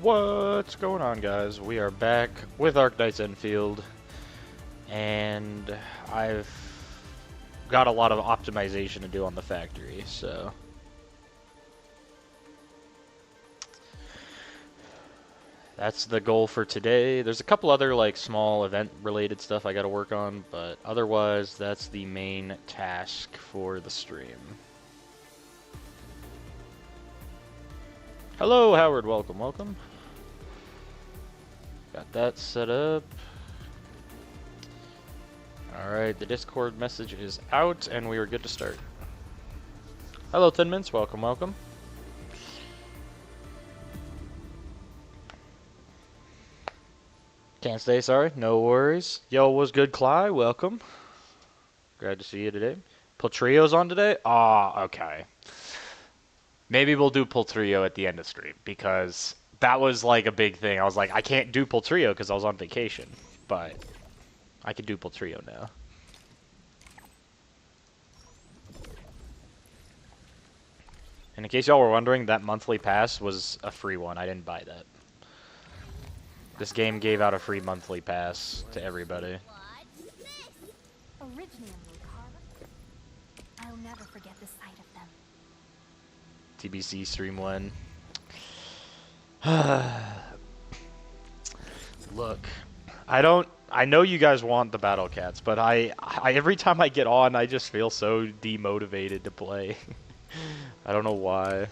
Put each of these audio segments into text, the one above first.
What's going on, guys? We are back with Arknights Endfield, and I've got a lot of optimization to do on the factory, so that's the goal for today. There's a couple other like small event-related stuff I got to work on, but otherwise that's the main task for the stream. Hello, Howard. Welcome, welcome. Got that set up. Alright, the Discord message is out, and we are good to start. Hello, Thin Mints. Welcome, welcome. Can't stay, sorry. No worries. Yo, what's good, Cly? Welcome. Glad to see you today. Poltrio's on today? Ah, okay. Maybe we'll do Poltrio at the end of stream, because that was like a big thing. I was like, I can't do Poltrio because I was on vacation, but I can do Poltrio now. And in case y'all were wondering, that monthly pass was a free one. I didn't buy that. This game gave out a free monthly pass to everybody. I'll never forget the sight of them. TBC stream when. Look, I know you guys want the Battle Cats, but I every time I get on, I just feel so demotivated to play. I don't know why.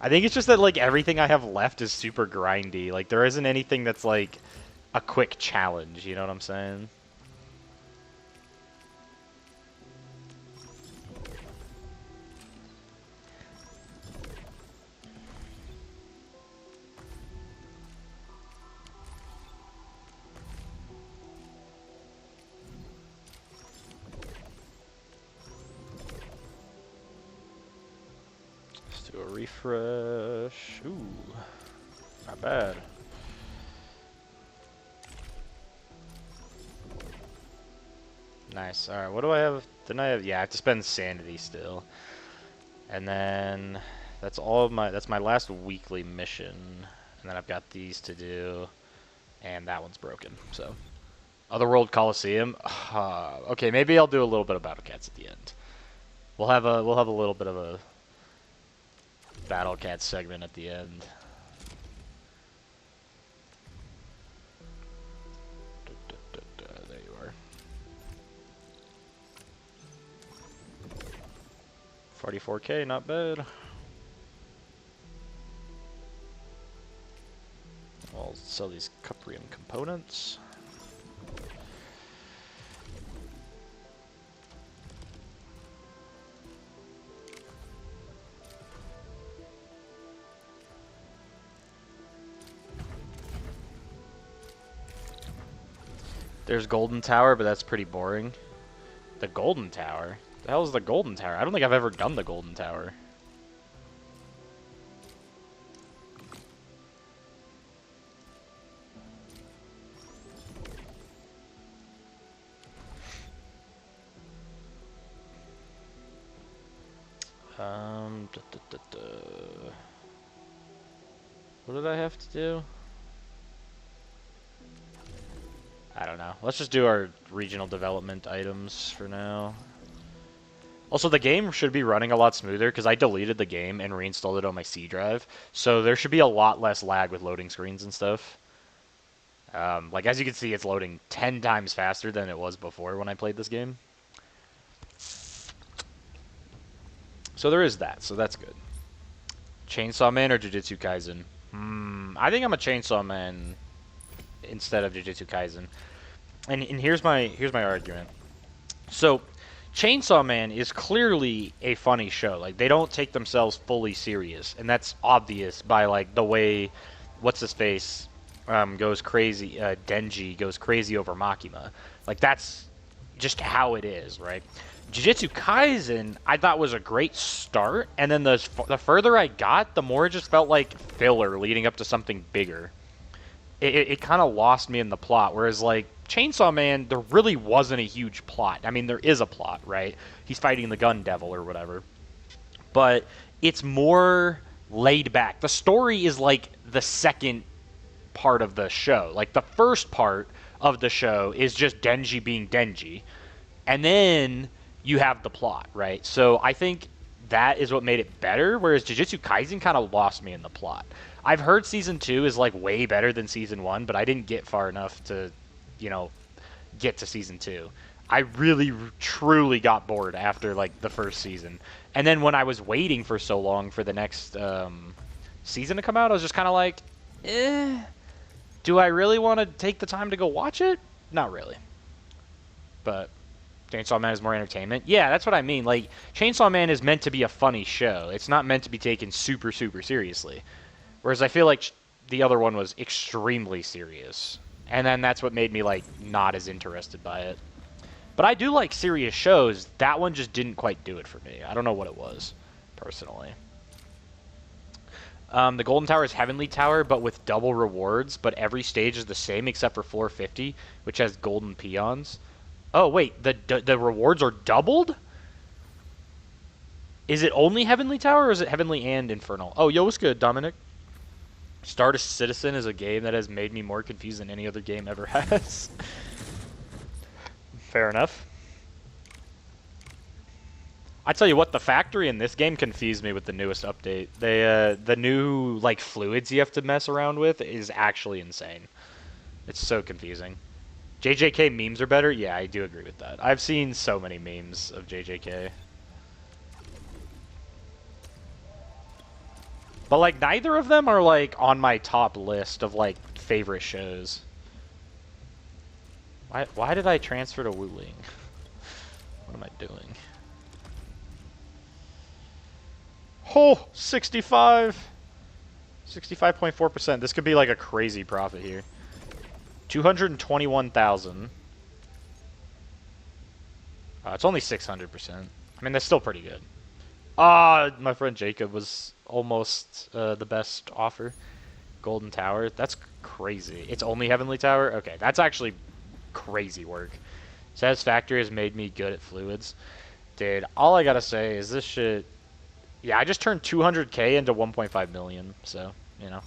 I think it's just that like everything I have left is super grindy. Like there isn't anything that's like a quick challenge, you know what I'm saying? Do a refresh. Ooh, not bad. Nice. All right. What do I have? Didn't I have? Yeah, I have to spend sanity still. And then that's all of my. That's my last weekly mission. And then I've got these to do, and that one's broken. So, Otherworld Coliseum. Okay, maybe I'll do a little bit of Battle Cats at the end. We'll have a little bit of a Battle Cat segment at the end. There you are. 44K, not bad. I'll sell these Cuprian components. There's Golden Tower, but that's pretty boring. The Golden Tower? The hell is the Golden Tower? I don't think I've ever done the Golden Tower. What did I have to do? I don't know. Let's just do our regional development items for now. Also, the game should be running a lot smoother because I deleted the game and reinstalled it on my C drive. So there should be a lot less lag with loading screens and stuff. Like, as you can see, it's loading 10 times faster than it was before when I played this game. So there is that, so that's good. Chainsaw Man or Jujutsu Kaisen? I think I'm a Chainsaw Man instead of Jujutsu Kaisen. And here's my argument. So, Chainsaw Man is clearly a funny show. Like, they don't take themselves fully serious, and that's obvious by like the way what's his face goes crazy. Denji goes crazy over Makima. Like, that's just how it is, right? Jujutsu Kaisen, I thought was a great start, and then the further I got, the more it just felt like filler leading up to something bigger. It kind of lost me in the plot, whereas like Chainsaw Man, there really wasn't a huge plot. I mean, there is a plot, right? He's fighting the Gun Devil or whatever, but it's more laid back. The story is like the second part of the show. Like the first part of the show is just Denji being Denji, and then you have the plot, right? So I think that is what made it better, whereas Jujutsu Kaisen kind of lost me in the plot. I've heard season 2 is like way better than season 1, but I didn't get far enough to, you know, get to season 2. I really truly got bored after like the first season. And then when I was waiting for so long for the next season to come out, I was just kind of like, do I really want to take the time to go watch it? Not really. But Chainsaw Man is more entertainment. Yeah, that's what I mean. Like, Chainsaw Man is meant to be a funny show. It's not meant to be taken super, super seriously. Whereas I feel like the other one was extremely serious. And then that's what made me, like, not as interested by it. But I do like serious shows. That one just didn't quite do it for me. I don't know what it was, personally. The Golden Tower is Heavenly Tower, but with double rewards. But every stage is the same except for floor 50, which has golden peons. Oh, wait. The rewards are doubled? Is it only Heavenly Tower, or is it Heavenly and Infernal? Oh, yo, what's good, Dominic? Stardust Citizen is a game that has made me more confused than any other game ever has. Fair enough. I tell you what, the factory in this game confused me with the newest update. The new like fluids you have to mess around with is actually insane. It's so confusing. JJK memes are better? Yeah, I do agree with that. I've seen so many memes of JJK. But like neither of them are like on my top list of like favorite shows. Why did I transfer to Wuling? What am I doing? Oh, 65. 65.4%. This could be like a crazy profit here. 221,000. It's only 600%. I mean, that's still pretty good. My friend Jacob was almost the best offer. Golden Tower. That's crazy. It's only Heavenly Tower? Okay, that's actually crazy work. Satisfactory has made me good at fluids. Dude, all I gotta say is this shit... Yeah, I just turned 200k into 1.5 million, so, you know.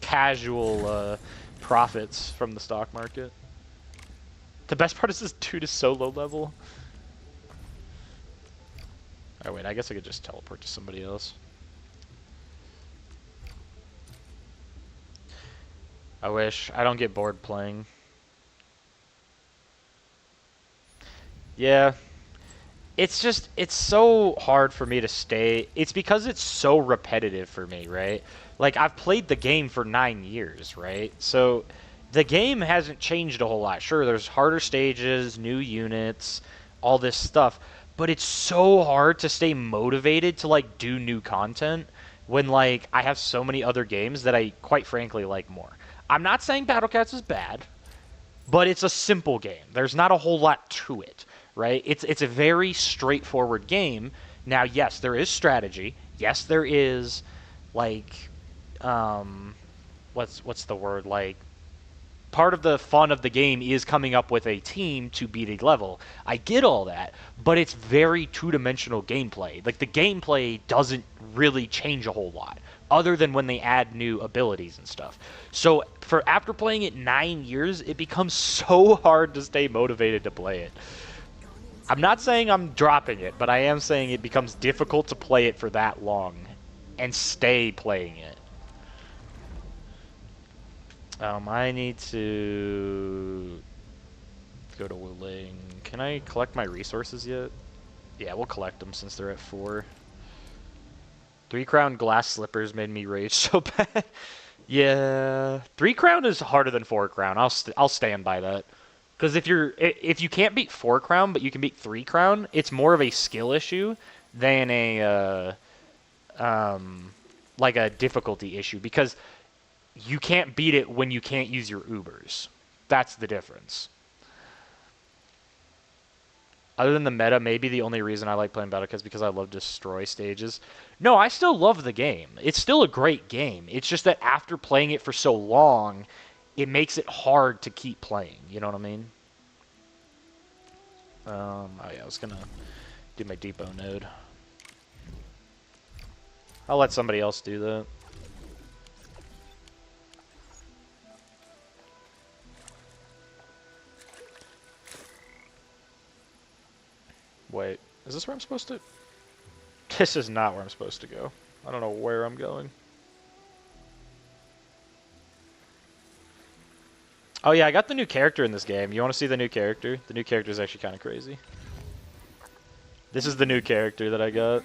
Casual profits from the stock market. The best part is this dude is so low level. Oh wait, I guess I could just teleport to somebody else. I wish. I don't get bored playing. Yeah. It's just, it's so hard for me to stay. It's because it's so repetitive for me, right? Like, I've played the game for 9 years, right? So, the game hasn't changed a whole lot. Sure, there's harder stages, new units, all this stuff. But it's so hard to stay motivated to, like, do new content when, like, I have so many other games that I, quite frankly, like more. I'm not saying Battle Cats is bad, but it's a simple game. There's not a whole lot to it, right? It's a very straightforward game. Now, yes, there is strategy. Yes, there is like what's the word? Like part of the fun of the game is coming up with a team to beat a level. I get all that, but it's very two-dimensional gameplay. Like the gameplay doesn't really change a whole lot other than when they add new abilities and stuff. So for after playing it 9 years, it becomes so hard to stay motivated to play it. I'm not saying I'm dropping it, but I am saying it becomes difficult to play it for that long and stay playing it. I need to go to Wuling. Can I collect my resources yet? Yeah, we'll collect them since they're at 4. 3 crown glass slippers made me rage so bad. Yeah, 3 crown is harder than 4 crown. I'll stand by that. Because if you can't beat 4 crown but you can beat 3 crown, it's more of a skill issue than a like a difficulty issue, because you can't beat it when you can't use your Ubers. That's the difference. Other than the meta, maybe the only reason I like playing Battlecast is because I love destroy stages. No, I still love the game. It's still a great game. It's just that after playing it for so long, it makes it hard to keep playing. You know what I mean? Oh yeah, I was gonna do my depot node. I'll let somebody else do that. Wait, is this where I'm supposed to... This is not where I'm supposed to go. I don't know where I'm going. Oh yeah, I got the new character in this game. You want to see the new character? The new character is actually kind of crazy. This is the new character that I got.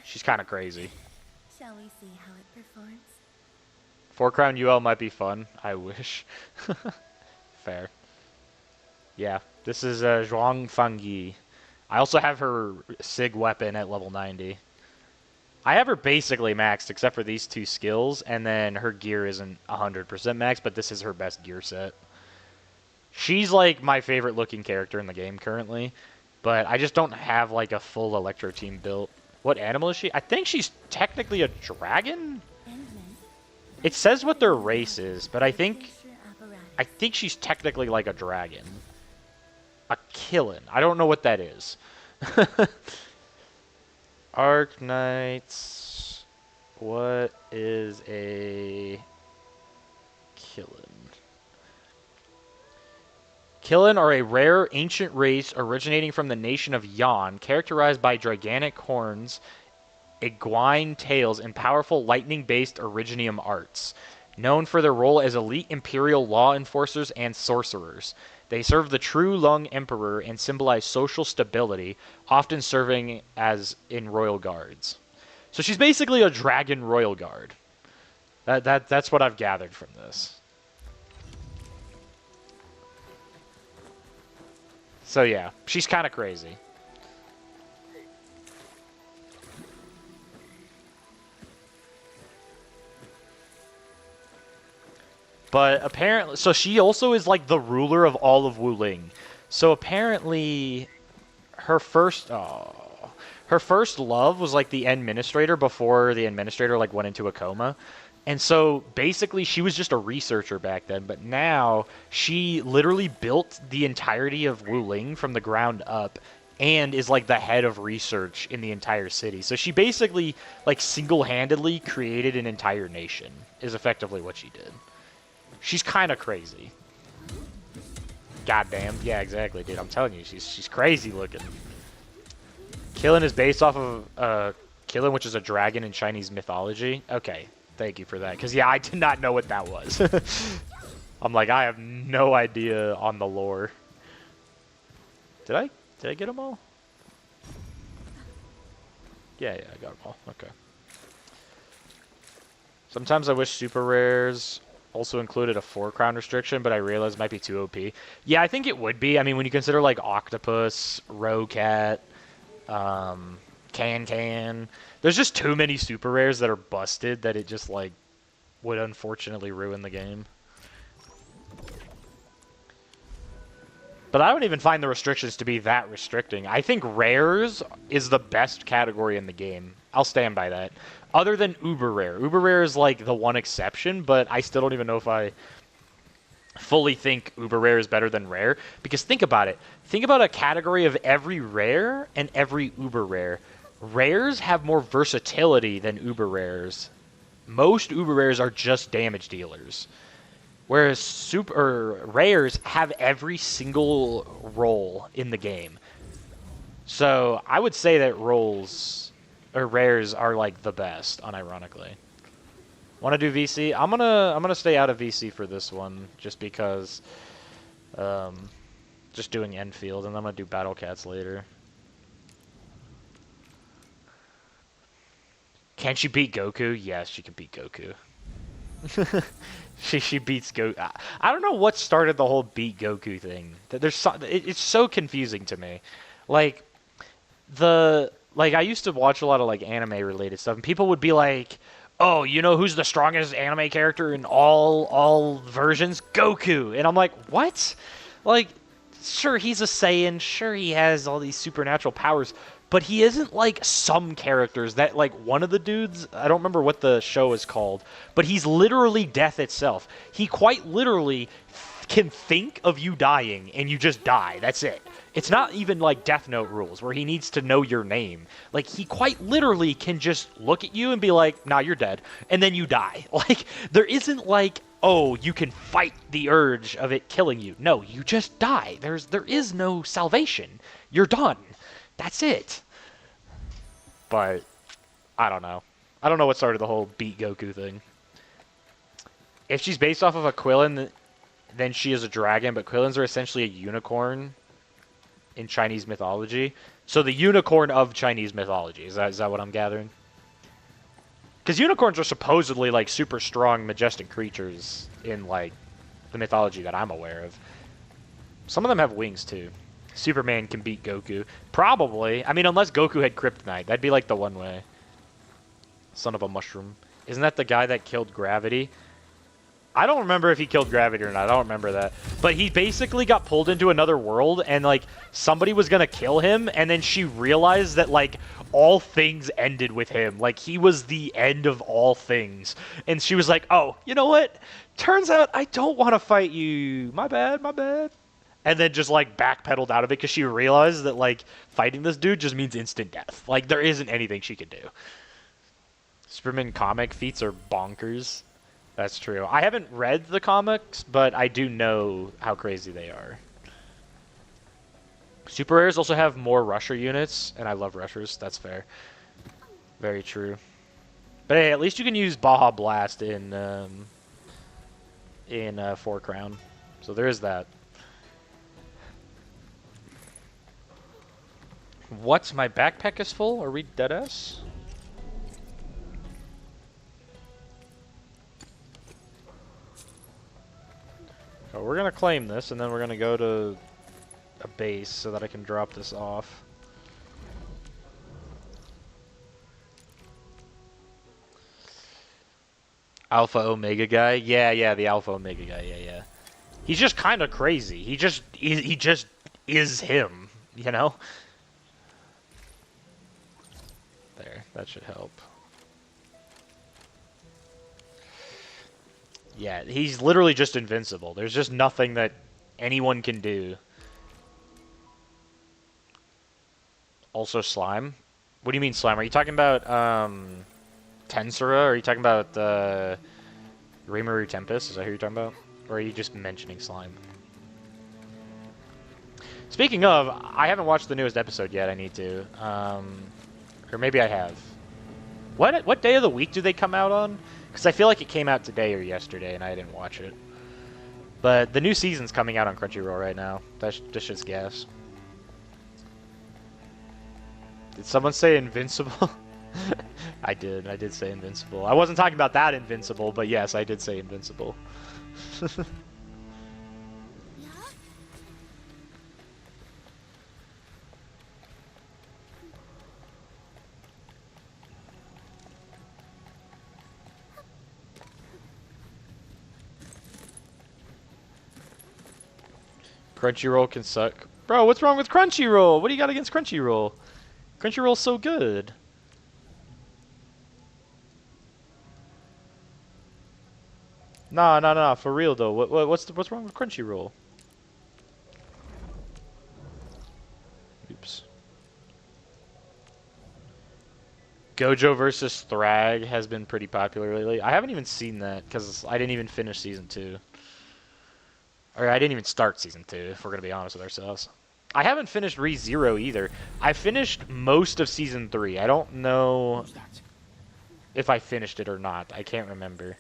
She's kind of crazy. Shall we see how it performs? 4-crown UL might be fun. I wish. Fair. Yeah, this is Zhuang Fangyi. I also have her SIG weapon at level 90. I have her basically maxed except for these 2 skills, and then her gear isn't 100% maxed, but this is her best gear set. She's like my favorite looking character in the game currently, but I just don't have like a full Electro team built. What animal is she? I think she's technically a dragon? It says what their race is, but I think she's technically like a dragon. A Killin. I don't know what that is. Arknights. What is a Killin? Killin are a rare ancient race originating from the nation of Yan, characterized by gigantic horns, equine tails, and powerful lightning-based originium arts. Known for their role as elite imperial law enforcers and sorcerers. They serve the true Lung Emperor and symbolize social stability, often serving as in royal guards. So she's basically a dragon royal guard. That's what I've gathered from this. So yeah, she's kind of crazy. But apparently, so she also is like the ruler of all of Wuling. So apparently, her first love was like the administrator before the administrator like went into a coma. And so basically she was just a researcher back then, but now she literally built the entirety of Wuling from the ground up and is like the head of research in the entire city. So she basically like single-handedly created an entire nation is effectively what she did. She's kind of crazy. Goddamn. Yeah, exactly, dude. I'm telling you, she's crazy looking. Killin is based off of Killin, which is a dragon in Chinese mythology. Okay, thank you for that. Because, yeah, I did not know what that was. I'm like, I have no idea on the lore. Did I get them all? Yeah, I got them all. Okay. Sometimes I wish super rares also included a 4-crown restriction, but I realized it might be too OP. Yeah, I think it would be. I mean, when you consider like Octopus, Rocat, Can, there's just too many super rares that are busted that it just like would unfortunately ruin the game. But I don't even find the restrictions to be that restricting. I think rares is the best category in the game. I'll stand by that. Other than uber rare. Uber rare is like the one exception, but I still don't even know if I fully think uber rare is better than rare. Because think about it. Think about a category of every rare and every uber rare. Rares have more versatility than uber rares. Most uber rares are just damage dealers. Whereas super rares have every single role in the game. So I would say that rares are like the best, unironically. Want to do VC? I'm gonna stay out of VC for this one, just because. Just doing Enfield, and I'm gonna do Battle Cats later. Can she beat Goku? Yes, she can beat Goku. She beats Goku. I don't know what started the whole beat Goku thing. It's so confusing to me. Like I used to watch a lot of like anime related stuff, and people would be like, "Oh, you know who's the strongest anime character in all versions? Goku." And I'm like, "What?" Like, sure he's a Saiyan, sure he has all these supernatural powers, but he isn't like some characters that, like, one of the dudes, I don't remember what the show is called, but he's literally death itself. He quite literally can think of you dying and you just die. That's it. It's not even like Death Note rules where he needs to know your name. Like, he quite literally can just look at you and be like, nah, you're dead. And then you die. Like, there isn't like, oh, you can fight the urge of it killing you. No, you just die. There is no salvation. You're done. That's it. But I don't know. I don't know what started the whole beat Goku thing. If she's based off of a Quillin, then she is a dragon, but Quillins are essentially a unicorn in Chinese mythology. So the unicorn of Chinese mythology. Is that what I'm gathering? Because unicorns are supposedly like super strong, majestic creatures in like the mythology that I'm aware of. Some of them have wings too. Superman can beat Goku. Probably. I mean, unless Goku had kryptonite. That'd be like the one way. Son of a mushroom. Isn't that the guy that killed Gravity? I don't remember if he killed Gravity or not. I don't remember that. But he basically got pulled into another world, and, like, somebody was gonna kill him, and then she realized that, like, all things ended with him. Like, he was the end of all things. And she was like, oh, you know what? Turns out I don't want to fight you. My bad, my bad. And then just, like, backpedaled out of it because she realized that, like, fighting this dude just means instant death. Like, there isn't anything she can do. Superman comic feats are bonkers. That's true. I haven't read the comics, but I do know how crazy they are. Super rares also have more rusher units, and I love rushers. That's fair. Very true. But hey, at least you can use Baja Blast in 4 Crown. So there is that. What? My backpack is full? Are we deadass? Oh, we're gonna claim this, and then we're gonna go to a base so that I can drop this off. Alpha Omega guy? Yeah, the Alpha Omega guy, yeah. He's just kind of crazy. He just is him, you know? There, that should help. Yeah, he's literally just invincible. There's just nothing that anyone can do. Also slime? What do you mean slime? Are you talking about Tensura? Or are you talking about Rimuru Tempest? Is that who you're talking about? Or are you just mentioning slime? Speaking of, I haven't watched the newest episode yet. I need to. Or maybe I have. What day of the week do they come out on? Because I feel like it came out today or yesterday, and I didn't watch it. But the new season's coming out on Crunchyroll right now. That's just gas. Did someone say Invincible? I did say Invincible. I wasn't talking about that Invincible, but yes, I did say Invincible. Crunchyroll can suck. Bro, what's wrong with Crunchyroll? What do you got against Crunchyroll? Crunchyroll's so good. Nah, for real though. What's wrong with Crunchyroll? Oops. Gojo versus Thrag has been pretty popular lately. I haven't even seen that because I didn't even finish season 2. Or I didn't even start season 2, if we're gonna be honest with ourselves. I haven't finished ReZero either. I finished most of season 3. I don't know if I finished it or not. I can't remember.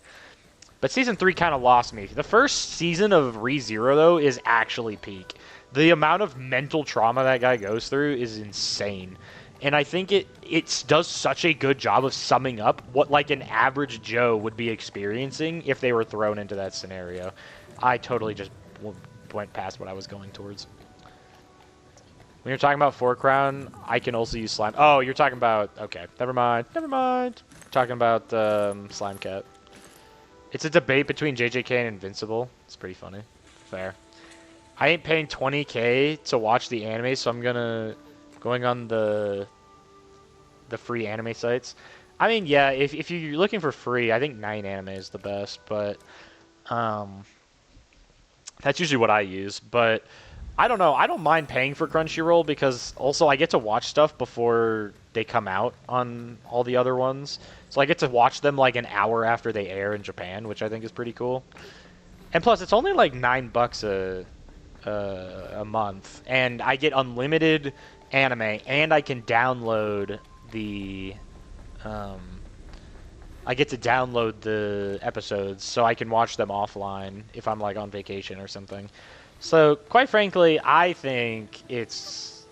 But season 3 kind of lost me. The first season of ReZero, though, is actually peak. The amount of mental trauma that guy goes through is insane. And I think it does such a good job of summing up what, like, an average Joe would be experiencing if they were thrown into that scenario. I totally just went past what I was going towards. When you're talking about 4 Crown, I can also use Slime. Oh, you're talking about... Okay, never mind. Talking about Slime Cat. It's a debate between JJK and Invincible. It's pretty funny. Fair. I ain't paying 20k to watch the anime, so I'm going on the free anime sites. I mean, yeah, if you're looking for free, I think 9 Anime is the best, but That's usually what I use, but I don't know. I don't mind paying for Crunchyroll because also I get to watch stuff before they come out on all the other ones. So I get to watch them like an hour after they air in Japan, which I think is pretty cool. And plus, it's only like $9 a month, and I get unlimited anime, and I can download the um, I get to download the episodes so I can watch them offline if I'm like on vacation or something. So quite frankly, I think it's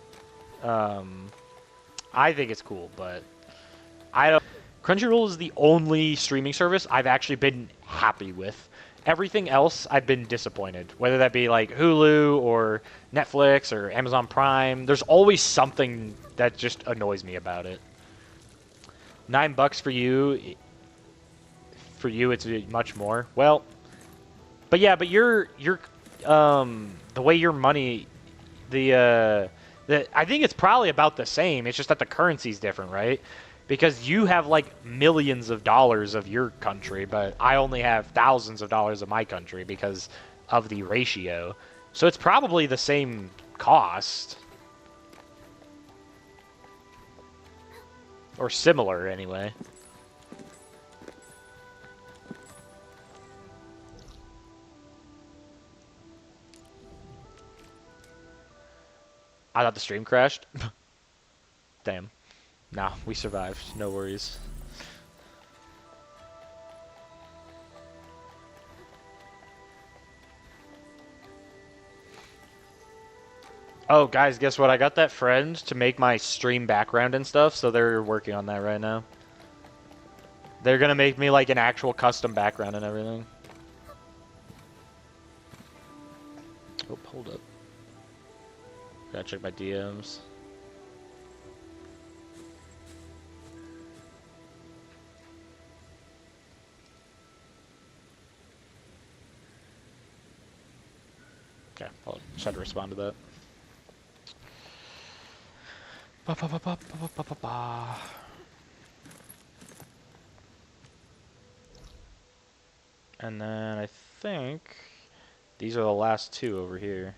cool, but I don't. Crunchyroll is the only streaming service I've actually been happy with. Everything else I've been disappointed, whether that be like Hulu or Netflix or Amazon Prime. There's always something that just annoys me about it. $9 for you. For you, it's much more. Well, but yeah, but the way your money, I think it's probably about the same. It's just that the currency's different, right? Because you have like millions of dollars of your country, but I only have thousands of dollars of my country because of the ratio. So it's probably the same cost. Or similar, anyway. I thought the stream crashed. Damn. Nah, we survived. No worries. Oh, guys, guess what? I got that friend to make my stream background and stuff, so they're working on that right now. They're gonna make me like an actual custom background and everything. Oh, hold up. Gotta check my DMs. Okay, I'll try to respond to that. Ba, ba, ba, ba, ba, ba, ba, ba. And then I think these are the last two over here.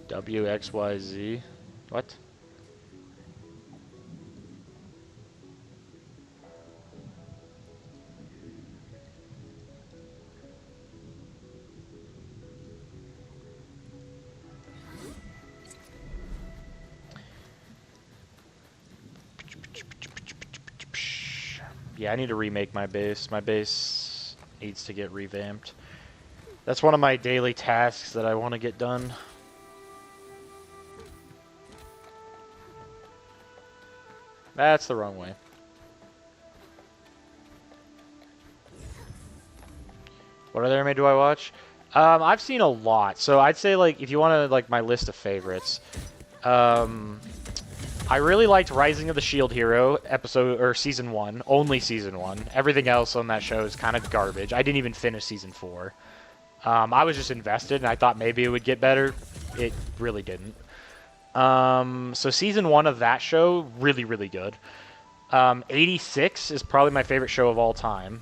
WXYZ. What? Yeah, I need to remake my base. My base needs to get revamped. That's one of my daily tasks that I want to get done. That's the wrong way. What other anime do I watch? I've seen a lot. So I'd say, like, if you want to, like, my list of favorites, I really liked Rising of the Shield Hero season 1, only season 1. Everything else on that show is kind of garbage. I didn't even finish season 4. I was just invested, and I thought maybe it would get better. It really didn't. So season 1 of that show, really, really good. 86 is probably my favorite show of all time.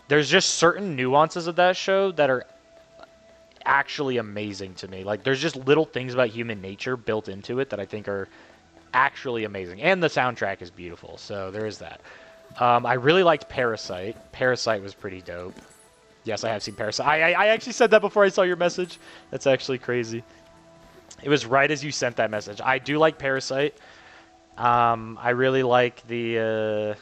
There's just certain nuances of that show that are actually amazing to me. Like, there's just little things about human nature built into it that I think are actually amazing. And the soundtrack is beautiful, so there is that. I really liked Parasite. Parasite was pretty dope. Yes, I have seen Parasite. I actually said that before I saw your message. That's actually crazy. It was right as you sent that message. I do like Parasite. I really like the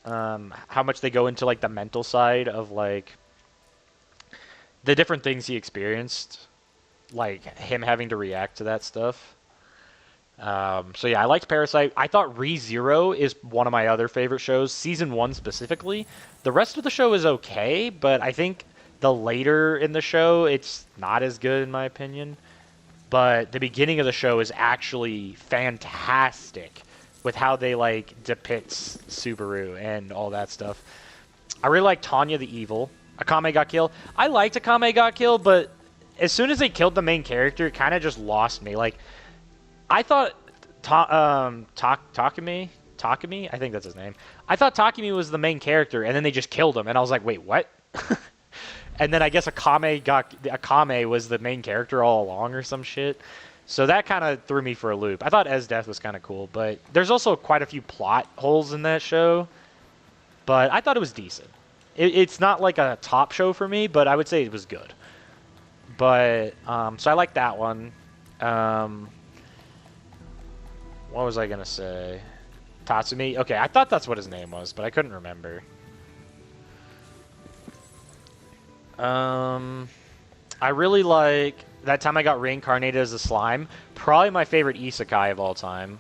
how much they go into like the mental side of like the different things he experienced, like him having to react to that stuff. So yeah, I liked Parasite. I thought ReZero is one of my other favorite shows, season 1 specifically. The rest of the show is okay, but I think the later in the show, it's not as good in my opinion. But the beginning of the show is actually fantastic with how they like depicts Subaru and all that stuff. I really like Tanya the Evil. Akame got killed. I liked Akame got killed, but as soon as they killed the main character, it kind of just lost me. Like, I thought Takumi? Takumi? I think that's his name. I thought Takumi was the main character, and then they just killed him, and I was like, wait, what? And then I guess Akame was the main character all along or some shit. So that kind of threw me for a loop. I thought Death was kind of cool, but there's also quite a few plot holes in that show. But I thought it was decent. It's not like a top show for me, but I would say it was good. But, so I like that one. What was I going to say? Tatsumi? Okay, I thought that's what his name was, but I couldn't remember. I really like That Time I Got Reincarnated as a Slime. Probably my favorite isekai of all time.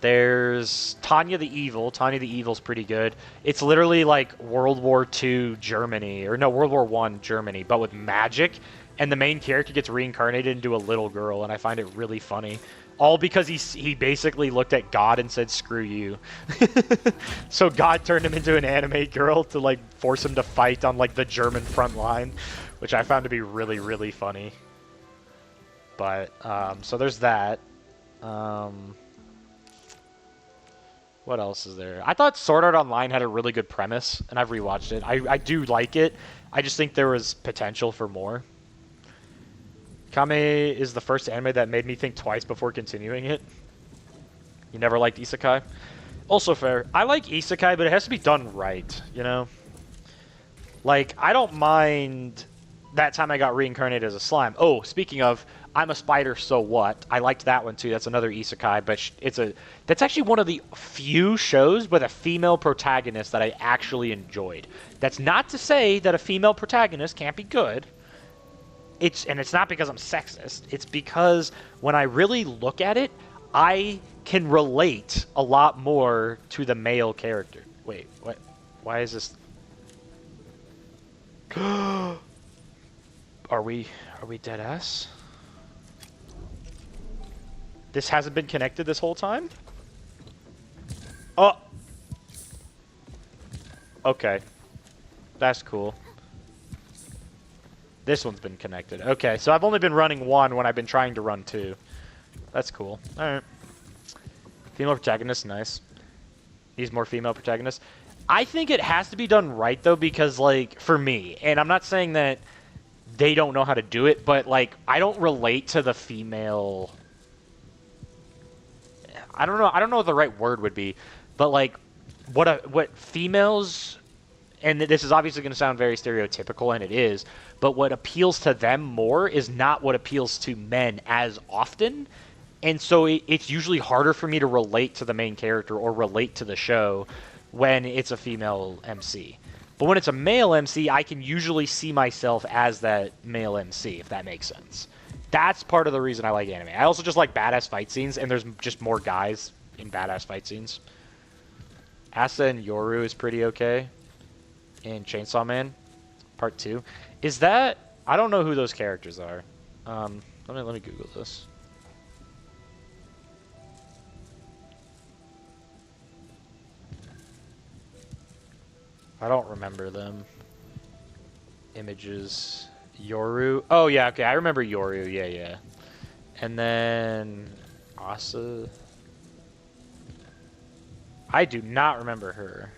There's Tanya the Evil. Tanya the Evil's pretty good. It's literally like World War II Germany, or no, World War I Germany, but with magic. And the main character gets reincarnated into a little girl, and I find it really funny. All because he basically looked at God and said, screw you. So God turned him into an anime girl to like force him to fight on like the German front line, which I found to be really, really funny. But, so there's that. What else is there? I thought Sword Art Online had a really good premise, and I've rewatched it. I do like it. I just think there was potential for more. Kame is the first anime that made me think twice before continuing it. You never liked isekai? Also fair. I like isekai, but it has to be done right, you know? Like, I don't mind That Time I Got Reincarnated as a Slime. Oh, speaking of, I'm a Spider, So What? I liked that one too. That's another isekai, but that's actually one of the few shows with a female protagonist that I actually enjoyed. That's not to say that a female protagonist can't be good. And it's not because I'm sexist. It's because when I really look at it, I can relate a lot more to the male character. Wait, what? Why is this? Are we dead ass? This hasn't been connected this whole time? Oh! Okay. That's cool. This one's been connected. Okay, so I've only been running one when I've been trying to run two. That's cool. Alright. Female protagonist, nice. Needs more female protagonists. I think it has to be done right, though, because, like, for me, and I'm not saying that they don't know how to do it, but, like, I don't relate to the female... I don't know what the right word would be, but, like, what females... And this is obviously going to sound very stereotypical, and it is, but what appeals to them more is not what appeals to men as often. And so it's usually harder for me to relate to the main character or relate to the show when it's a female MC. But when it's a male MC, I can usually see myself as that male MC, if that makes sense. That's part of the reason I like anime. I also just like badass fight scenes, and there's just more guys in badass fight scenes. Asa and Yoru is pretty okay. In Chainsaw Man Part 2. Is that... I don't know who those characters are. Let me Google this. I don't remember them. Images. Yoru. Oh, yeah, okay. I remember Yoru. Yeah. And then... Asa. I do not remember her.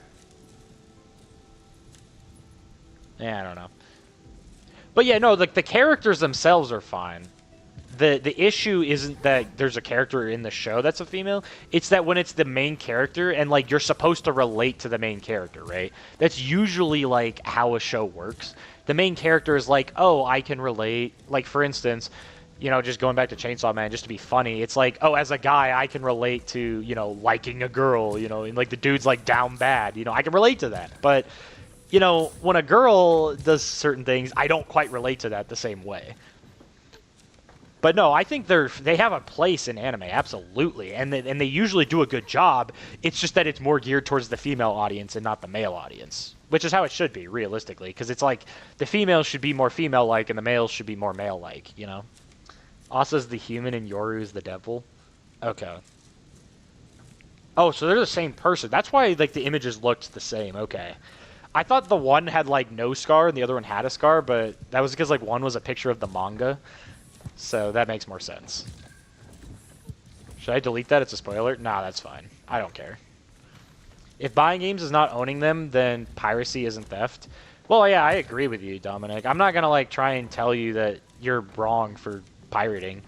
Yeah, I don't know. But yeah, no, like the characters themselves are fine. The issue isn't that there's a character in the show that's a female. It's that when it's the main character and like you're supposed to relate to the main character, right? That's usually like how a show works. The main character is like, oh, I can relate. Like for instance, you know, just going back to Chainsaw Man, just to be funny, it's like, oh, as a guy, I can relate to, you know, liking a girl, you know, and like the dude's like down bad, you know, I can relate to that. But you know, when a girl does certain things, I don't quite relate to that the same way. But no, I think they have a place in anime, absolutely, and they usually do a good job. It's just that it's more geared towards the female audience and not the male audience, which is how it should be, realistically, because it's like the females should be more female-like and the males should be more male-like, you know? Asa's the human and Yoru's the devil. Okay. Oh, so they're the same person. That's why like the images looked the same. Okay. I thought the one had, like, no scar and the other one had a scar, but that was because, like, one was a picture of the manga. So that makes more sense. Should I delete that? It's a spoiler? Nah, that's fine. I don't care. If buying games is not owning them, then piracy isn't theft. Well, yeah, I agree with you, Dominic. I'm not going to, like, try and tell you that you're wrong for pirating.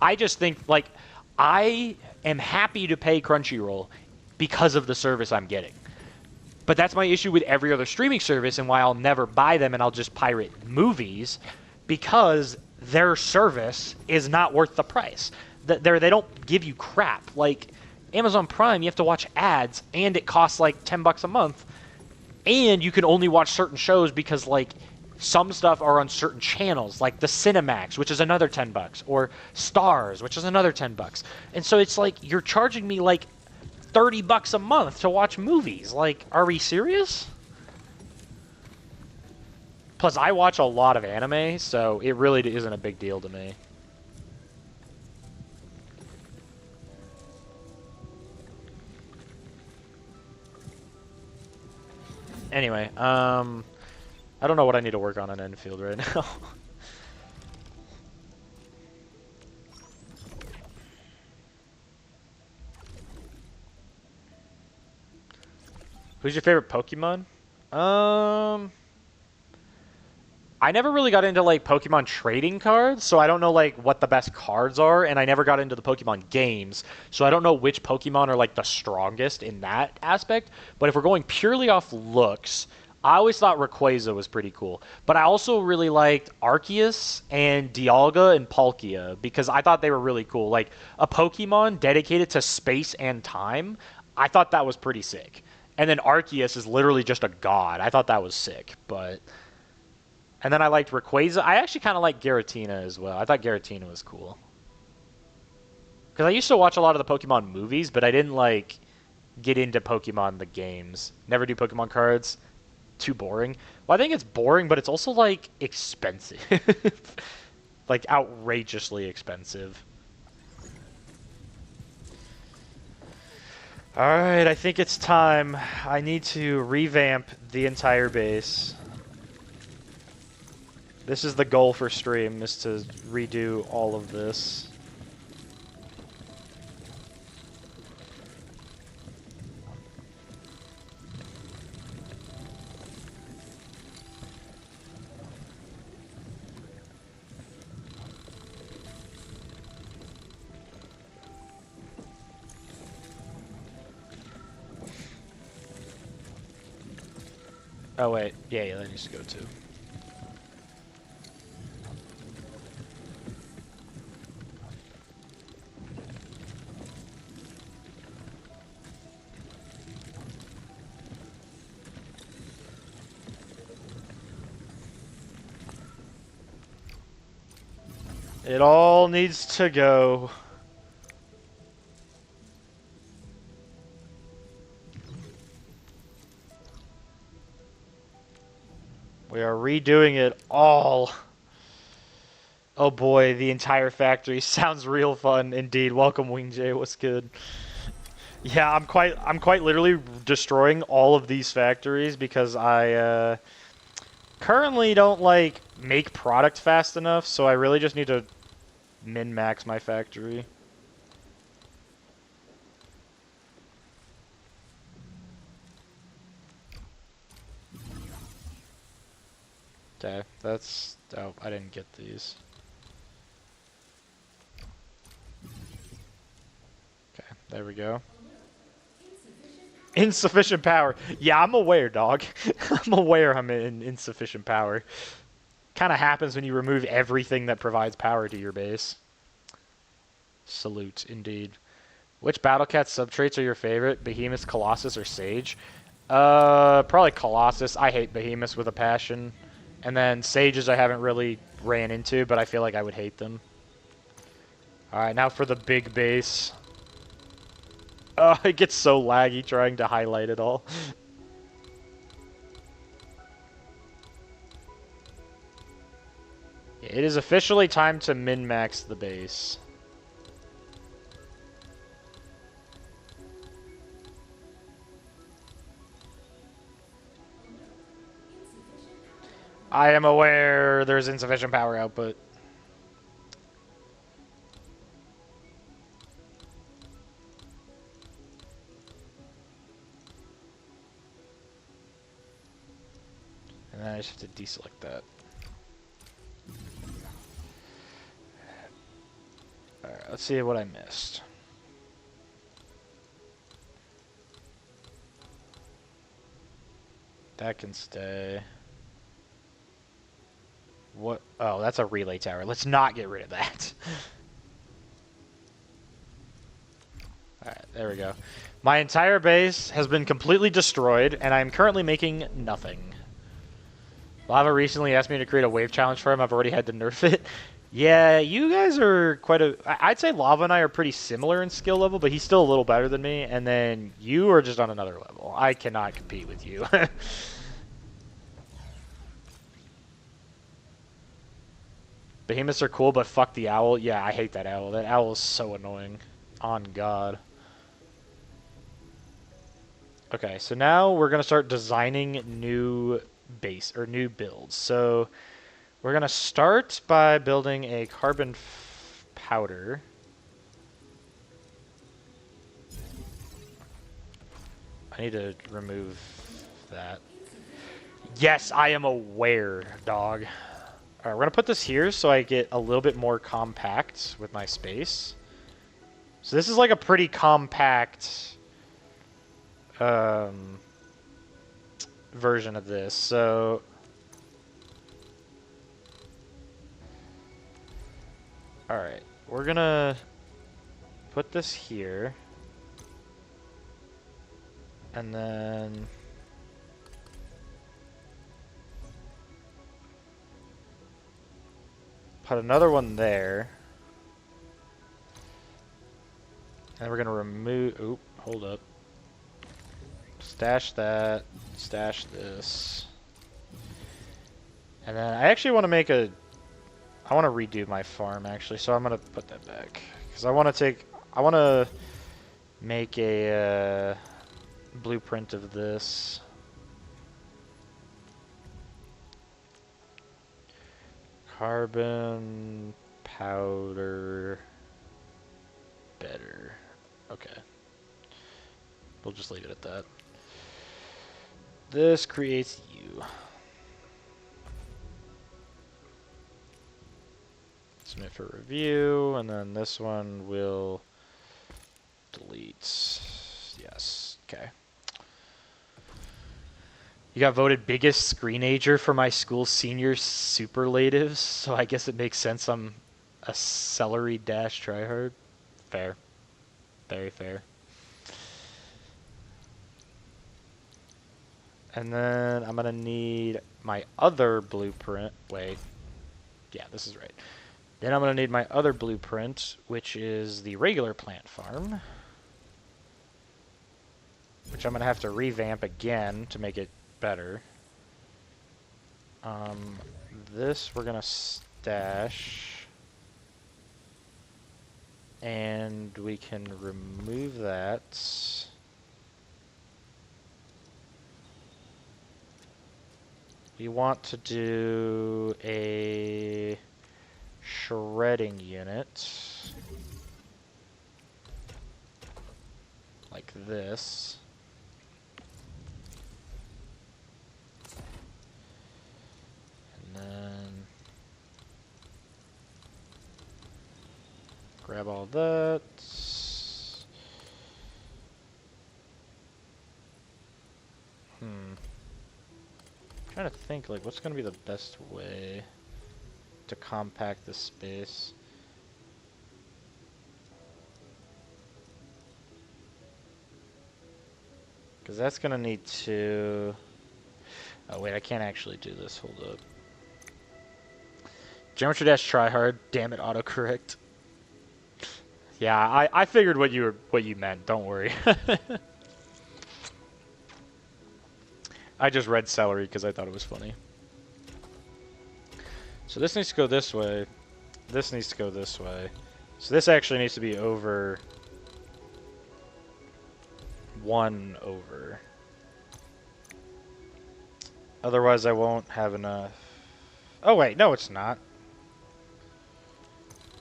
I just think, like, I am happy to pay Crunchyroll because of the service I'm getting. But that's my issue with every other streaming service and why I'll never buy them and I'll just pirate movies because their service is not worth the price. They don't give you crap. Like Amazon Prime, you have to watch ads and it costs like $10 a month. And you can only watch certain shows because like some stuff are on certain channels, like the Cinemax, which is another $10, or Stars, which is another $10. And so it's like you're charging me like $30 a month to watch movies. Like, are we serious? Plus, I watch a lot of anime, so it really isn't a big deal to me. Anyway, I don't know what I need to work on Enfield right now. Who's your favorite Pokemon? I never really got into like Pokemon trading cards, so I don't know like what the best cards are, and I never got into the Pokemon games, so I don't know which Pokemon are like the strongest in that aspect. But if we're going purely off looks, I always thought Rayquaza was pretty cool. But I also really liked Arceus and Dialga and Palkia because I thought they were really cool. Like a Pokemon dedicated to space and time, I thought that was pretty sick. And then Arceus is literally just a god. I thought that was sick, but... And then I liked Rayquaza. I actually kind of liked Giratina as well. I thought Giratina was cool. Because I used to watch a lot of the Pokemon movies, but I didn't, like, get into Pokemon the games. Never do Pokemon cards. Too boring. Well, I think it's boring, but it's also, like, expensive. Like, outrageously expensive. Alright, I think it's time. I need to revamp the entire base. This is the goal for stream, is to redo all of this. Oh wait, yeah, that needs to go too. It all needs to go. We are redoing it all. Oh boy, the entire factory sounds real fun indeed. Welcome, Wing J. What's good? Yeah, I'm quite literally destroying all of these factories because I currently don't like make product fast enough, so I really just need to min-max my factory. Okay, that's... Oh, I didn't get these. Okay, there we go. Insufficient power. Yeah, I'm aware, dog. I'm aware I'm in insufficient power. Kind of happens when you remove everything that provides power to your base. Salute, indeed. Which Battle Cat subtraits are your favorite? Behemoth, Colossus, or Sage? Probably Colossus. I hate Behemoths with a passion. And then Sages I haven't really ran into, but I feel like I would hate them. Alright, now for the big base. Oh, it gets so laggy trying to highlight it all. It is officially time to min-max the base. I am aware there's insufficient power output. And then I just have to deselect that. Alright, let's see what I missed. That can stay. What? Oh, that's a relay tower. Let's not get rid of that. Alright, there we go. My entire base has been completely destroyed, and I'm currently making nothing. Lava recently asked me to create a wave challenge for him. I've already had to nerf it. Yeah, you guys are quite a... I'd say Lava and I are pretty similar in skill level, but he's still a little better than me, and then you are just on another level. I cannot compete with you. Behemoths are cool, but fuck the owl. Yeah, I hate that owl. That owl is so annoying. On God. Okay, so now we're going to start designing new new builds. So we're going to start by building a carbon powder. I need to remove that. Yes, I am aware, dog. All right, we're going to put this here so I get a little bit more compact with my space. So this is like a pretty compact version of this. So all right, we're going to put this here. And then put another one there. And we're going to remove... Oop, hold up. Stash that. Stash this. And then I actually want to make a... I want to redo my farm, actually. So I'm going to put that back. Because I want to take... I want to make a blueprint of this. Carbon powder better. Okay. We'll just leave it at that. This creates you. Submit for review, and then this one will delete. Yes. Okay. You got voted biggest screenager for my school's senior superlatives, so I guess it makes sense I'm a celery dash tryhard. Fair. Very fair. And then I'm going to need my other blueprint. Wait. Yeah, this is right. Then I'm going to need my other blueprint, which is the regular plant farm. Which I'm going to have to revamp again to make it better. This we're going to stash. And we can remove that. We want to do a shredding unit. Like this. And then grab all that. Trying to think, like, what's going to be the best way to compact this space. Because that's going to need to... Oh, wait, I can't actually do this. Hold up. Geometry Dash tryhard. Damn it, autocorrect. Yeah, I figured what you meant. Don't worry. I just read celery because I thought it was funny. So this needs to go this way. This needs to go this way. So this actually needs to be over 1 over. Otherwise I won't have enough. Oh wait, no it's not.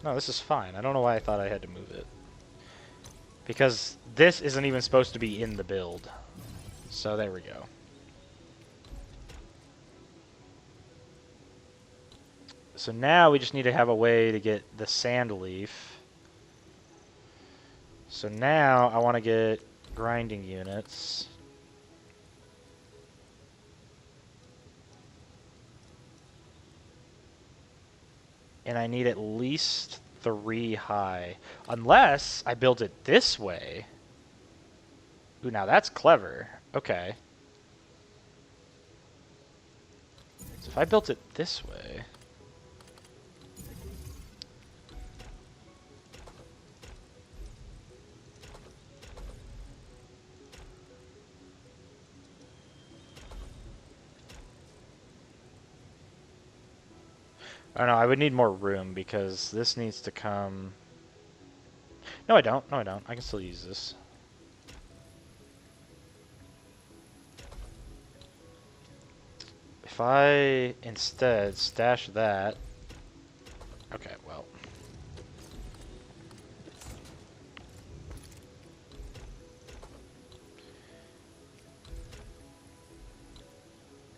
No, this is fine. I don't know why I thought I had to move it. Because this isn't even supposed to be in the build. So there we go. So now we just need to have a way to get the sand leaf. So now I want to get grinding units. And I need at least 3 high. Unless I build it this way. Ooh, now that's clever. Okay. So if I built it this way... I don't know, I would need more room because this needs to come... No, I don't. No, I don't. I can still use this. If I instead stash that... Okay, well...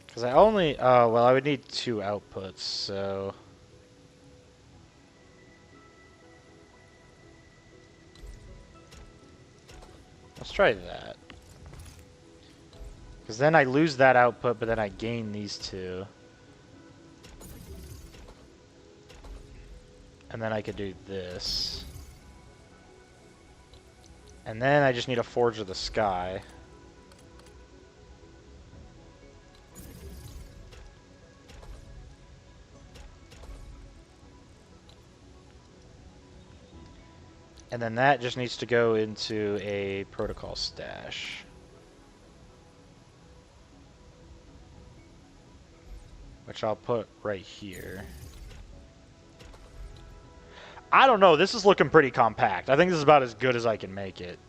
Because I only... Oh, well, I would need 2 outputs, so... Let's try that. Because then I lose that output, but then I gain these 2. And then I could do this. And then I just need a Forge of the Sky. And then that just needs to go into a protocol stash. Which I'll put right here. I don't know, this is looking pretty compact. I think this is about as good as I can make it.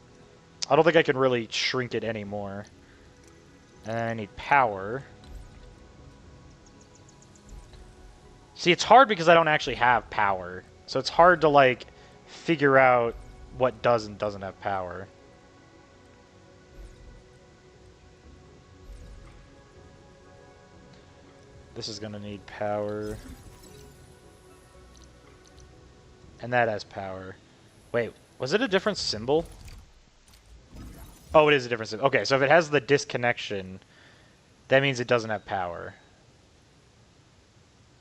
I don't think I can really shrink it anymore. And then I need power. See, it's hard because I don't actually have power. So it's hard to, like, figure out what does and doesn't have power. This is going to need power. And that has power. Wait, was it a different symbol? Oh, it is a different symbol. Okay, so if it has the disconnection, that means it doesn't have power.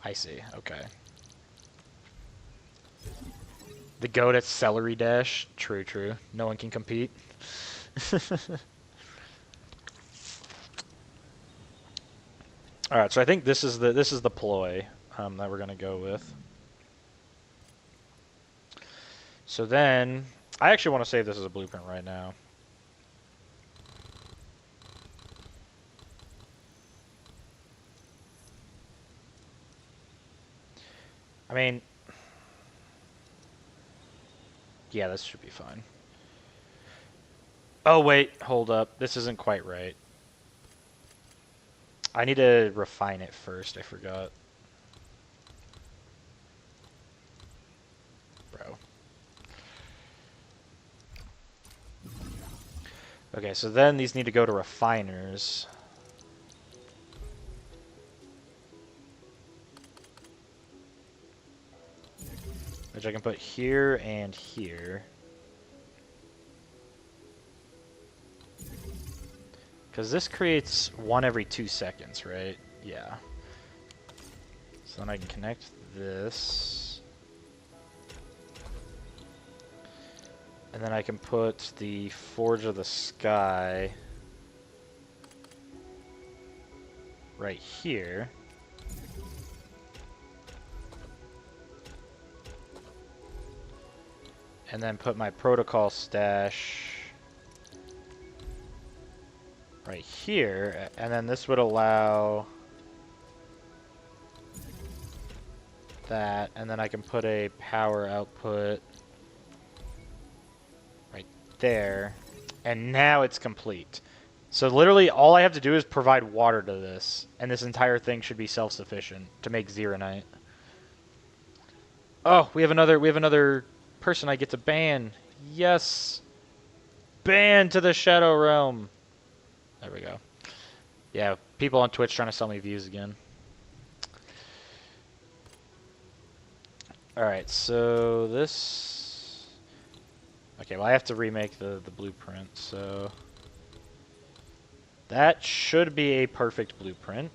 I see, okay. The goat at celery dash. True, true. No one can compete. All right, so I think this is the ploy that we're gonna go with. So then, I actually want to save this as a blueprint right now. I mean, yeah, this should be fine. Oh wait, hold up. This isn't quite right. I need to refine it first, I forgot. Bro. Okay, so then these need to go to refiners. Which I can put here and here. Because this creates 1 every 2 seconds, right? Yeah. So then I can connect this. And then I can put the Forge of the Sky right here. And then put my protocol stash right here, and then this would allow that, and then I can put a power output right there, and now it's complete. So literally all I have to do is provide water to this, and this entire thing should be self-sufficient to make Zeronite. Oh, we have another person I get to ban. Yes. Ban to the Shadow Realm. There we go. Yeah, people on Twitch trying to sell me views again. Alright, so this... Okay, well I have to remake the blueprint, so... That should be a perfect blueprint.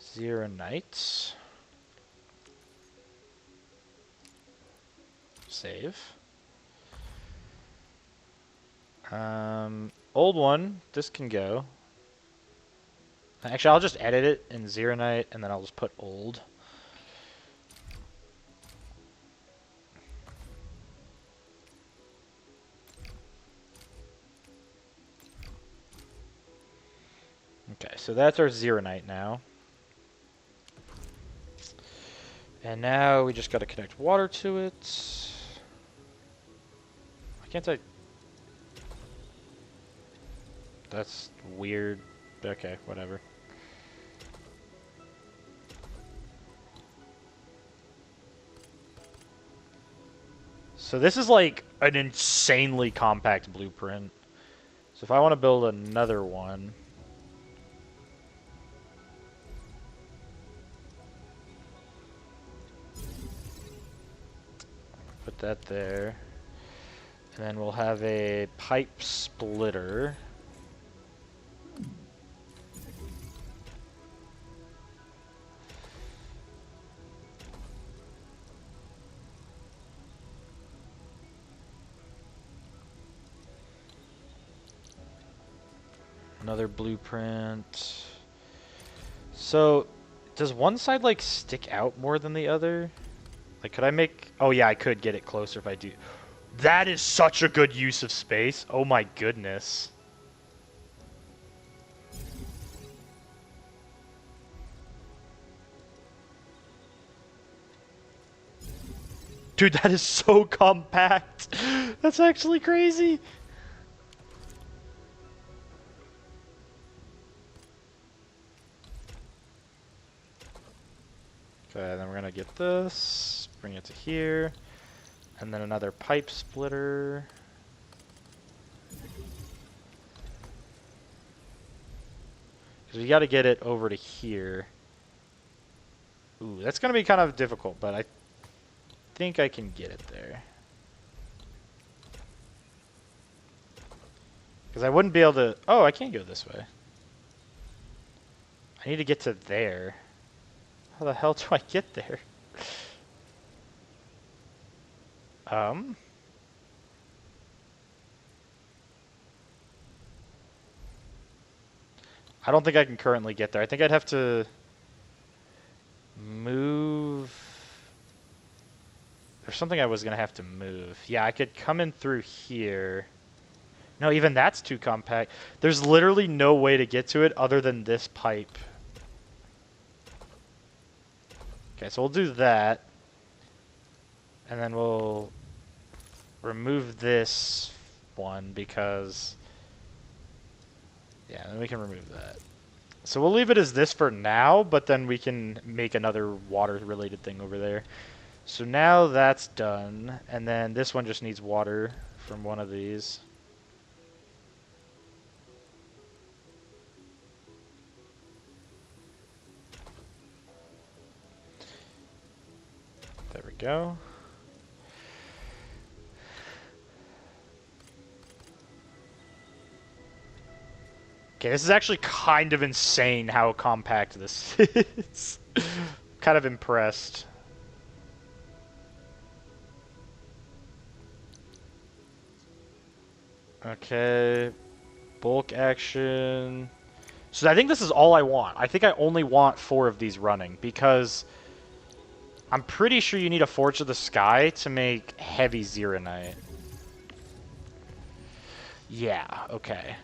Zero Knights. Save. Old one, this can go. Actually, I'll just edit it in Zero Knight, and then I'll just put old. Okay, so that's our Zero Knight now. And now we just gotta connect water to it. Why can't I... That's weird. Okay, whatever. So this is like an insanely compact blueprint. So if I want to build another one... Put that there. And then we'll have a pipe splitter. Another blueprint. So, does one side like stick out more than the other? Like, could I make... Oh yeah, I could get it closer if I do. That is such a good use of space. Oh my goodness. Dude, that is so compact. That's actually crazy. Okay, then we're gonna get this, bring it to here, and then another pipe splitter. Because we gotta get it over to here. Ooh, that's gonna be kind of difficult, but I think I can get it there. Because I wouldn't be able to... Oh, I can't go this way. I need to get to there. How the hell do I get there? I don't think I can currently get there. I think I'd have to move... There's something I was going to have to move. Yeah, I could come in through here. No, even that's too compact. There's literally no way to get to it other than this pipe. Okay, so we'll do that. And then we'll remove this one because... Yeah, then we can remove that. So we'll leave it as this for now, but then we can make another water-related thing over there. So now that's done, and then this one just needs water from one of these. There we go. Okay, this is actually kind of insane how compact this is. Kind of impressed. Okay, bulk action. So I think this is all I want. I think I only want 4 of these running because I'm pretty sure you need a Forge of the Sky to make heavy Zeronite. Yeah, okay.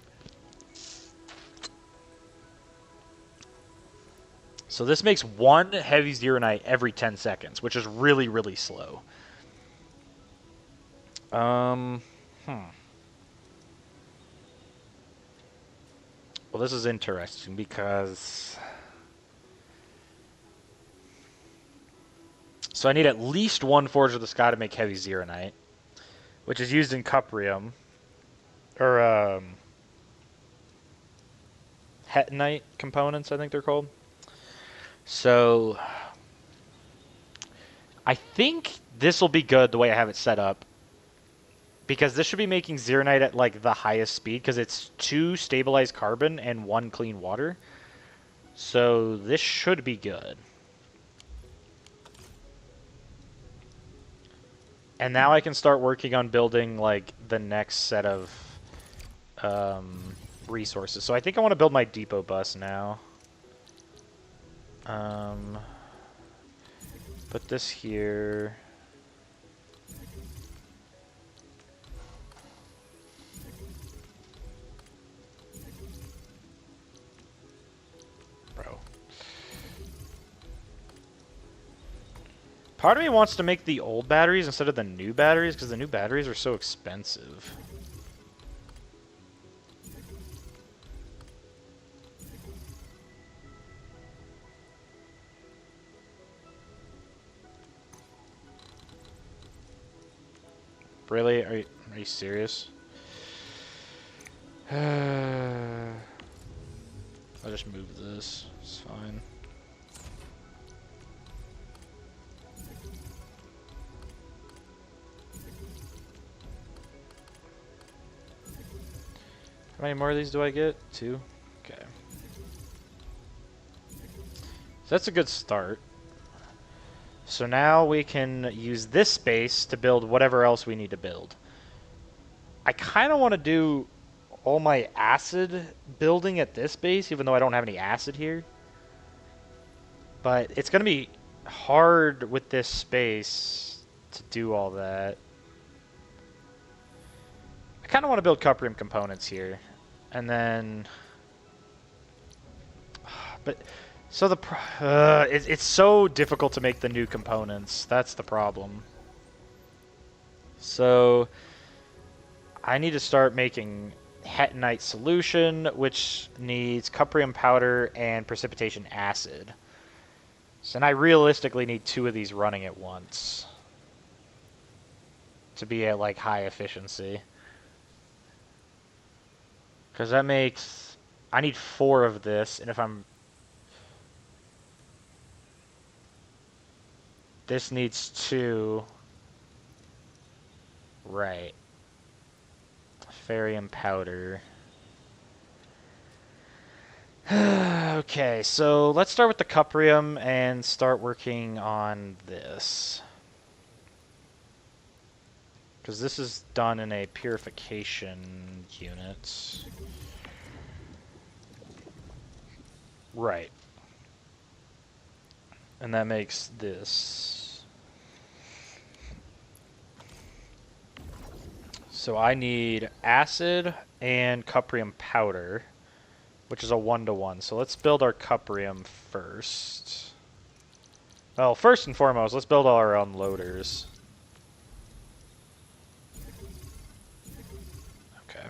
So this makes 1 heavy Zeronite every 10 seconds, which is really, really slow. Well, this is interesting because... So I need at least 1 Forge of the Sky to make heavy Zeronite, which is used in Cuprium. Or, Hetonite components, I think they're called. So I think this will be good the way I have it set up. Because this should be making Zeronite at like the highest speed because it's 2 stabilized carbon and 1 clean water. So this should be good. And now I can start working on building like the next set of resources. So I think I want to build my depot bus now. Put this here. Bro. Part of me wants to make the old batteries instead of the new batteries because the new batteries are so expensive. Really? Are you serious? I'll just move this. It's fine. How many more of these do I get? 2? Okay. So that's a good start. So now we can use this space to build whatever else we need to build. I kind of want to do all my acid building at this base, even though I don't have any acid here. But it's going to be hard with this space to do all that. I kind of want to build cuprium components here. And then... But... So it's so difficult to make the new components. That's the problem. So I need to start making hetonite solution, which needs cuprium powder and precipitation acid. So I realistically need 2 of these running at once to be at like high efficiency. Because that makes... I need 4 of this, and if I'm... This needs 2. Right. Ferrium powder. Okay, so let's start with the cuprium and start working on this. Because this is done in a purification unit. Right. And that makes this. So I need acid and cuprium powder, which is a 1-to-1. So let's build our cuprium first. Well, first and foremost, let's build all our unloaders. Okay.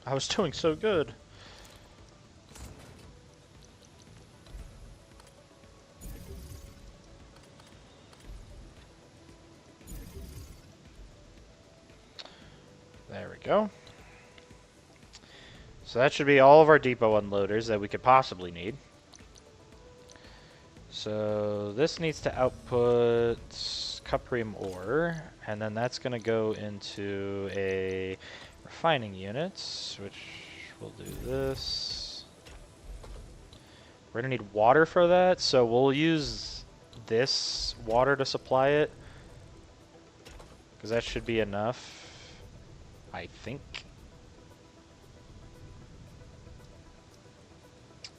I was doing so good. There we go. So that should be all of our depot unloaders that we could possibly need. So this needs to output cuprium ore, and then that's going to go into a refining unit, which we'll do this. We're going to need water for that, so we'll use this water to supply it, because that should be enough, I think.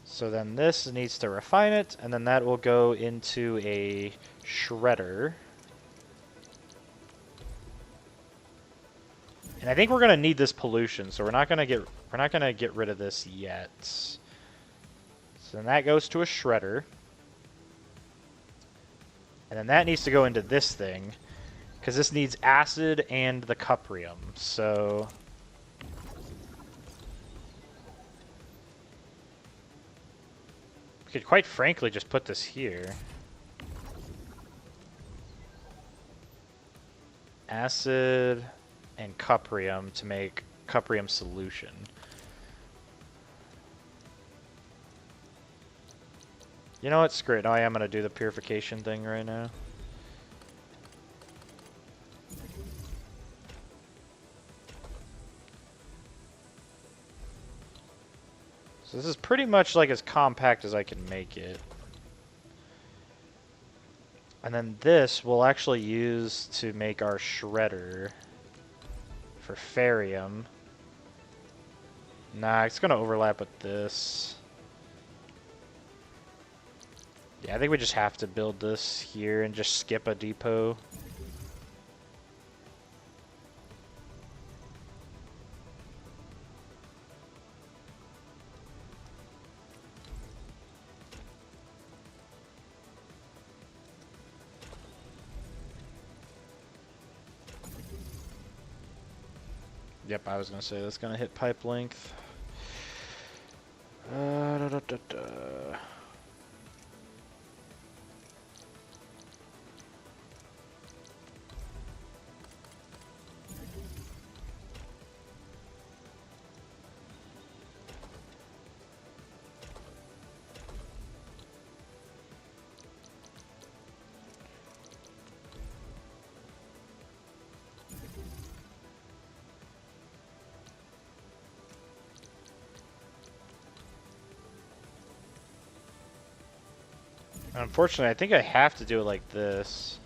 So then this needs to refine it, and then that will go into a shredder. And I think we're gonna need this pollution, so we're not gonna get rid of this yet. So then that goes to a shredder. And then that needs to go into this thing, because this needs acid and the cuprium. So we could quite frankly just put this here. Acid and cuprium to make cuprium solution. You know what? Screw it. I am going to do the purification thing right now. So this is pretty much like as compact as I can make it. And then this we'll actually use to make our shredder for ferrium. Nah, it's going to overlap with this. Yeah, I think we just have to build this here and just skip a depot. Yep, I was going to say that's going to hit pipe length. Da, da, da, da. Unfortunately, I think I have to do it like this,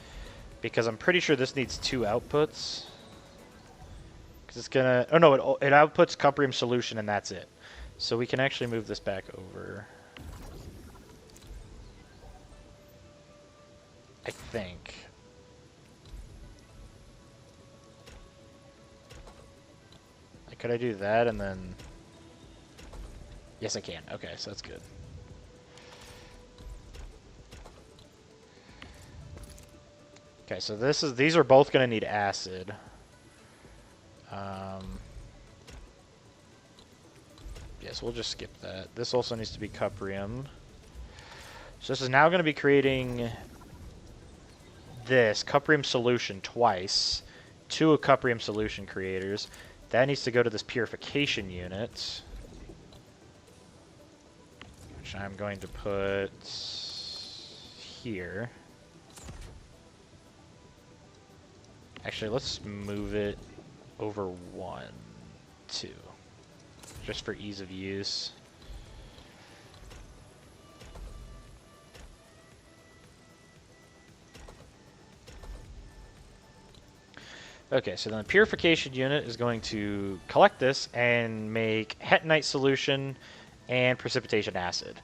because I'm pretty sure this needs 2 outputs. Because it's gonna... Oh no, it outputs cuprium solution and that's it. So we can actually move this back over. I think. Could I do that and then... Yes, I can. Okay, so that's good. Okay, so these are both going to need acid. Yes, we'll just skip that. This also needs to be cuprium. So this is now going to be creating this cuprium solution twice. 2 cuprium solution creators. That needs to go to this purification unit, which I'm going to put here. Actually, let's move it over 1, 2, just for ease of use. Okay, so then the purification unit is going to collect this and make hetonite solution and precipitation acid.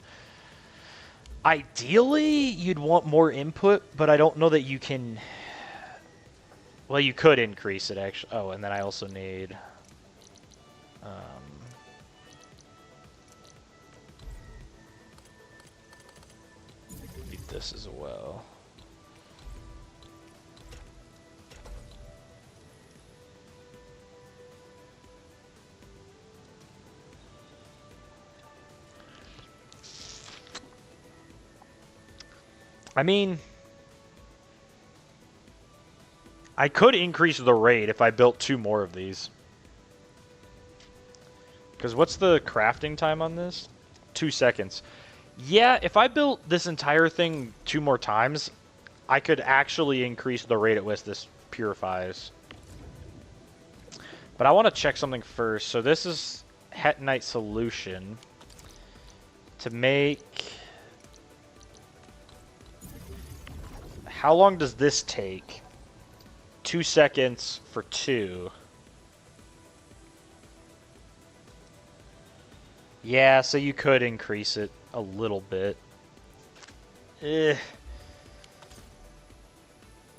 Ideally, you'd want more input, but I don't know that you can... Well, you could increase it, actually. Oh, and then I also need... need this as well. I mean, I could increase the rate if I built 2 more of these. Because what's the crafting time on this? 2 seconds. Yeah, if I built this entire thing 2 more times, I could actually increase the rate at which this purifies. But I want to check something first. So this is hetonite solution. To make... How long does this take? 2 seconds for 2. Yeah, so you could increase it a little bit. Depends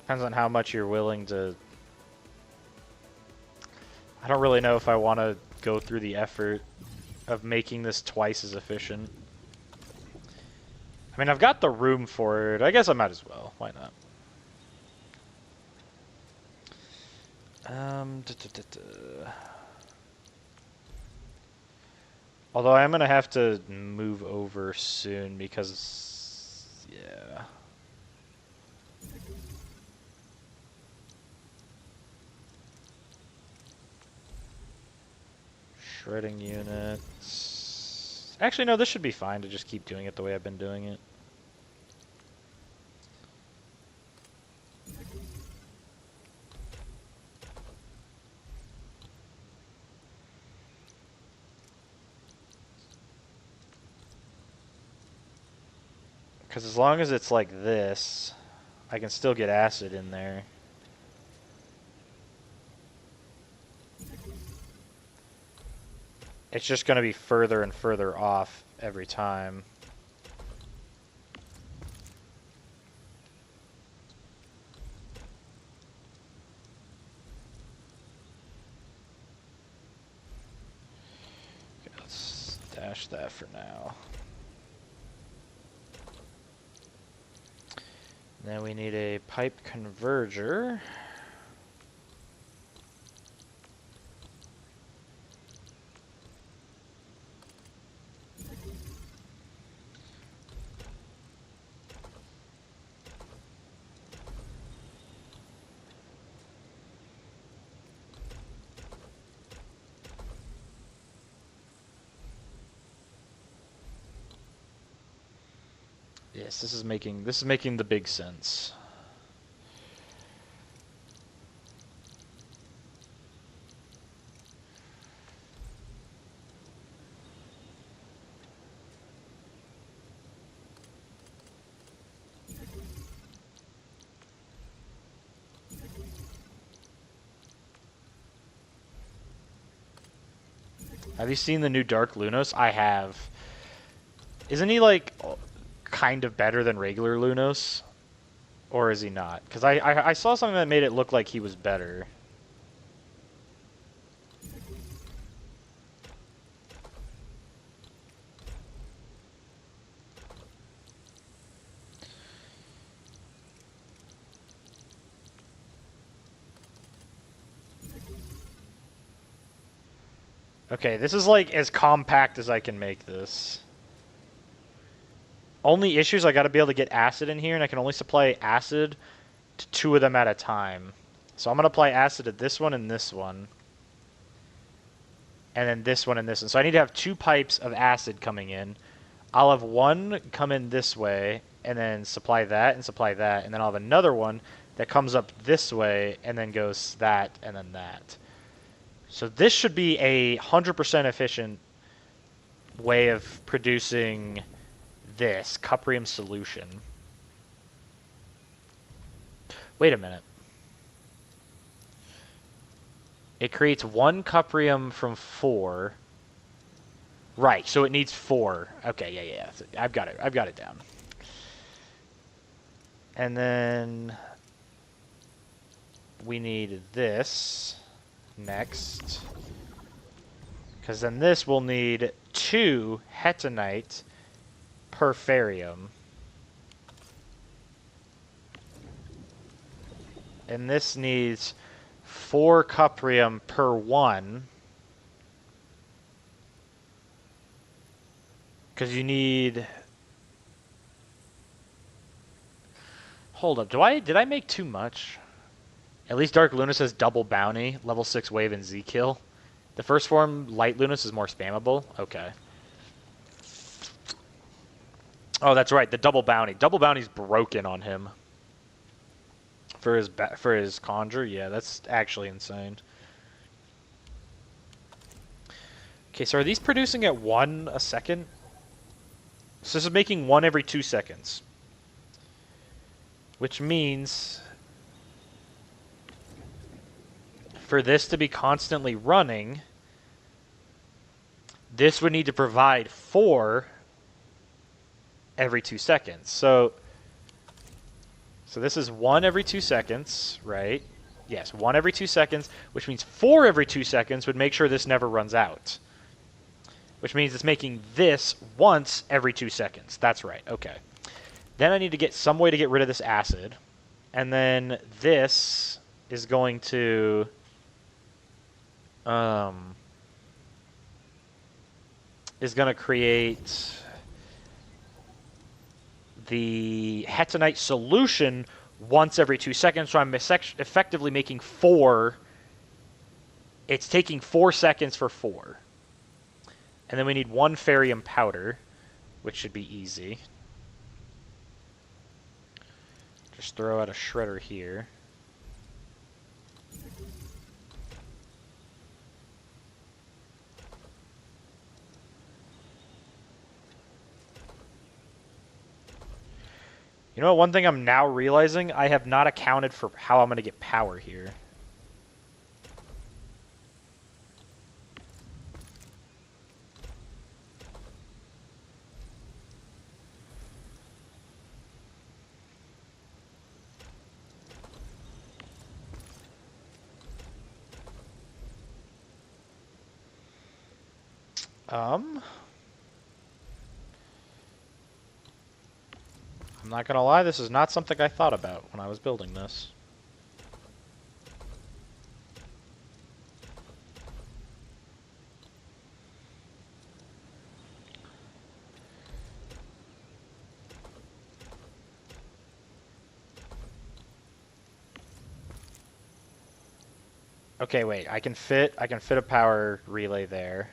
on how much you're willing to... I don't really know if I want to go through the effort of making this twice as efficient. I mean, I've got the room for it. I guess I might as well. Why not? Although I'm going to have to move over soon because, yeah. Shredding units. Actually, no, this should be fine to just keep doing it the way I've been doing it. Because as long as it's like this, I can still get acid in there. It's just going to be further and further off every time. Okay, let's dash that for now. Then we need a pipe converger. Yes, this is making the big sense. Have you seen the new Dark Lunos? I have. Isn't he like kind of better than regular Lunos? Or is he not? Because I saw something that made it look like he was better. Okay, this is like as compact as I can make this. Only issues, I gotta be able to get acid in here, and I can only supply acid to 2 of them at a time. So I'm gonna apply acid to this one and this one. And then this one and this one. So I need to have 2 pipes of acid coming in. I'll have one come in this way, and then supply that, and then I'll have another one that comes up this way, and then goes that, and then that. So this should be a 100% efficient way of producing this cuprium solution. Wait a minute. It creates 1 cuprium from 4. Right, so it needs 4. Okay, yeah. I've got it down. And then we need this next. Because then this will need 2 hetonite per ferium. And this needs 4 cuprium per 1. Because you need... Hold up, did I make too much? At least Dark Lunas has double bounty, level 6 wave, and Z-kill. The first form, Light Lunas, is more spammable? Okay. Oh, that's right, the double bounty. Double bounty's broken on him. For his conjure? Yeah, that's actually insane. Okay, so are these producing at 1 a second? So this is making 1 every 2 seconds. Which means for this to be constantly running, this would need to provide 4 every 2 seconds. So this is 1 every 2 seconds, right? Yes, 1 every 2 seconds, which means 4 every 2 seconds would make sure this never runs out. Which means it's making this once every 2 seconds. That's right, okay. Then I need to get some way to get rid of this acid. And then this is going to... create the hetonite solution once every 2 seconds, so I'm effectively making 4. It's taking 4 seconds for 4. And then we need 1 ferium powder, which should be easy. Just throw out a shredder here. You know what, one thing I'm now realizing, I have not accounted for how I'm going to get power here. I'm not gonna lie, this is not something I thought about when I was building this. Okay, wait, I can fit a power relay there.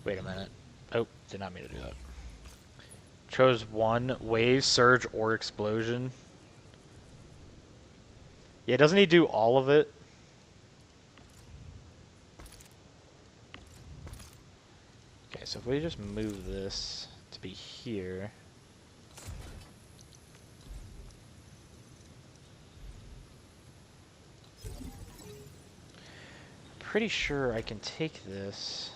Wait a minute. Oh, did not mean to do that. Chose 1, wave, surge, or explosion. Yeah, doesn't he do all of it? Okay, so if we just move this to be here. Pretty sure I can take this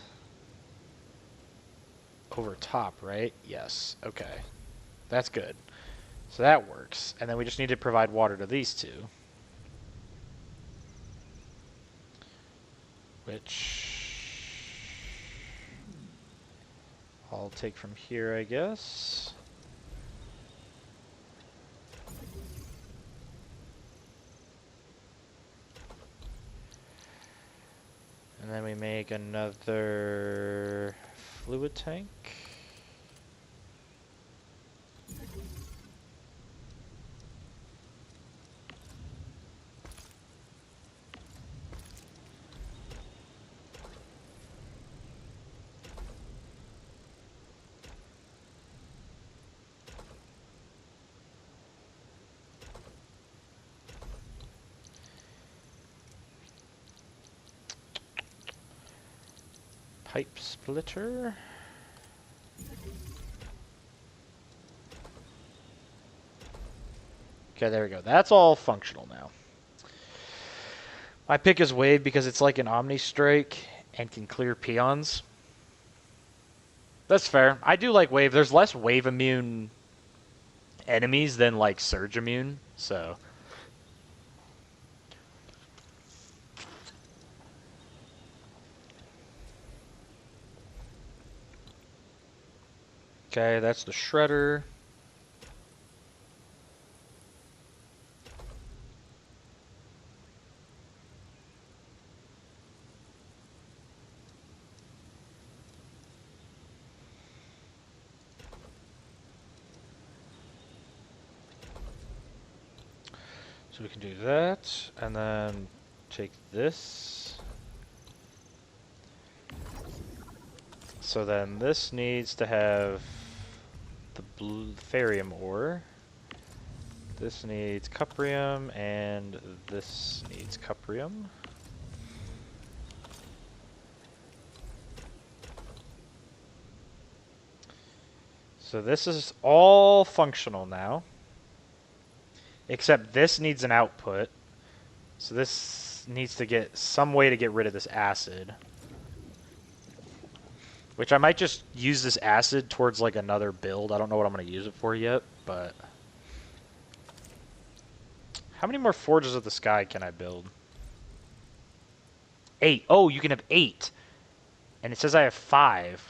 over top, right? Yes. Okay. That's good. So that works. And then we just need to provide water to these two. Which I'll take from here, I guess. And then we make another fluid tank. Pipe splitter. Okay, there we go. That's all functional now. My pick is Wave because it's like an Omni Strike and can clear peons. That's fair. I do like Wave. There's less Wave immune enemies than like Surge immune, so... Okay, that's the shredder. So we can do that, and then take this. So then this needs to have the blue ferium ore. This needs cuprium, and this needs cuprium. So this is all functional now. Except this needs an output. So this needs to get some way to get rid of this acid. Which I might just use this acid towards like another build. I don't know what I'm going to use it for yet, but... How many more Forges of the Sky can I build? 8. Oh, you can have 8. And it says I have 5.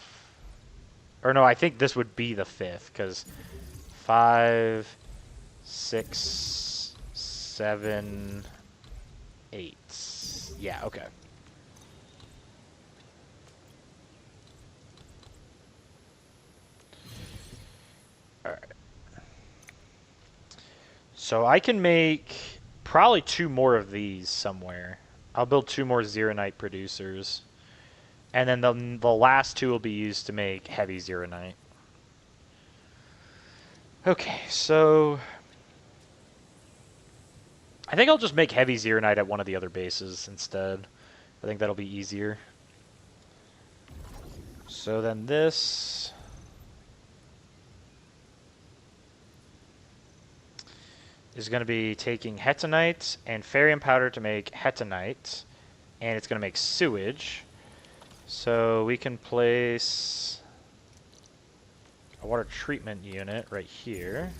Or no, I think this would be the 5th, because 5, 6, 7, 8. Yeah, okay. Alright. So I can make probably 2 more of these somewhere. I'll build 2 more Zeronite producers. And then the last 2 will be used to make heavy Zeronite. Okay, so I think I'll just make heavy Zeronite at one of the other bases instead. I think that'll be easier. So then this is going to be taking Hetonite and Ferium Powder to make Hetonite. And it's going to make sewage. So we can place a water treatment unit right here.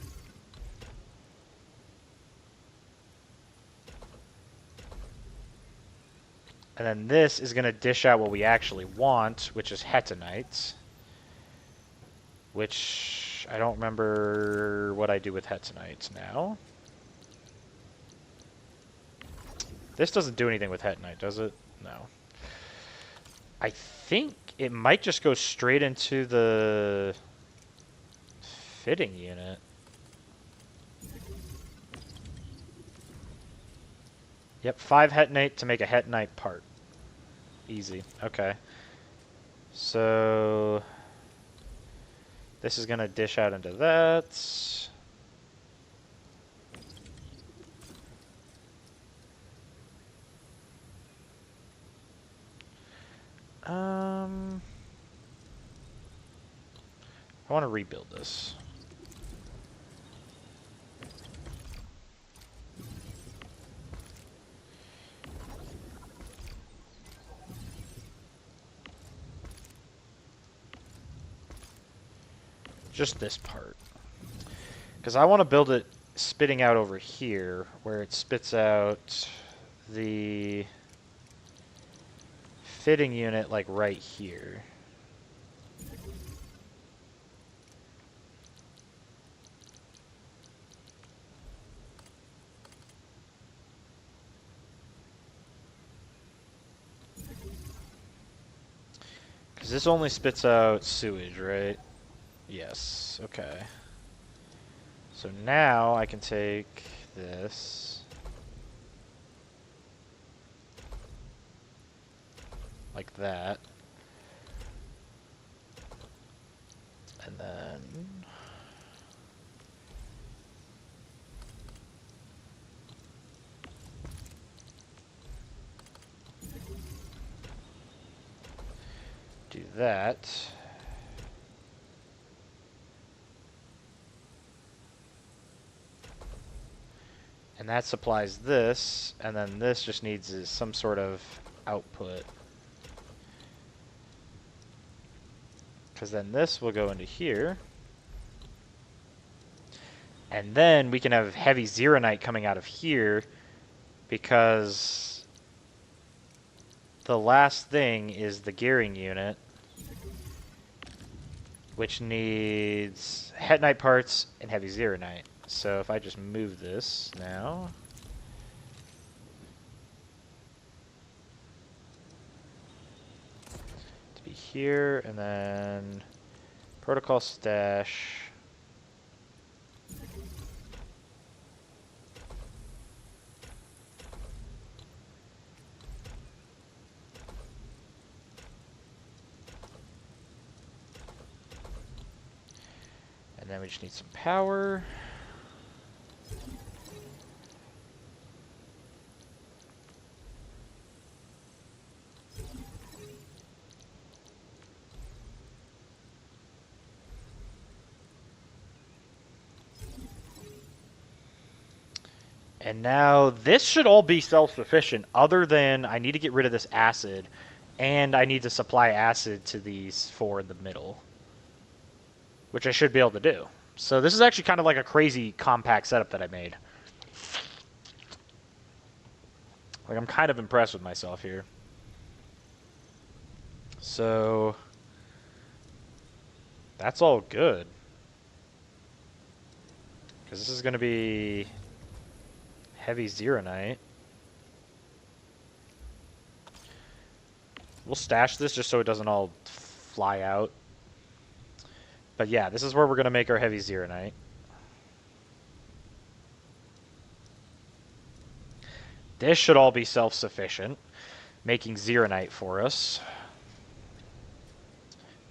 And then this is going to dish out what we actually want, which is Hetonite. Which I don't remember what I do with Hetonite now. This doesn't do anything with Hetonite, does it? No. I think it might just go straight into the fitting unit. Yep, 5 Hetonite to make a Hetonite part. Easy. Okay. So this is going to dish out into that. I want to rebuild this. Just this part. Because I want to build it spitting out over here, where it spits out the fitting unit, like right here. Because this only spits out sewage, right? Yes, okay. So now I can take this, like that, and then do that. And that supplies this, and then this just needs some sort of output. Because then this will go into here. And then we can have heavy Zeronite coming out of here, because the last thing is the gearing unit, which needs Hetonite parts and heavy Zeronite. So if I just move this now, to be here, and then protocol stash. And then we just need some power. And now this should all be self-sufficient, other than I need to get rid of this acid, and I need to supply acid to these 4 in the middle, which I should be able to do. So this is actually kind of like a crazy compact setup that I made. Like, I'm kind of impressed with myself here. So, that's all good. Because this is going to be heavy Zeronite. We'll stash this just so it doesn't all fly out. But yeah, this is where we're going to make our heavy Zeronite. This should all be self-sufficient, making Zeronite for us.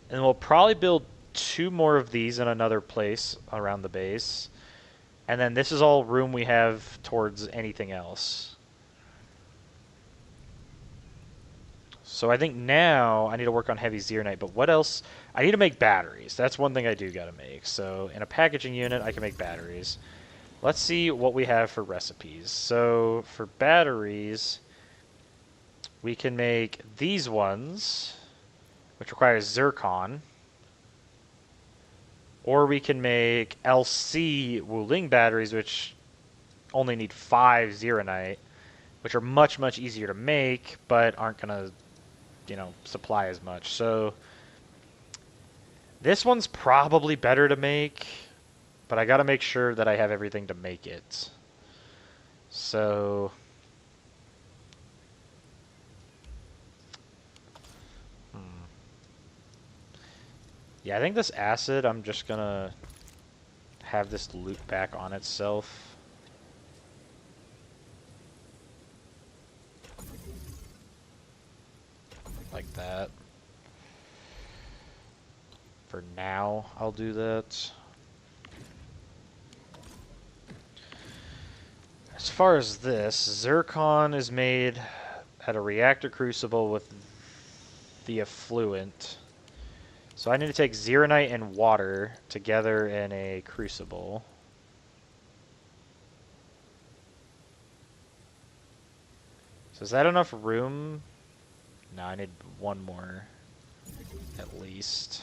And we'll probably build 2 more of these in another place around the base. And then this is all room we have towards anything else. So I think now I need to work on heavy Zeronite, but what else? I need to make batteries. That's one thing I do got to make. So in a packaging unit, I can make batteries. Let's see what we have for recipes. So for batteries, we can make these ones, which requires zircon. Or we can make LC Wuling batteries, which only need 5 Zeronite, which are much, much easier to make, but aren't going to, supply as much. So this one's probably better to make, but I got to make sure that I have everything to make it. So yeah, I think this acid, I'm just going to have this loop back on itself. Like that. For now, I'll do that. As far as this, zircon is made at a reactor crucible with the effluent. So I need to take Zeronite and water together in a crucible. So is that enough room? No, I need 1 more at least.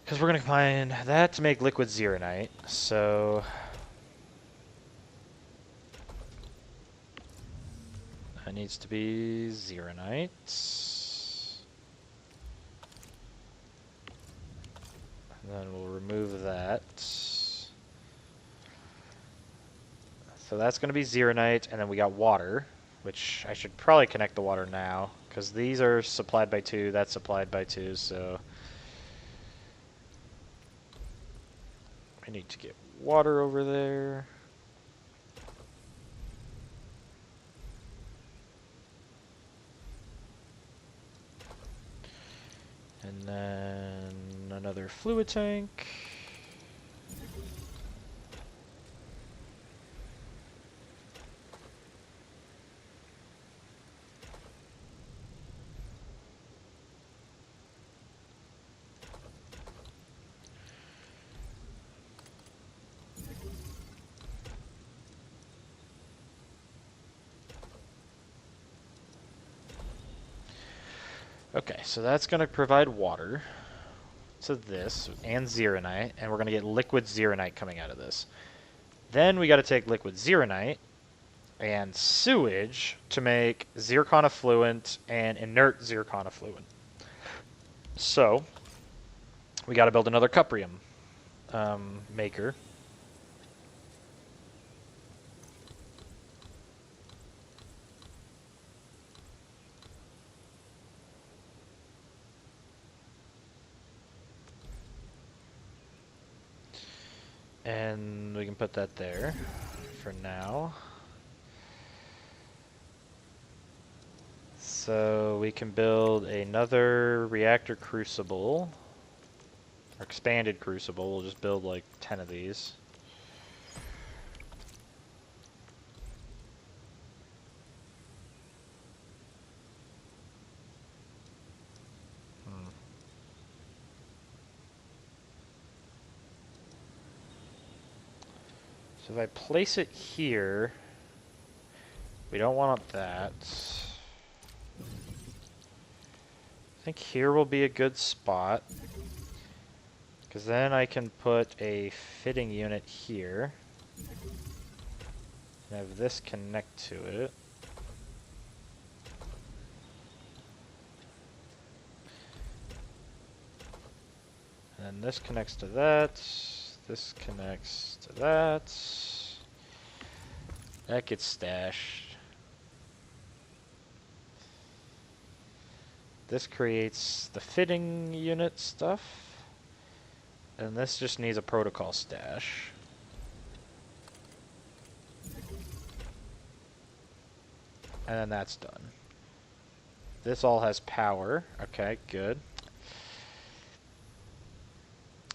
Because we're going to combine that to make liquid Zeronite. So that needs to be Zeronite. And then we'll remove that. So that's going to be Zeronite, and then we got water, which I should probably connect the water now, because these are supplied by 2, that's supplied by 2, so I need to get water over there. And then another fluid tank. Okay, so that's going to provide water to this and Zeronite, and we're going to get liquid Zeronite coming out of this. Then we got to take liquid Zeronite and sewage to make zircon effluent and inert zircon effluent. So we got to build another cuprium maker. And we can put that there for now. So we can build another reactor crucible, or expanded crucible. We'll just build like 10 of these. So if I place it here, we don't want that. I think here will be a good spot, because then I can put a fitting unit here. Have this connect to it. And then this connects to that. This connects to that. That gets stashed. This creates the fitting unit stuff. And this just needs a protocol stash. And then that's done. This all has power. Okay, good.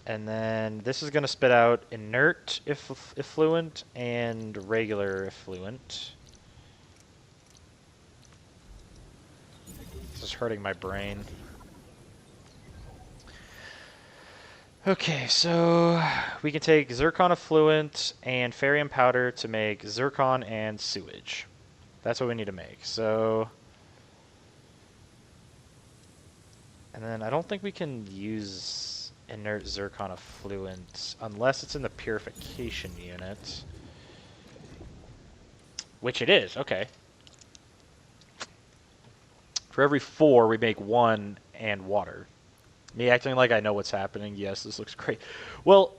And then this is going to spit out inert effluent and regular effluent. This is hurting my brain. Okay, so we can take zircon effluent and ferrium powder to make zircon and sewage. That's what we need to make. So, and then I don't think we can use inert zircon effluent unless it's in the purification unit. Which it is, okay. For every 4, we make 1 and water. Me acting like I know what's happening. Yes, this looks great. Well,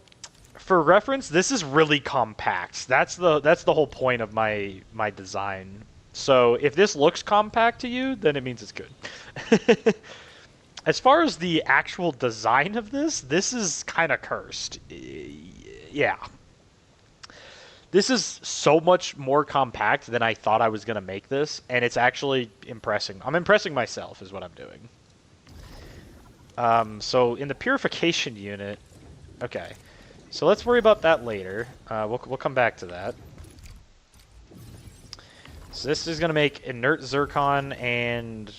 for reference, this is really compact. That's the whole point of my design. So if this looks compact to you, then it means it's good. As far as the actual design of this is kind of cursed. Yeah. This is so much more compact than I thought I was going to make this, and it's actually impressing. I'm impressing myself is what I'm doing. So in the purification unit, okay. So let's worry about that later. We'll come back to that. So this is going to make inert zircon and...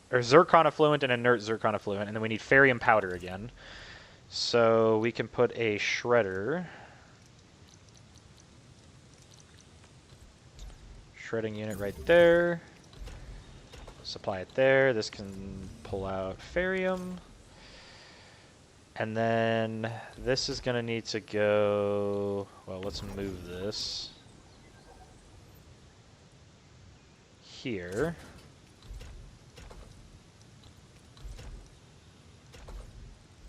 or zircon effluent and inert zircon effluent, and then we need ferrium powder again. So we can put a shredder. Shredding unit right there. Supply it there. This can pull out ferrium. And then this is going to need to go... well, let's move this here.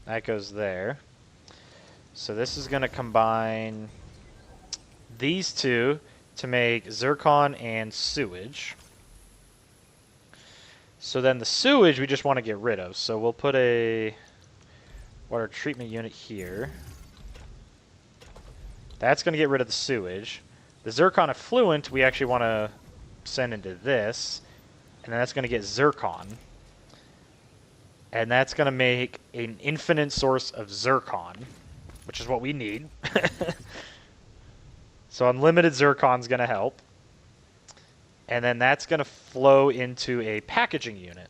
That goes there. So this is going to combine these two to make zircon and sewage. So then the sewage we just want to get rid of. So we'll put a water treatment unit here. That's going to get rid of the sewage. The zircon effluent we actually want to send into this. And then that's going to get zircon. And that's going to make an infinite source of zircon, which is what we need. So unlimited zircon's going to help. And then that's going to flow into a packaging unit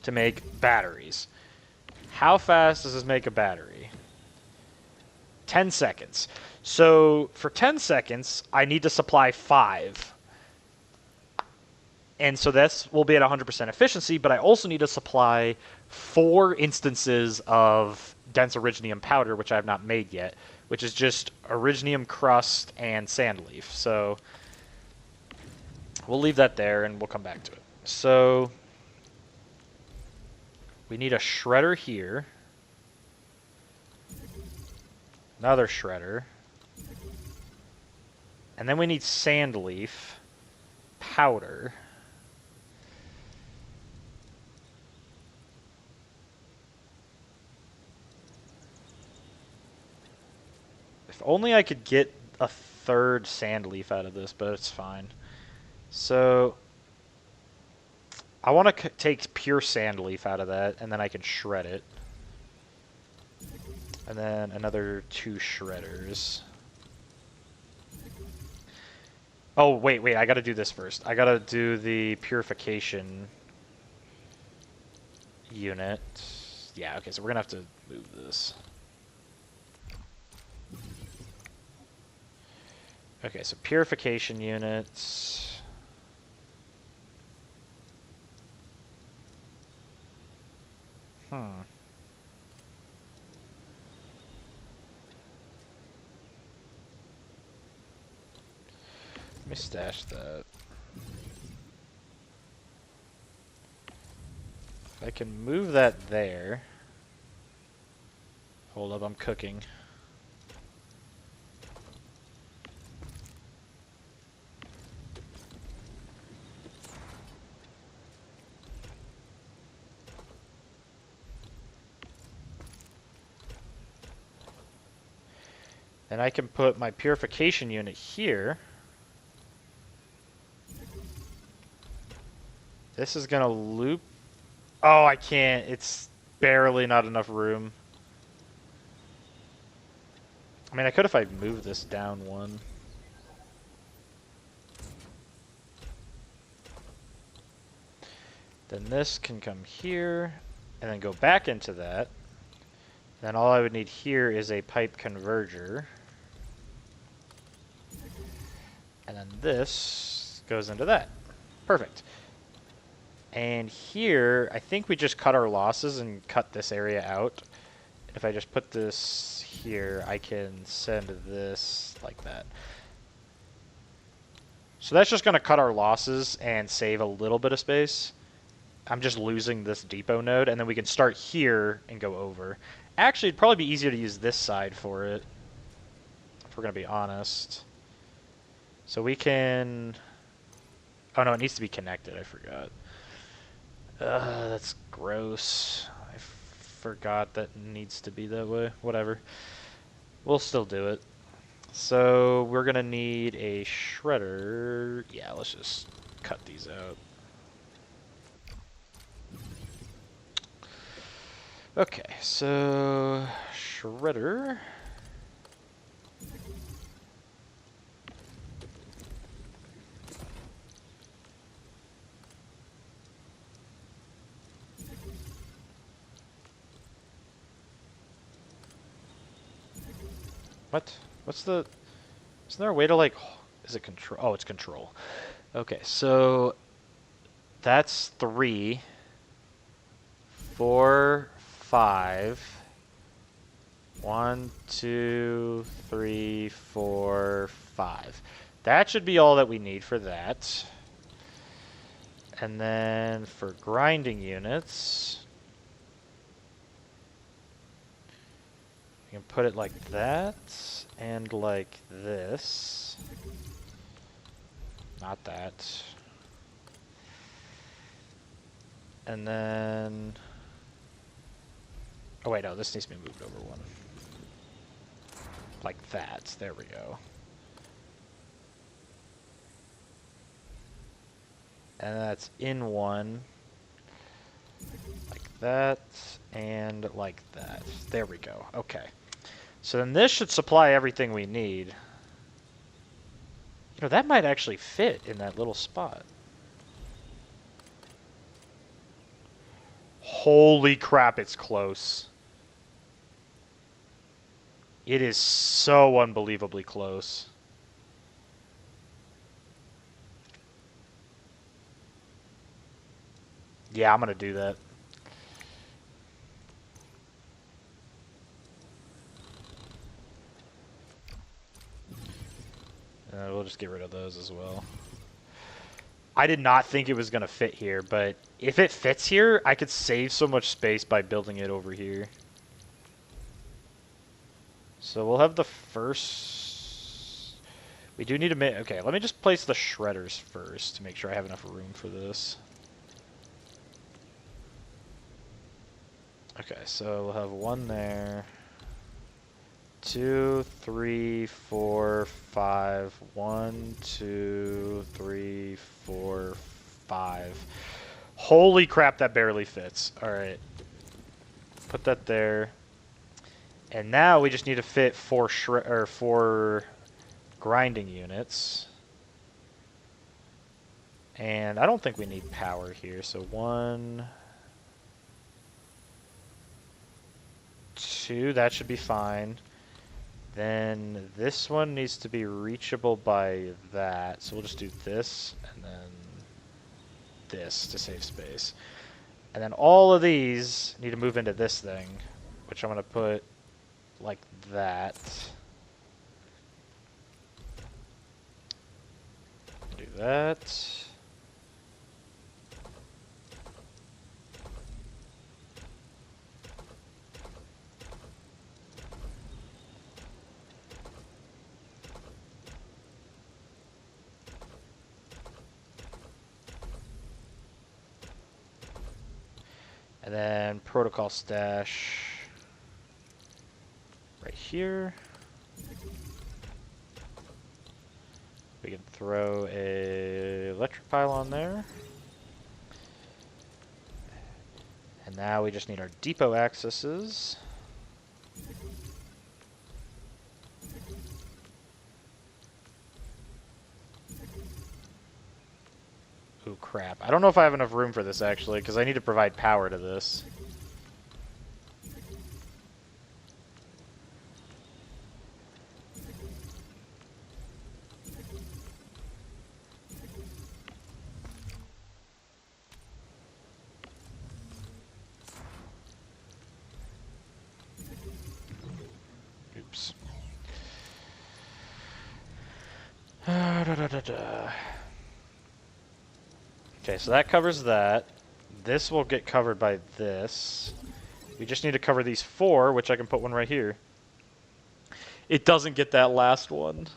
to make batteries. How fast does this make a battery? 10 seconds. So for 10 seconds, I need to supply 5. And so this will be at 100% efficiency, but I also need to supply 4 instances of dense originium powder, which I have not made yet, which is just originium crust and sand leaf. So we'll leave that there and we'll come back to it. So we need a shredder here. Another shredder. And then we need sand leaf powder. If only I could get a 3rd sand leaf out of this, but it's fine. So I want to take pure sand leaf out of that, and then I can shred it. And then another 2 shredders. Oh, wait, I gotta do this first. I gotta do the purification unit. Yeah, okay, so we're gonna have to move this. Okay, so purification units. me stash that. I can move that there. Hold up, I'm cooking. Then I can put my purification unit here. This is gonna loop. Oh, I can't. It's barely not enough room. I mean, I could if I move this down one. Then this can come here, and then go back into that. Then all I would need here is a pipe converger. And then this goes into that. Perfect. And here, I think we just cut our losses and cut this area out. If I just put this here, I can send this like that. So that's just going to cut our losses and save a little bit of space. I'm just losing this depot node, and then we can start here and go over. Actually, it'd probably be easier to use this side for it, if we're going to be honest. So we can... Oh no, it needs to be connected, I forgot. That's gross. I forgot that needs to be that way. Whatever. We'll still do it. So we're going to need a shredder. Yeah, let's just cut these out. Okay, so shredder. What? What's the... Isn't there a way to, like... Is it control? Oh, it's control. Okay, so... That's 3, 4, 5. 1, 2, 3, 4, 5. That should be all that we need for that. And then for grinding units... You can put it like that, and like this. Not that. And then... Oh wait, no, this needs to be moved over one. Like that. There we go. And that's in one. Like that, and like that. There we go. Okay. So then this should supply everything we need. You know, that might actually fit in that little spot. Holy crap, it's close. It is so unbelievably close. Yeah, I'm gonna do that. We'll just get rid of those as well. I did not think it was going to fit here, but if it fits here, I could save so much space by building it over here. So we'll have the first... We do need to make... Okay, let me just place the shredders first to make sure I have enough room for this. Okay, so we'll have one there. 2, 3, 4, 5. 1, 2, 3, 4, 5. Holy crap, that barely fits. Alright. Put that there. And now we just need to fit 4 grinding units. And I don't think we need power here, so 1, 2, that should be fine. Then this one needs to be reachable by that. So we'll just do this and then this to save space. And then all of these need to move into this thing, which I'm going to put like that. do that. And then protocol stash right here. We can throw a electric pylon there. And now we just need our depot accesses. Ooh, crap. I don't know if I have enough room for this, actually, because I need to provide power to this. Oops. Okay, so that covers that. This will get covered by this. We just need to cover these 4, which I can put one right here. It doesn't get that last one.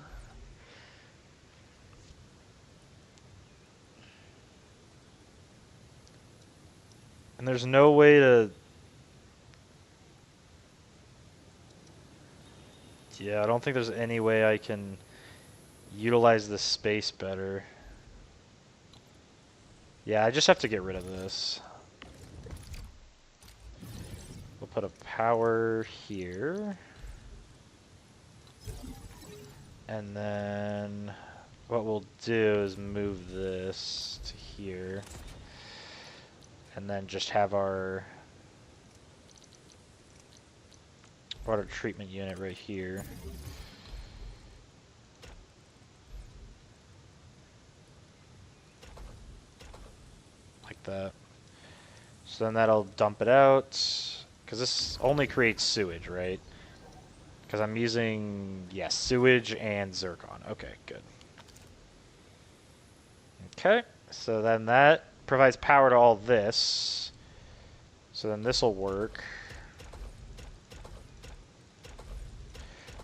And there's no way to... Yeah, I don't think there's any way I can utilize this space better. Yeah, I just have to get rid of this. We'll put a power here. And then what we'll do is move this to here. And then just have our water treatment unit right here. Like that. So then that'll dump it out. Because this only creates sewage, right? Because I'm using, yes, sewage and zircon. Okay, good. Okay, so then that provides power to all this. So then this will work.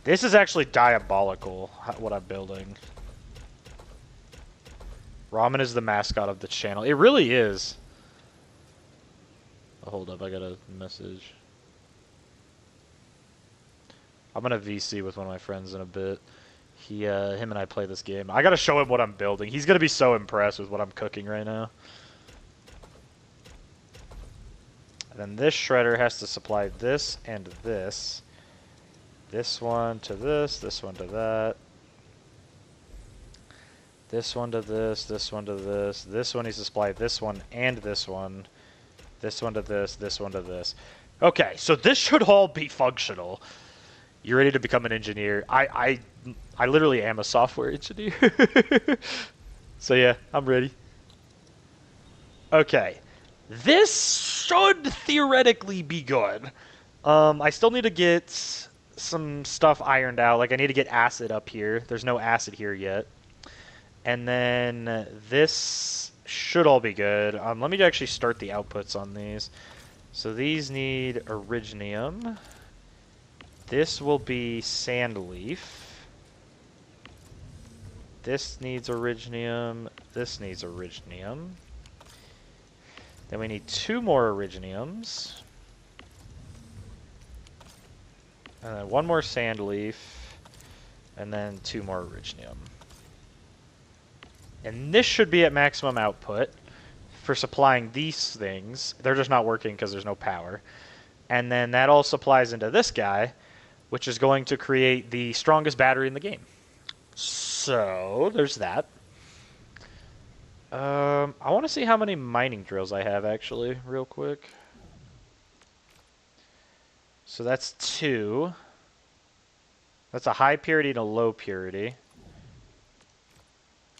This is actually diabolical, what I'm building. Ramen is the mascot of the channel. It really is. Oh, hold up, I got a message. I'm gonna VC with one of my friends in a bit. Him and I play this game. I gotta show him what I'm building. He's gonna be so impressed with what I'm cooking right now. And then this shredder has to supply this and this. This one to this one to that. This one to this one to this. This one needs to supply this one and this one. This one to this one to this. Okay, so this should all be functional. You ready to become an engineer? I literally am a software engineer. So yeah, I'm ready. Okay. This should theoretically be good. I still need to get some stuff ironed out. Like, I need to get acid up here. There's no acid here yet. And then this should all be good. Let me actually start the outputs on these. So these need originium. This will be sand leaf. This needs originium. This needs originium. Then we need 2 more originiums. And then 1 more sand leaf. And then 2 more originium. And this should be at maximum output for supplying these things. They're just not working because there's no power. And then that all supplies into this guy, which is going to create the strongest battery in the game. So, there's that. I want to see how many mining drills I have, actually, real quick. So that's 2. That's a high purity and a low purity.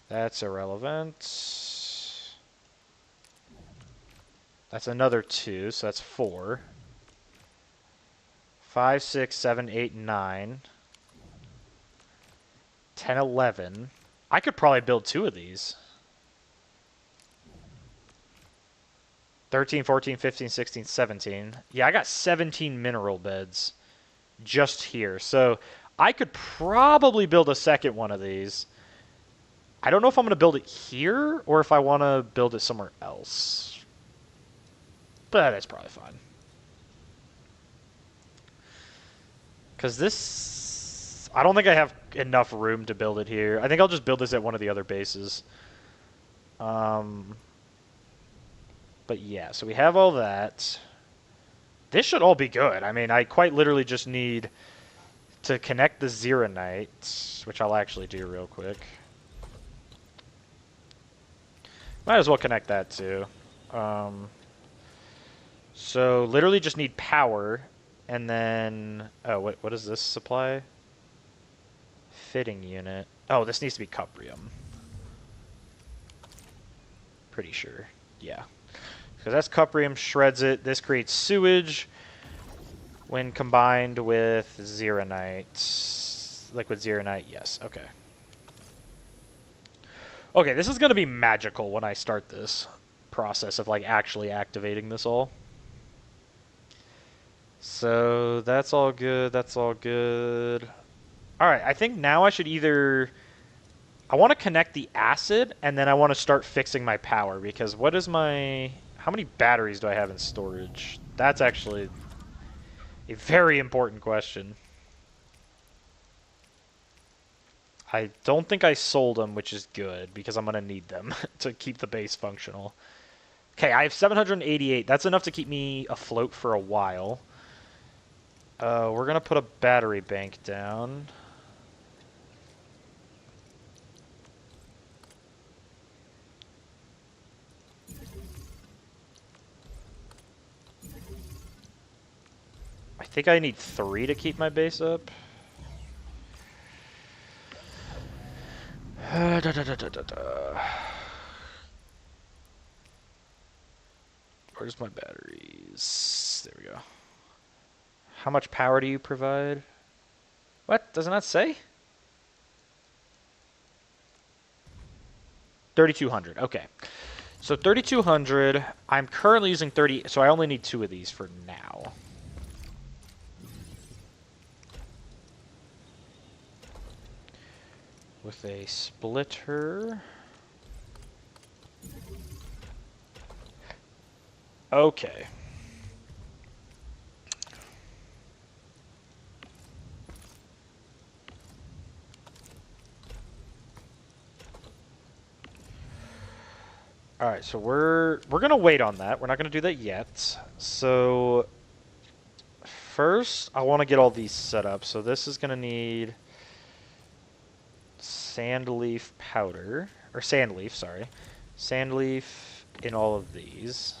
That's irrelevant. That's another 2, so that's 4. 5, 6, 7, 8, 9. 10, 11. I could probably build 2 of these. 13, 14, 15, 16, 17. Yeah, I got 17 mineral beds just here. So I could probably build a second one of these. I don't know if I'm going to build it here or if I want to build it somewhere else. But that's probably fine. Because this... I don't think I have enough room to build it here. I think I'll just build this at one of the other bases. But yeah, so we have all that. This should all be good. I mean, I quite literally just need to connect the Xeronites, which I'll actually do real quick. Might as well connect that too. So literally just need power, and then... Oh, what is this supply? Fitting unit. Oh, this needs to be cuprium. Pretty sure. Yeah. Because that's cuprium, shreds it. This creates sewage when combined with Xeronite. Liquid Xeronite, yes. Okay. Okay, this is going to be magical when I start this process of, like, actually activating this all. So, that's all good. That's all good. Alright, I think now I should either... I want to connect the acid, and then I want to start fixing my power, because what is my... How many batteries do I have in storage? That's actually a very important question. I don't think I sold them, which is good, because I'm going to need them to keep the base functional. Okay, I have 788. That's enough to keep me afloat for a while. We're going to put a battery bank down. I think I need 3 to keep my base up. Where's my batteries? There we go. How much power do you provide? What? Doesn't that say? 3,200. Okay. So 3,200. I'm currently using 30, so I only need 2 of these for now. With a splitter. Okay. All right, so we're gonna wait on that. We're not gonna do that yet. So first, I want to get all these set up. So this is gonna need sandleaf powder, or sandleaf, sorry, sandleaf in all of these.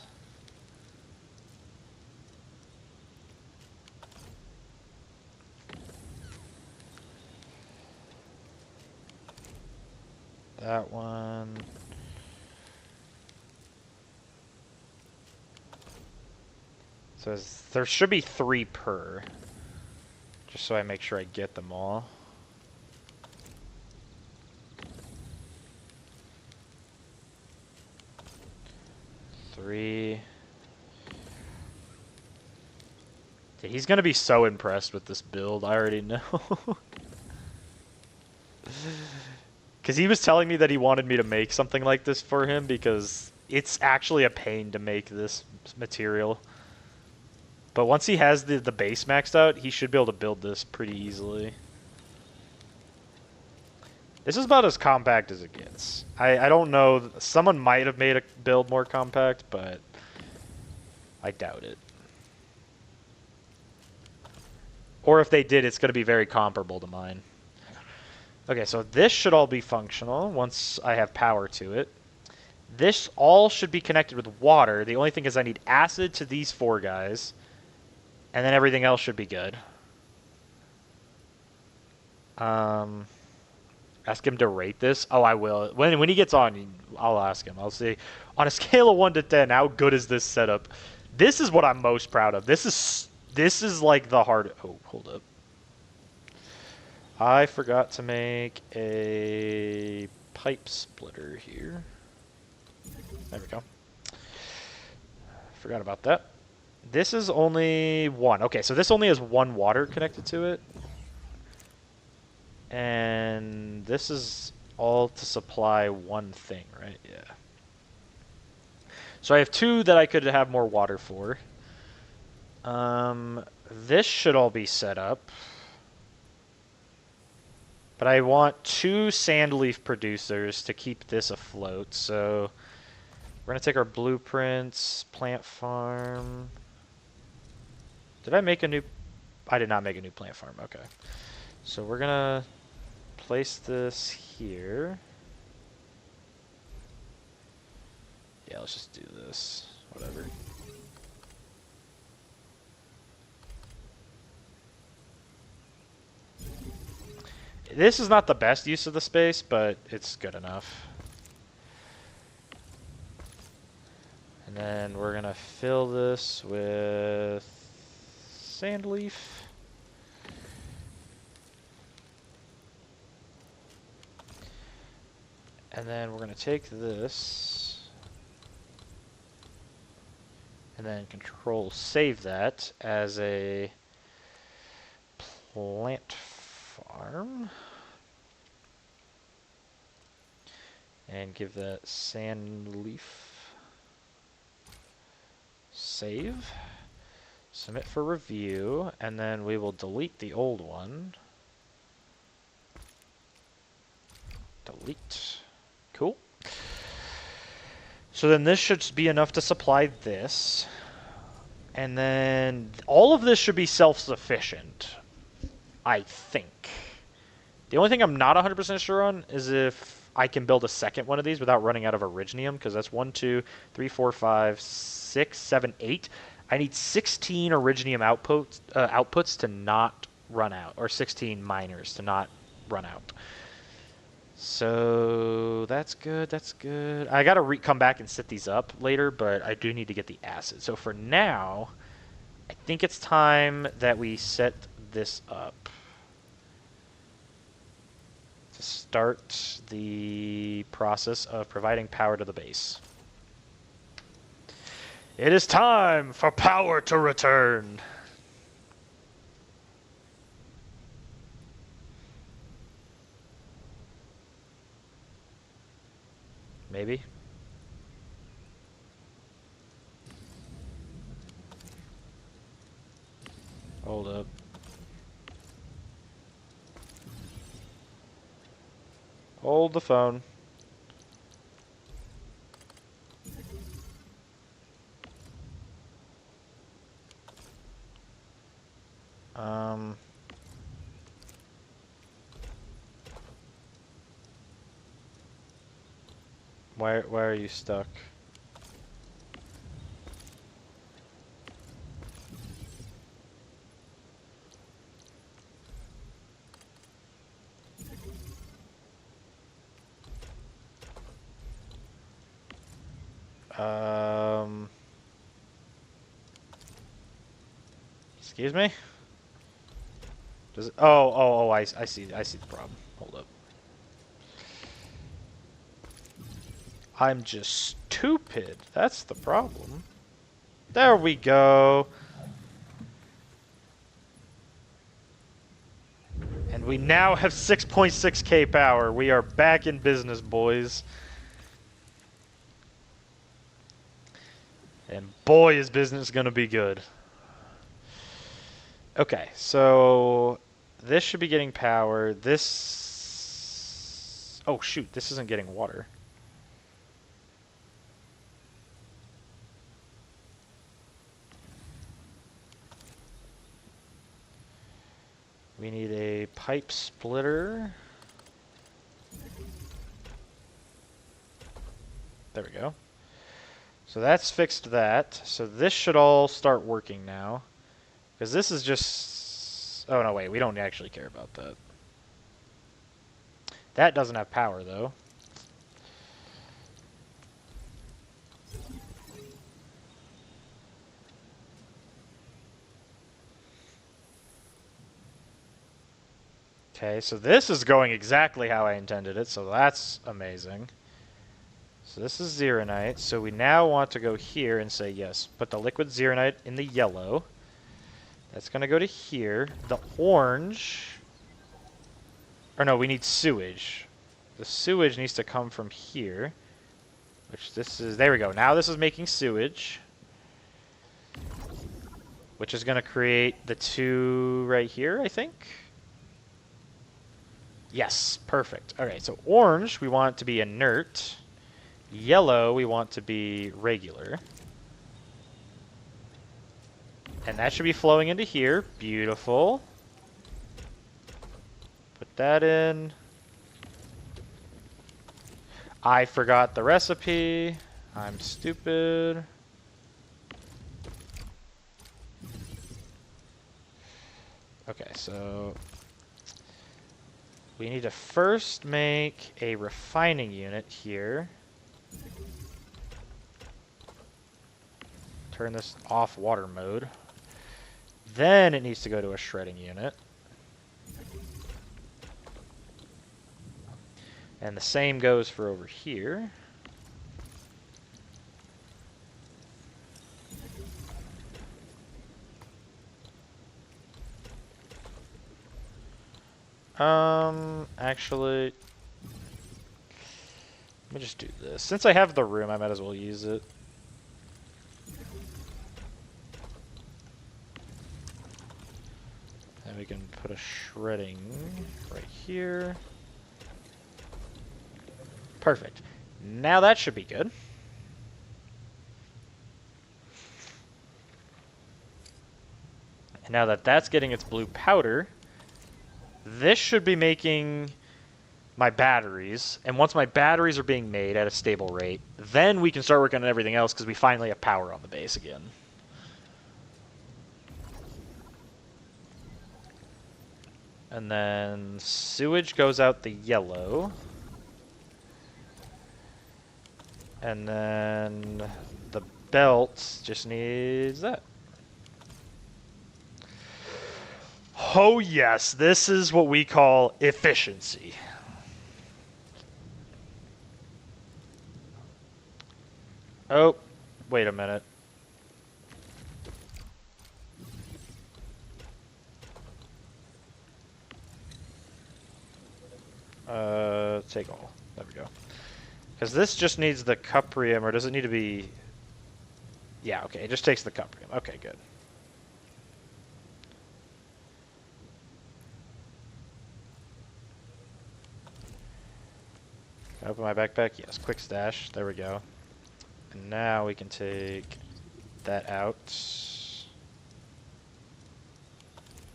That one. So there should be 3 per. Just so I make sure I get them all. Three. Dude, he's gonna be so impressed with this build, I already know. Because he was telling me that he wanted me to make something like this for him because it's actually a pain to make this material. But once he has the base maxed out, he should be able to build this pretty easily. This is about as compact as it gets. I don't know. Someone might have made a build more compact, but I doubt it. Or if they did, it's going to be very comparable to mine. Okay, so this should all be functional once I have power to it. This all should be connected with water. The only thing is I need acid to these 4 guys. And then everything else should be good. Ask him to rate this. Oh, I will. When he gets on, I'll ask him. I'll say, on a scale of 1 to 10, how good is this setup? This is what I'm most proud of. This is like the hard... Oh, hold up. I forgot to make a pipe splitter here. There we go. Forgot about that. This is only one. Okay, so this only has one water connected to it. And this is all to supply one thing, right? Yeah. So I have two that I could have more water for. This should all be set up. But I want two sand leaf producers to keep this afloat. So we're going to take our blueprints, plant farm. Did I make a new... I did not make a new plant farm. Okay. So we're going to place this here. Yeah, let's just do this. Whatever. This is not the best use of the space, but it's good enough. And then we're going to fill this with sand leaf. And then we're going to take this and then control save that as a plant farm. And give that sand leaf. Save. Submit for review. And then we will delete the old one. Delete. Cool. So then this should be enough to supply this. And then all of this should be self-sufficient, I think. The only thing I'm not 100% sure on is if I can build a second one of these without running out of Originium, because that's 1, 2, 3, 4, 5, 6, 7, 8. I need 16 Originium outputs to not run out, or 16 miners to not run out. So that's good, that's good. I got to come back and set these up later, but I do need to get the acid. So for now, I think it's time that we set this up to start the process of providing power to the base. It is time for power to return. Maybe. Hold up. Hold the phone. Why are you stuck? Excuse me? Does it, I see the problem. Hold up. I'm just stupid. That's the problem. There we go. And we now have 6.6k power. We are back in business, boys. And boy, is business going to be good. Okay, so this should be getting power. This... Oh, shoot, this isn't getting water. We need a pipe splitter. There we go. So that's fixed that. So this should all start working now. Because this is just... Oh, no, wait. We don't actually care about that. That doesn't have power, though. Okay, so this is going exactly how I intended it, so that's amazing. So this is Zeronite, so we now want to go here and say yes. Put the liquid Zeronite in the yellow. That's going to go to here. The orange... Or no, we need sewage. The sewage needs to come from here. Which this is... There we go. Now this is making sewage. Which is going to create the two right here, I think. Yes, perfect. Okay, so orange, we want it to be inert. Yellow, we want to be regular. And that should be flowing into here. Beautiful. Put that in. I forgot the recipe. I'm stupid. Okay, so we need to first make a refining unit here. Turn this off water mode. Then it needs to go to a shredding unit. And the same goes for over here. Actually, let me just do this. Since I have the room, I might as well use it. And we can put a shredding right here. Perfect. Now that should be good. And now that that's getting its blue powder, this should be making my batteries. And once my batteries are being made at a stable rate, then we can start working on everything else because we finally have power on the base again. And then sewage goes out the yellow. And then the belt just needs that. Oh yes, this is what we call efficiency. Oh, wait a minute. Take all. There we go. Because this just needs the cuprium, or does it need to be... Yeah, okay, it just takes the cuprium. Okay, good. Can I open my backpack? Yes, quick stash. There we go. And now we can take that out.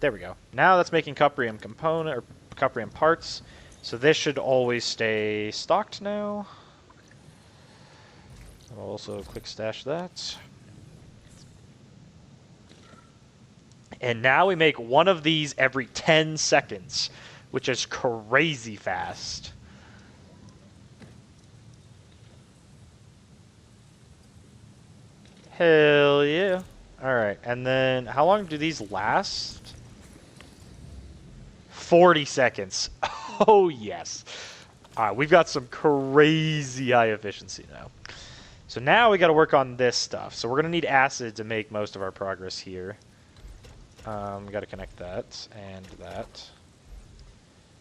There we go. Now that's making cuprium component, or cuprium parts. So this should always stay stocked now. I'll also quick stash that. And now we make one of these every 10 seconds, which is crazy fast. Hell yeah. Alright, and then how long do these last? 40 seconds. Oh, yes. Alright, we've got some crazy high efficiency now. So now we got to work on this stuff. So we're going to need acid to make most of our progress here. We got to connect that and that.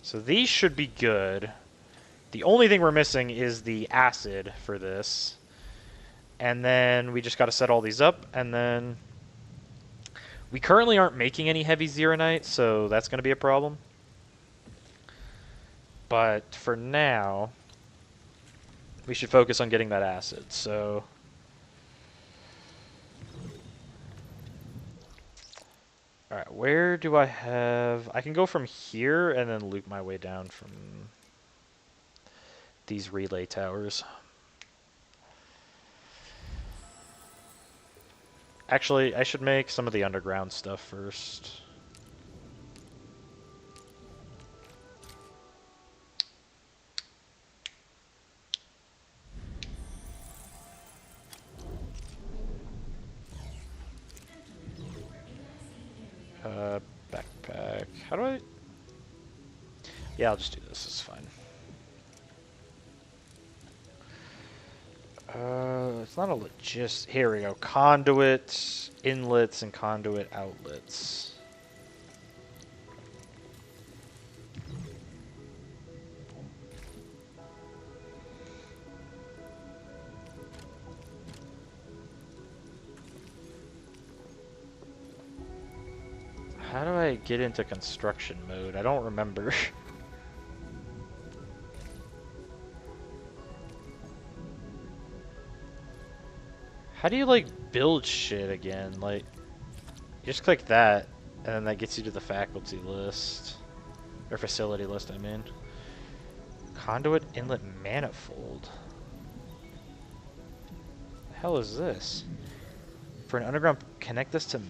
So these should be good. The only thing we're missing is the acid for this. And then we just got to set all these up, and then we currently aren't making any heavy zeronite, so that's going to be a problem. But for now, we should focus on getting that acid. So all right, where do I have... I can go from here and then loop my way down from these relay towers. Actually, I should make some of the underground stuff first. Backpack. How do I... Yeah, I'll just do this. It's fine. It's not a here we go. Conduit inlets and conduit outlets. How do I get into construction mode? I don't remember. How do you, like, build shit again? Like, you just click that, and then that gets you to the faculty list. Or facility list, I mean. Conduit inlet manifold. The hell is this? For an underground, connect this to...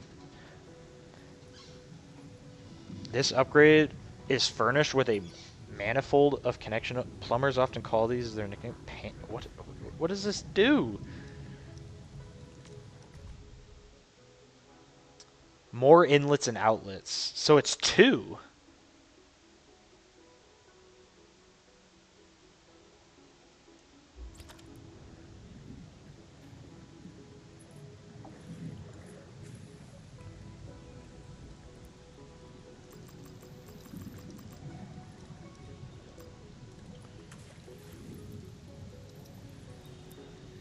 This upgrade is furnished with a manifold of connection. Plumbers often call these their nickname. What does this do? More inlets and outlets. So it's 2.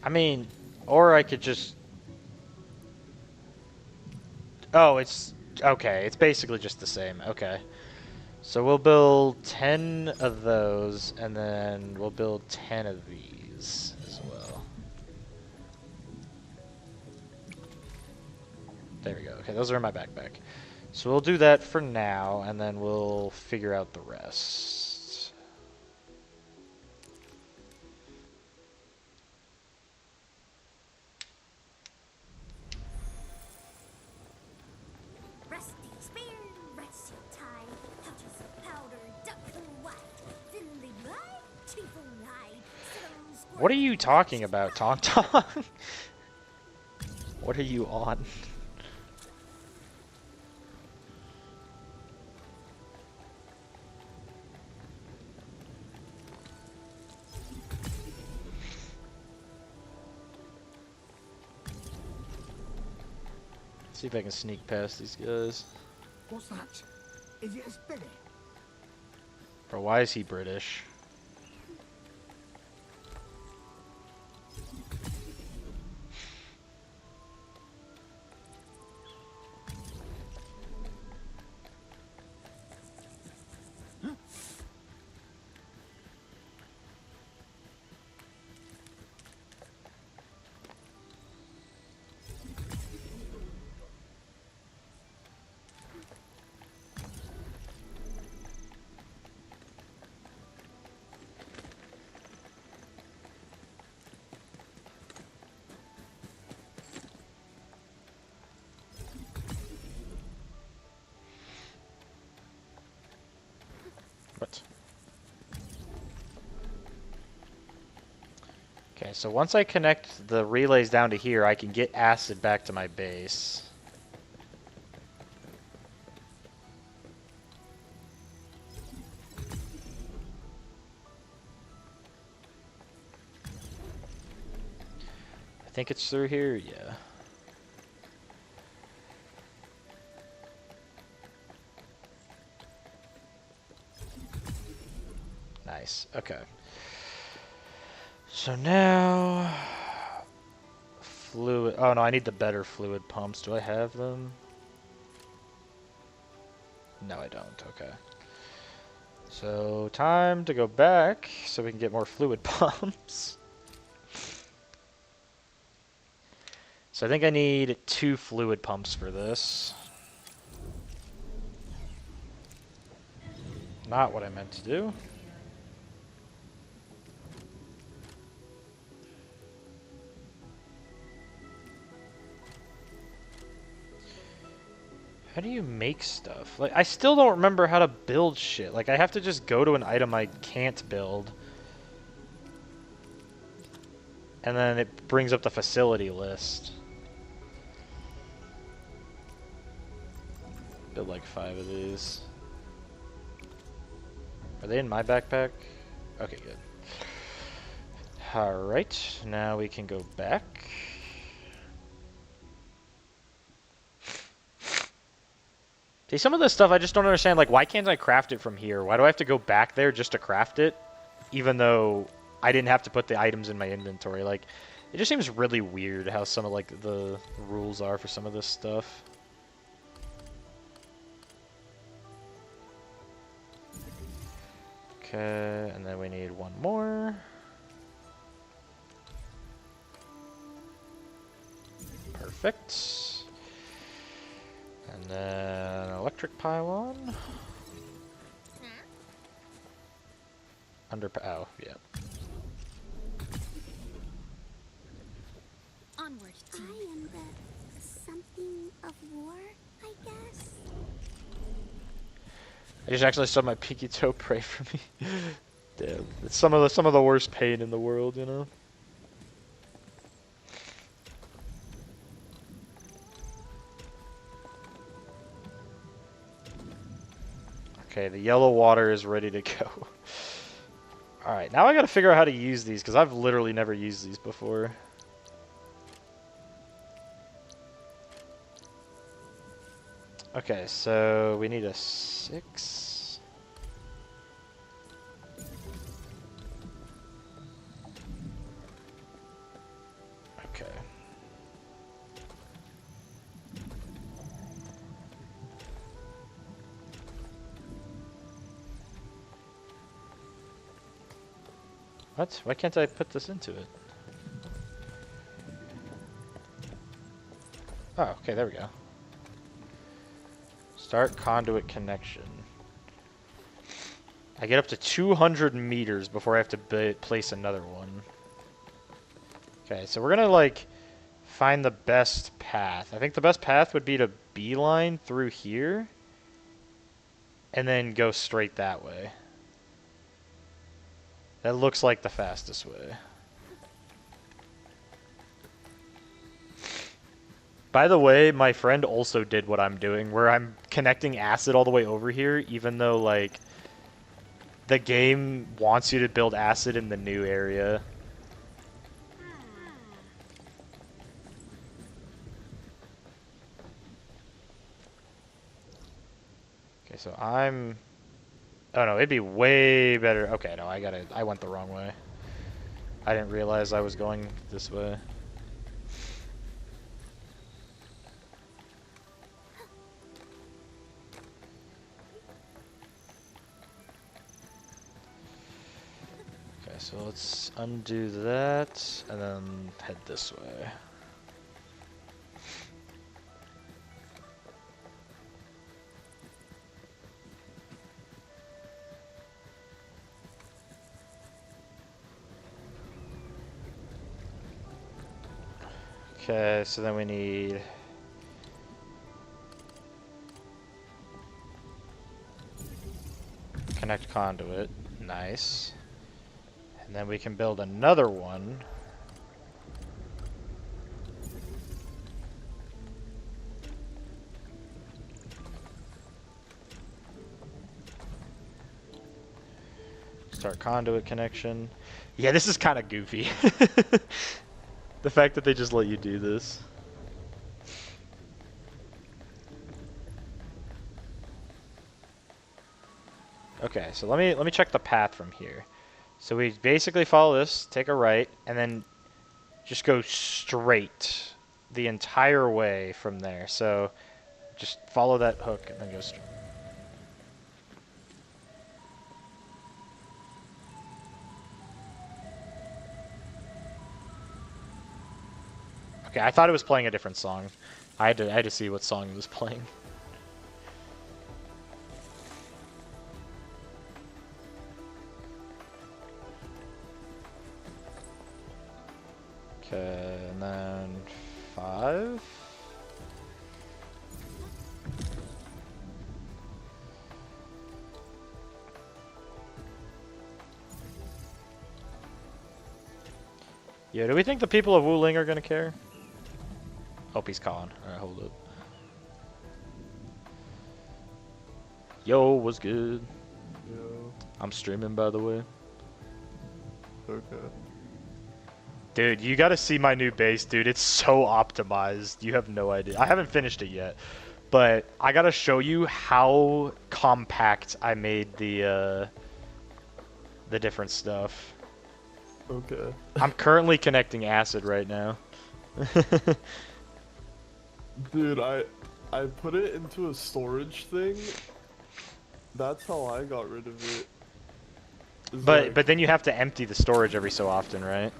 I mean, or I could just... Oh, it's... Okay, it's basically just the same. Okay. So we'll build 10 of those, and then we'll build 10 of these as well. There we go. Okay, those are in my backpack. So we'll do that for now, and then we'll figure out the rest. Rusty spear, rusty tie, pouches of powder, duck white, thinly blind, chief ride, What are you talking about, Tauntaun? What are you on? See if I can sneak past these guys. What's that? Is it a spirit? Bro, why is he British? What? Okay, so once I connect the relays down to here, I can get acid back to my base. I think it's through here, yeah. Nice, okay. So now... Fluid... Oh no, I need the better fluid pumps. Do I have them? No, I don't, okay. So, time to go back so we can get more fluid pumps. So I think I need 2 fluid pumps for this. Not what I meant to do. How do you make stuff? Like, I still don't remember how to build shit. Like, I have to just go to an item I can't build. And then it brings up the facility list. Build like 5 of these. Are they in my backpack? Okay, good. Alright, now we can go back. See, some of this stuff I just don't understand. Like, why can't I craft it from here? Why do I have to go back there just to craft it? Even though I didn't have to put the items in my inventory. Like, it just seems really weird how some of, like, the rules are for some of this stuff. Okay, and then we need one more. Perfect. And then electric pylon. Oh, yeah. Onward, team. I am the something of war, I guess. I just actually saw my pinky toe pray for me. Damn, it's some of the worst pain in the world, you know. Okay, the yellow water is ready to go. Alright, now I gotta figure out how to use these, because I've literally never used these before. Okay, so we need a 6. Okay. What? Why can't I put this into it? Oh, okay, there we go. Start conduit connection. I get up to 200 meters before I have to place another one. Okay, so we're gonna, like, find the best path. I think the best path would be to beeline through here and then go straight that way. That looks like the fastest way. By the way, my friend also did what I'm doing, where I'm connecting acid all the way over here, even though, like, the game wants you to build acid in the new area. Okay, so I'm... Oh no, it'd be way better. Okay, no, I went the wrong way. I didn't realize I was going this way. Okay, so let's undo that and then head this way. Okay, so then we need... Connect conduit. Nice. And then we can build another one. Start conduit connection. Yeah, this is kind of goofy. The fact that they just let you do this. Okay, so let me check the path from here. So we basically follow this, take a right, and then just go straight the entire way from there. So just follow that hook and then go straight. Okay, I thought it was playing a different song. I had to see what song it was playing. Okay, and then 5. Yeah, do we think the people of Wuling are gonna care? Hope he's calling. Alright, hold up. Yo, what's good? Yo. I'm streaming, by the way. Okay. Dude, you gotta see my new base, dude. It's so optimized. You have no idea. I haven't finished it yet, but I gotta show you how compact I made the different stuff. Okay. I'm currently connecting acid right now. Dude, I put it into a storage thing. That's how I got rid of it. It's But like, then you have to empty the storage every so often, right?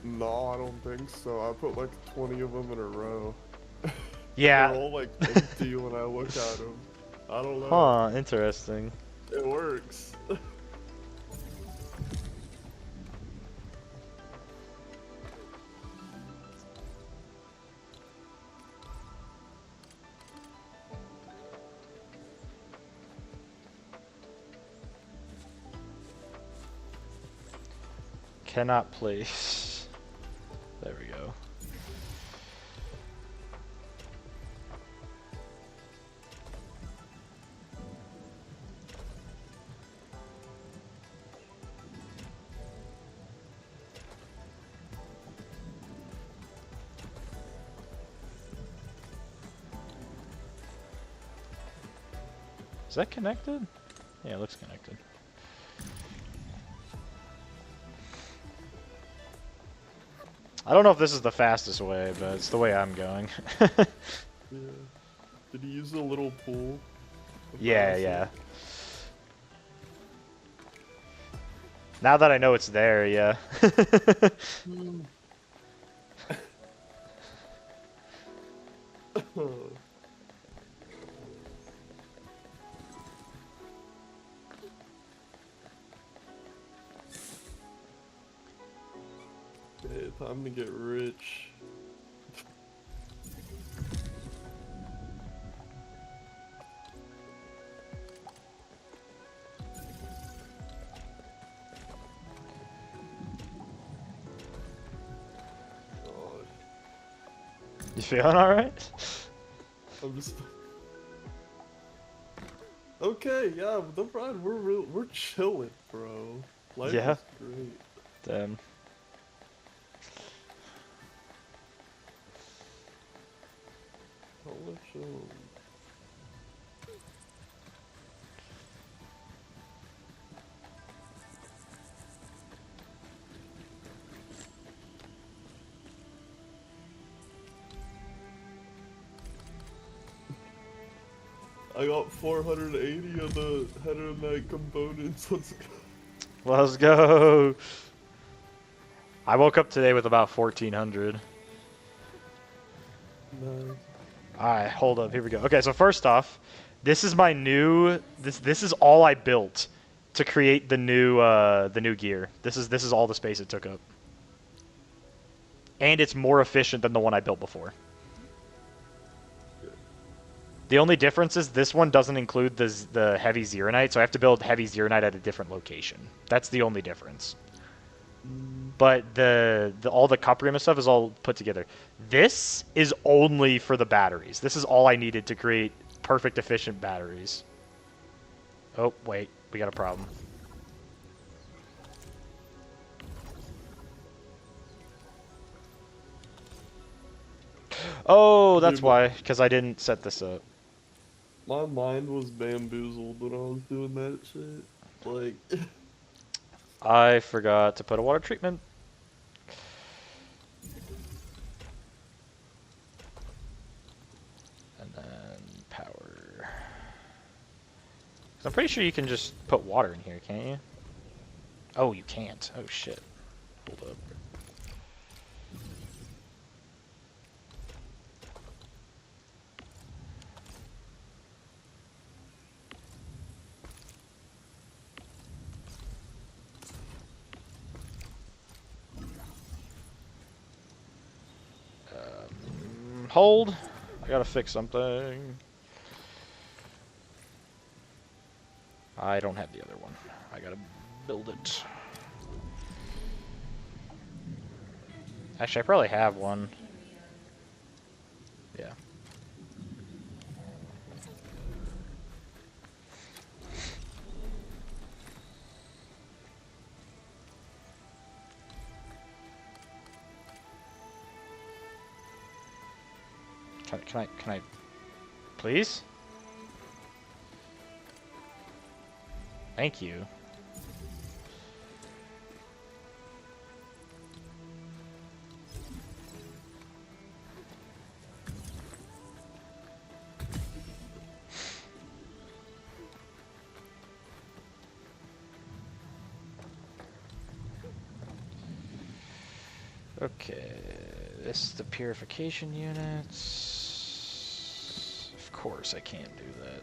no, I don't think so. I put like 20 of them in a row. Yeah. They're all like empty when I look at them. I don't know. Huh, interesting. It works. Cannot place. There we go. Is that connected? Yeah, it looks connected. I don't know if this is the fastest way, but it's the way I'm going. Yeah. Did you use the little pool? Yeah, yeah. Now that I know it's there, yeah. Okay, time to get rich. God, You feeling alright? I'm just. Okay, yeah, the ride, we're chilling, bro. Life Yeah. is great. Damn. How much, I got 480 of the header knight components. Let's go. Let's go. I woke up today with about 1400. Nice. Alright, hold up, here we go. Okay, so first off, this is my new this is all I built to create the new gear. This is all the space it took up. And it's more efficient than the one I built before. The only difference is this one doesn't include the heavy Zeronite, so I have to build heavy Zeronite at a different location. That's the only difference. But all the Cuprium stuff is all put together. This is only for the batteries. This is all I needed to create perfect, efficient batteries. Oh, wait. We got a problem. Oh, that's why. Because I didn't set this up. My mind was bamboozled when I was doing that shit. Like, I forgot to put a water treatment. And then power. I'm pretty sure you can just put water in here, can't you? Oh, you can't. Oh, shit. Hold up. Hold. I gotta fix something. I don't have the other one. I gotta build it. Actually, I probably have one. Yeah. Can I, please? Thank you. Okay, this is the purification units. Of course, I can't do that.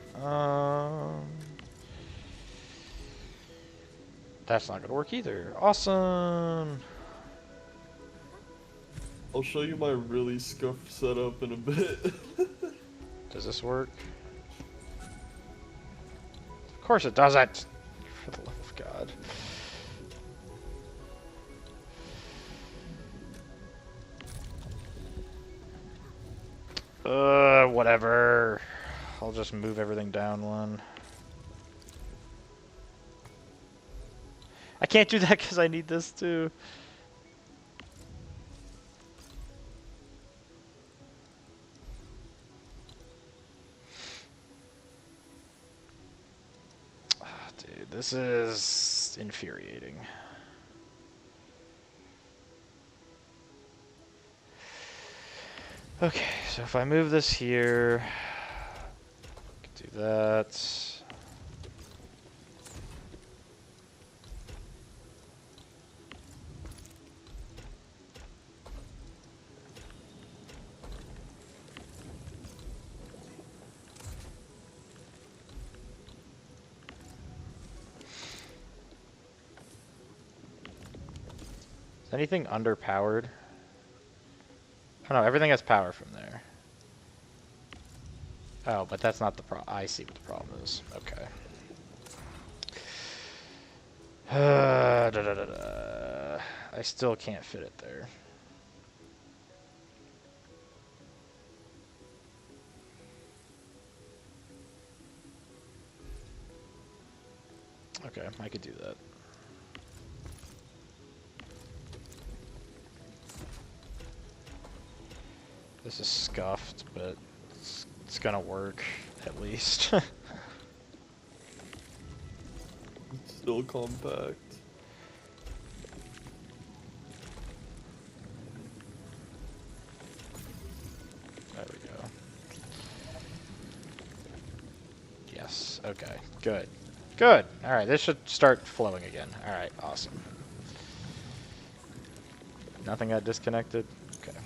That's not gonna work either. Awesome. I'll show you my really scuffed setup in a bit. Does this work? Of course it doesn't. For the love of God. Whatever. I'll just move everything down one. I can't do that because I need this too. Oh, dude, this is infuriating. Okay, so if I move this here, I can do that. Is anything underpowered? Oh no, everything has power from there. Oh, but that's not the problem. I see what the problem is. Okay. I still can't fit it there. Okay, I could do that. This is scuffed, but it's gonna work, at least. It's still compact. There we go. Yes, okay, good. Good! Alright, this should start flowing again. Alright, awesome. Nothing got disconnected? Okay.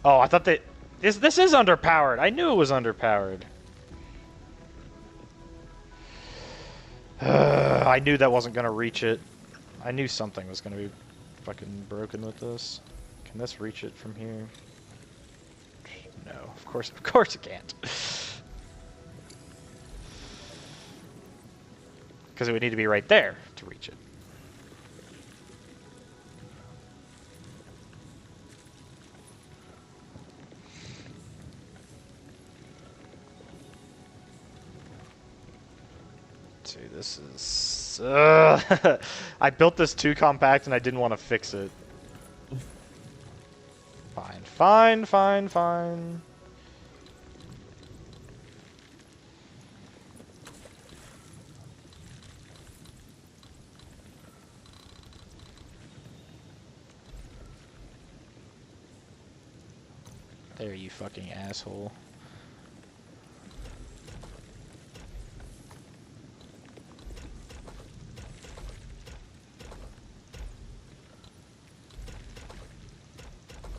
Oh, I thought that... This is underpowered! I knew it was underpowered. I knew that wasn't gonna reach it. I knew something was gonna be fucking broken with this. Can this reach it from here? No, of course it can't. Because it would need to be right there to reach it. Dude, this is... I built this too compact and I didn't want to fix it. Fine. There, you fucking asshole.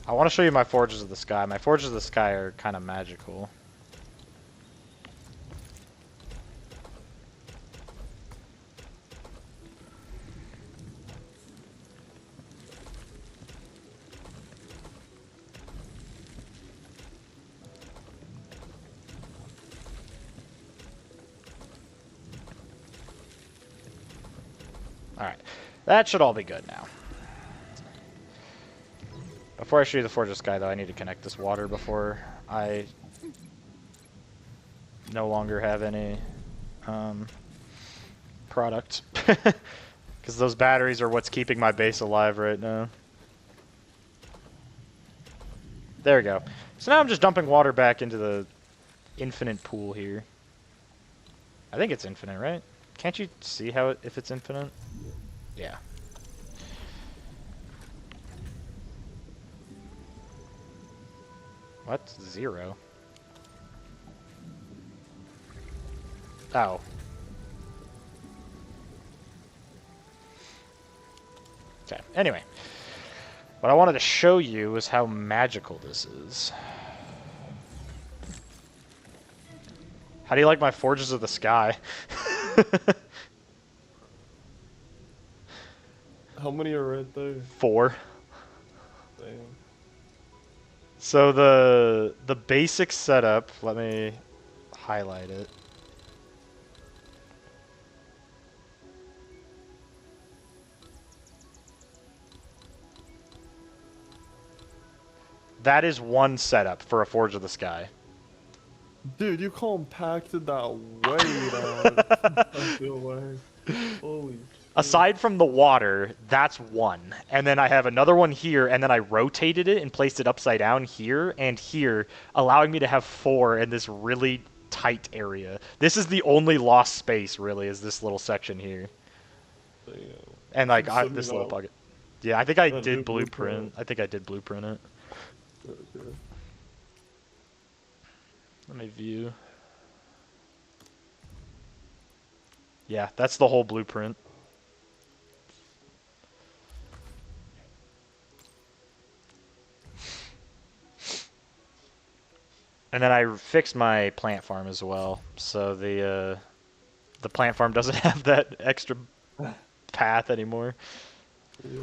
I want to show you my Forges of the Sky. My Forges of the Sky are kind of magical. Alright, that should all be good now. Before I show you the Forge of Sky, though, I need to connect this water before I no longer have any product. Because those batteries are what's keeping my base alive right now. There we go. So now I'm just dumping water back into the infinite pool here. I think it's infinite, right? Can't you see how if it's infinite? Yeah. What? 0? Oh. Okay, anyway. What I wanted to show you is how magical this is. How do you like my Forges of the Sky? How many are right there? 4. Damn. So the basic setup, let me highlight it. That is one setup for a Forge of the Sky. Dude, you compacted that way down. I feel like. Holy shit. Aside from the water, that's one. And then I have another one here, and then I rotated it and placed it upside down here and here, allowing me to have 4 in this really tight area. This is the only lost space, really, is this little section here. Damn. And, like, Send me this that. little pocket. Yeah, I think I Yeah, did do blueprint. I think I did blueprint it. Okay. Let me view. Yeah, that's the whole blueprint. And then I fixed my plant farm as well, so the plant farm doesn't have that extra path anymore. Yeah.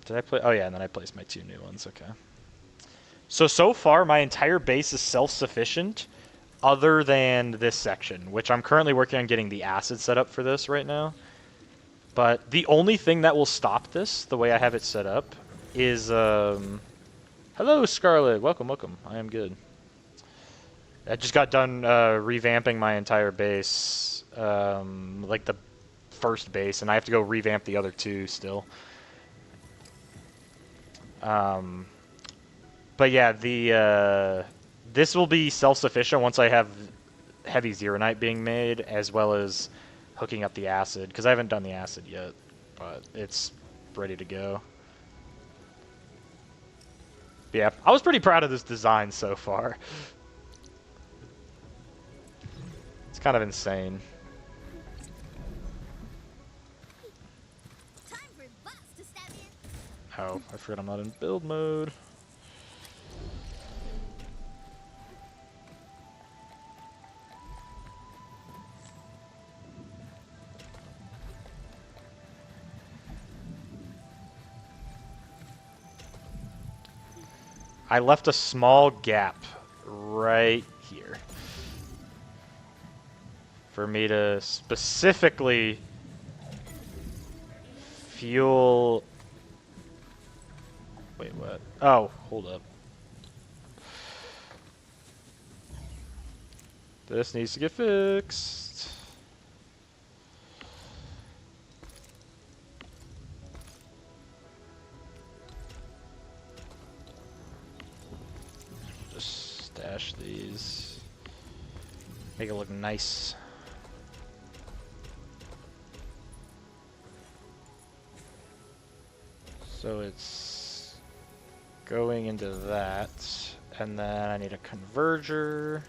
Did I play? Oh yeah, and then I placed my 2 new ones. Okay. So far, my entire base is self-sufficient, other than this section, which I'm currently working on getting the acid set up for this right now. But the only thing that will stop this, the way I have it set up, is hello Scarlet, welcome. I am good. I just got done revamping my entire base, like the first base, and I have to go revamp the other 2 still. But yeah, this will be self-sufficient once I have heavy Zeronite being made, as well as hooking up the acid, because I haven't done the acid yet, but it's ready to go. But yeah, I was pretty proud of this design so far. It's kind of insane. Time for boss to step in. Oh, I forgot I'm not in build mode. I left a small gap right here for me to specifically fuel... Wait, what? Oh, hold up. This needs to get fixed. Just stash these. Make it look nice. So it's going into that, and then I need a converger.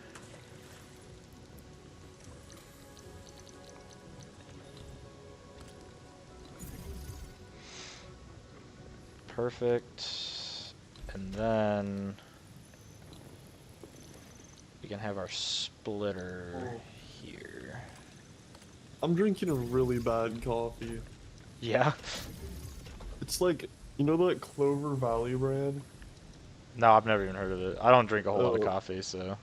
Perfect. And then we can have our splitter here. I'm drinking a really bad coffee. Yeah? It's like, you know that Clover Valley brand? No, I've never even heard of it. I don't drink a whole lot of Oh. coffee, so.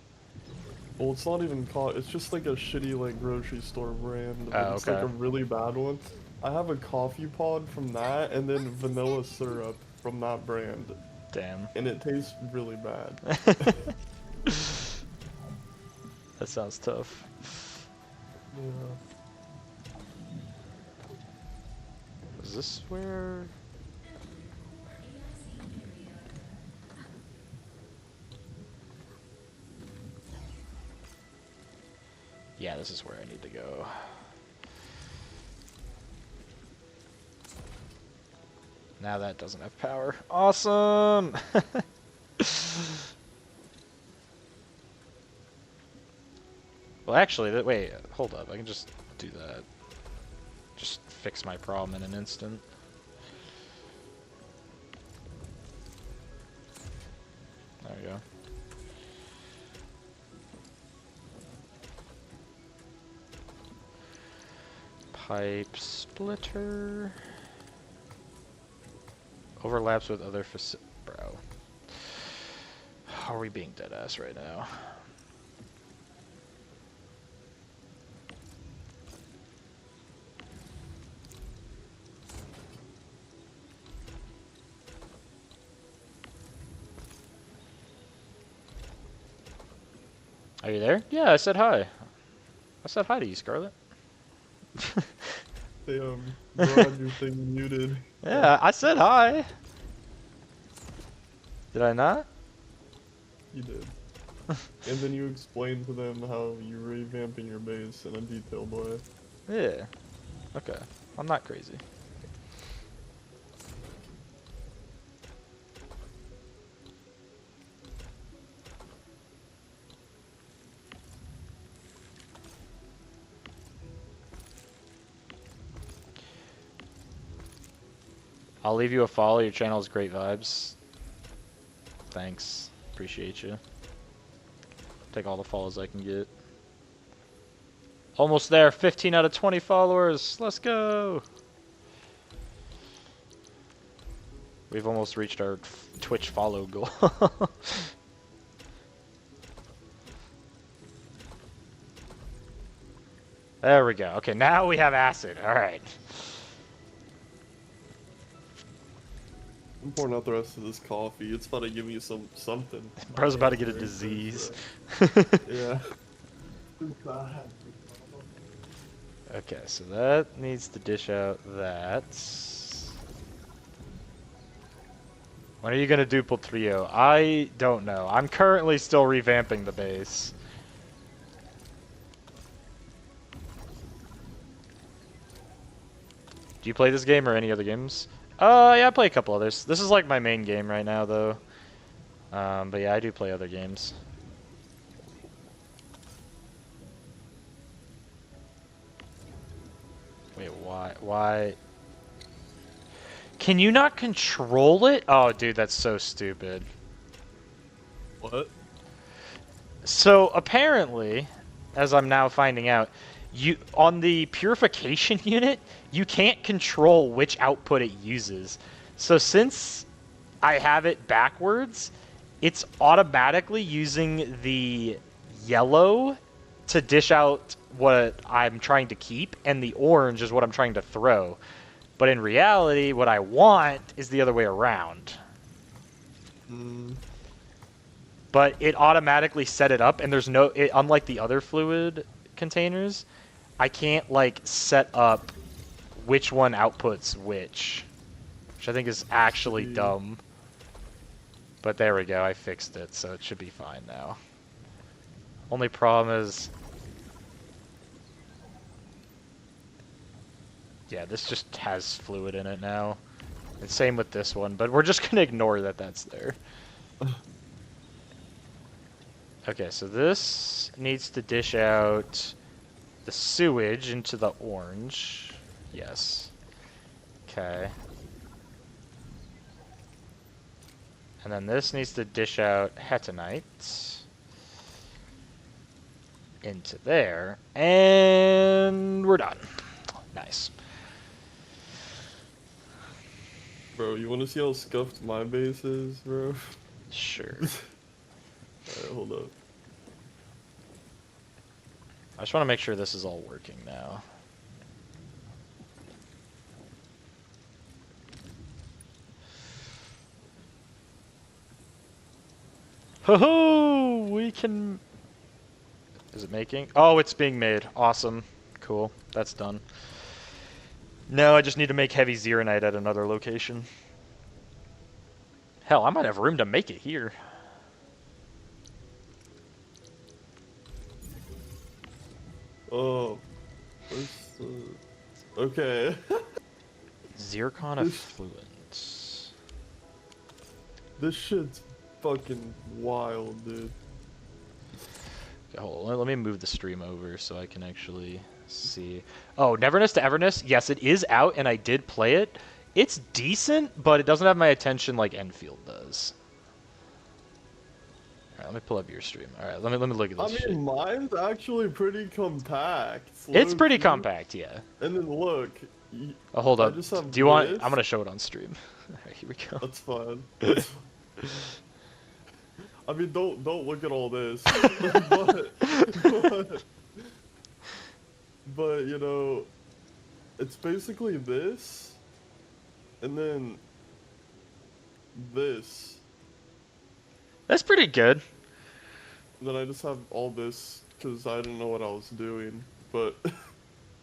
Well, it's not even coffee. It's just like a shitty like grocery store brand. But Oh, it's like okay. a really bad one. I have a coffee pod from that, and then vanilla syrup from that brand, Damn. and it tastes really bad. That sounds tough. Yeah. Is this where... Yeah, this is where I need to go. Now that doesn't have power. Awesome! Well, actually, wait, hold up. I can just do that. Just fix my problem in an instant. There we go. Pipe splitter. Overlaps with other bro. How are we being dead ass right now? Are you there? Yeah, I said hi. I said hi to you, Scarlet. They brought your thing muted. Yeah, I said hi. Did I not? You did. And then you explained to them how you're revamping your base in a detailed way. Yeah. Okay. I'm not crazy. I'll leave you a follow. Your channel is great vibes. Thanks. Appreciate you. Take all the follows I can get. Almost there. 15 out of 20 followers. Let's go. We've almost reached our Twitch follow goal. There we go. Okay, now we have acid. All right. I'm pouring out the rest of this coffee. It's about to give me something. Bro's about to get a disease. Yeah. Okay, so that needs to dish out that. When are you gonna duple trio? I don't know. I'm currently still revamping the base. Do you play this game or any other games? Yeah, I play a couple others. This is like my main game right now, though. But yeah, I do play other games. Wait, why? Can you not control it? Oh, dude, that's so stupid. What? So apparently, as I'm now finding out, on the purification unit, you can't control which output it uses. So since I have it backwards, it's automatically using the yellow to dish out what I'm trying to keep, and the orange is what I'm trying to throw. But in reality, what I want is the other way around. But it automatically set it up, and there's no... unlike the other fluid containers, I can't, like, set up which one outputs which I think is actually dumb. But there we go, I fixed it, so it should be fine now. Only problem is... yeah, this just has fluid in it now. And same with this one, but we're just gonna ignore that that's there. Okay, so this needs to dish out the sewage into the orange. Yes. Okay. And then this needs to dish out hetonite into there. And we're done. Nice. Bro, you want to see how scuffed my base is, bro? Sure. Alright, hold up. I just want to make sure this is all working now. Ho-ho! We can... is it making? Oh, it's being made. Awesome. Cool. That's done. No, I just need to make heavy zeronite at another location. Hell, I might have room to make it here. Oh, where's the... Okay. Zircon This- effluents. This shit's fucking wild, dude. Okay, hold on, let me move the stream over so I can actually see. Oh, Neverness to Everness. Yes, it is out, and I did play it. It's decent, but it doesn't have my attention like Enfield does. All right, let me pull up your stream. All right, let me look at I this mean, shit. mine's actually pretty compact. It's pretty low-key. compact, yeah. And then look. Oh, hold I up. just have Do you want? this. I'm gonna show it on stream. All right, here we go. That's fine. I mean, don't look at all this. but you know, it's basically this, and then this. That's pretty good. Then I just have all this because I didn't know what I was doing. But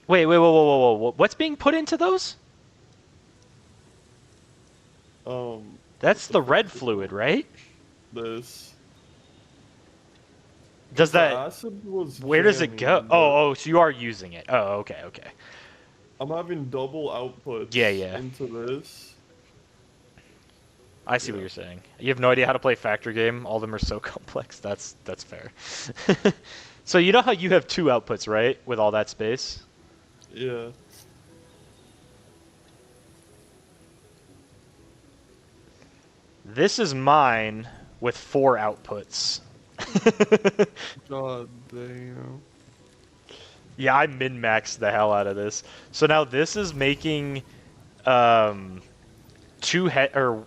Wait, whoa. What's being put into those? That's the red fluid, right? this. Does The that? acid was Where does it go? jamming, but Oh, so you are using it. Oh, okay. I'm having double outputs. Yeah. Into this. I see what Yeah. you're saying. You have no idea how to play factor game. All of them are so complex. That's fair. So you know how you have two outputs, right? With all that space. Yeah. This is mine with 4 outputs. God damn. Yeah, I min-maxed the hell out of this. So now this is making 2 head or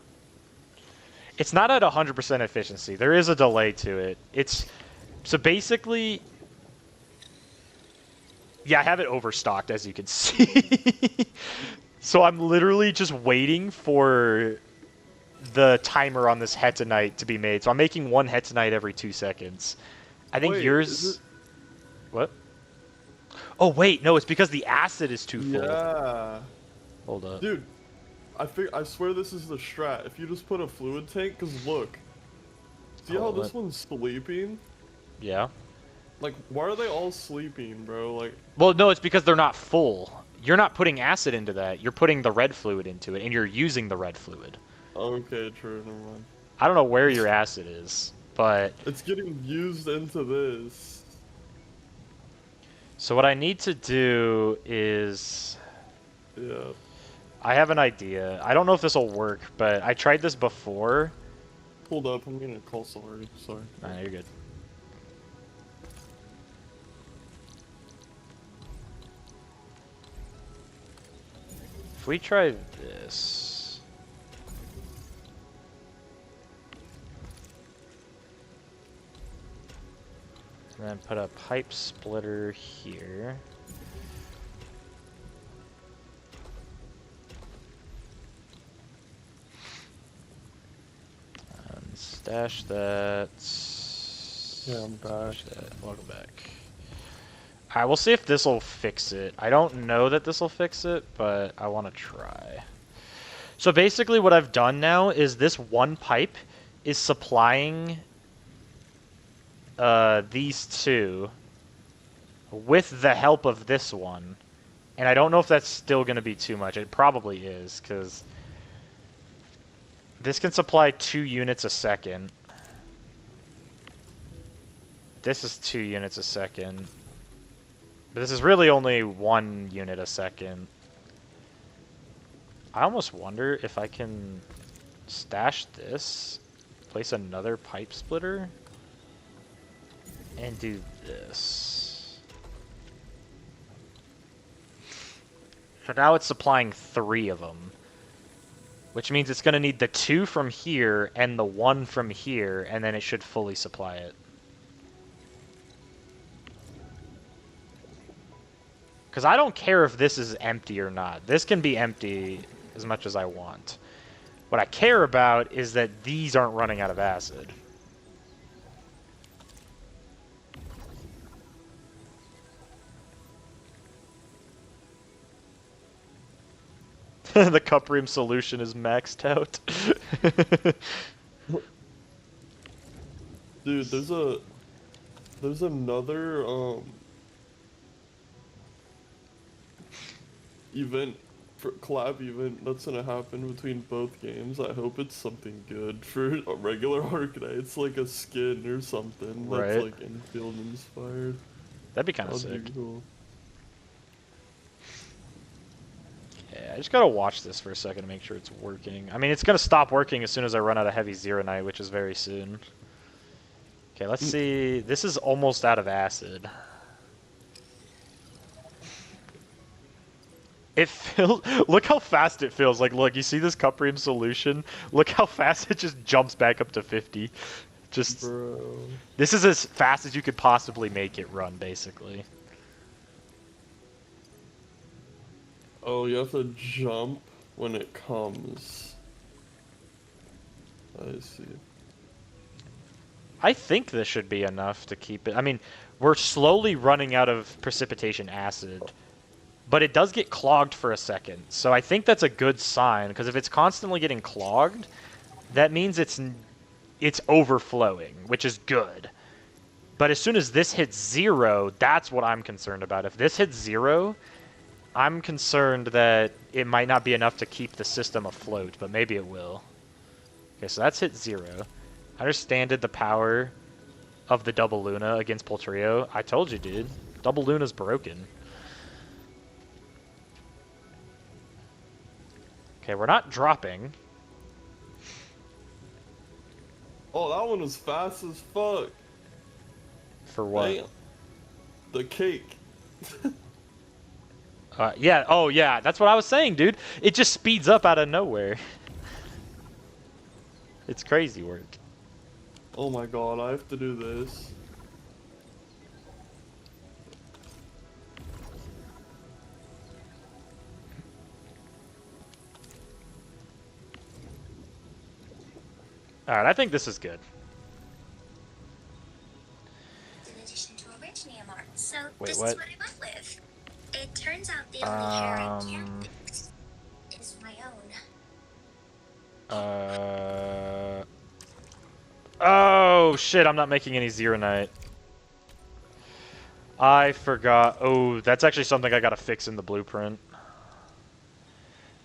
it's not at 100% efficiency. There is a delay to it. It's so basically yeah, I have it overstocked as you can see. So I'm literally just waiting for the timer on this hetonite to be made. So I'm making 1 hetonite every 2 seconds. I think Wait, yours is it- What? Oh wait, no, it's because the acid is too full. Yeah. Hold up. Dude, I swear this is the strat. If you just put a fluid tank, cause look. See how Oh, this what? one's sleeping? Yeah. Like, why are they all sleeping, bro? Like, Well, no, it's because they're not full. You're not putting acid into that. You're putting the red fluid into it, and you're using the red fluid. okay, true, never mind. I don't know where your acid is, but It's getting used into this. so what I need to do is Yeah. I have an idea. I don't know if this will work, but I tried this before. Hold up, I'm getting a call, sorry. Nah, you're good. If we try this. And then put a pipe splitter here. And stash that. Yeah, I'm back. Stash that. Welcome back. Alright, we'll see if this will fix it. I don't know that this will fix it, but I want to try. So basically what I've done now is this one pipe is supplying these two with the help of this one. And I don't know if that's still going to be too much. It probably is, because this can supply 2 units a second. This is 2 units a second. But this is really only 1 unit a second. I almost wonder if I can stash this, place another pipe splitter, and do this. So now it's supplying 3 of them, which means it's going to need the 2 from here and the 1 from here, and then it should fully supply it. Because I don't care if this is empty or not. This can be empty as much as I want. What I care about is that these aren't running out of acid. The Cuprium solution is maxed out. Dude, there's another event for collab event that's gonna happen between both games. I hope it's something good for a regular Arknights, like a skin or something that's Right. like Endfield inspired. That'd be kind of That'd sick. be cool. Yeah, I just gotta watch this for a second to make sure it's working. I mean, it's gonna stop working as soon as I run out of heavy Zero Night, which is very soon. Okay, let's see. This is almost out of acid. It feels. Look how fast it feels. Like, look, you see this Cuprium solution? Look how fast it just jumps back up to 50. Just. Bro. This is as fast as you could possibly make it run, basically. Oh, you have to jump when it comes. I see. I think this should be enough to keep it. I mean, we're slowly running out of precipitation acid, but it does get clogged for a second. So I think that's a good sign, because if it's constantly getting clogged, that means it's overflowing, which is good. But as soon as this hits 0, that's what I'm concerned about. If this hits 0, I'm concerned that it might not be enough to keep the system afloat, but maybe it will. Okay, so that's hit 0. I understanded the power of the double Luna against Poltrio. I told you, dude. Double Luna's broken. Okay, we're not dropping. Oh, that one was fast as fuck. For what? Damn. The cake. Yeah, oh yeah, that's what I was saying, dude. It just speeds up out of nowhere. It's crazy work. Oh my god, I have to do this. Alright, I think this is good. In addition to Originium art. So Wait, this what? is what I went with. It turns out the only hair I can't fix is my own. Oh shit, I'm not making any Zero Night. I forgot. Oh, that's actually something I gotta fix in the blueprint.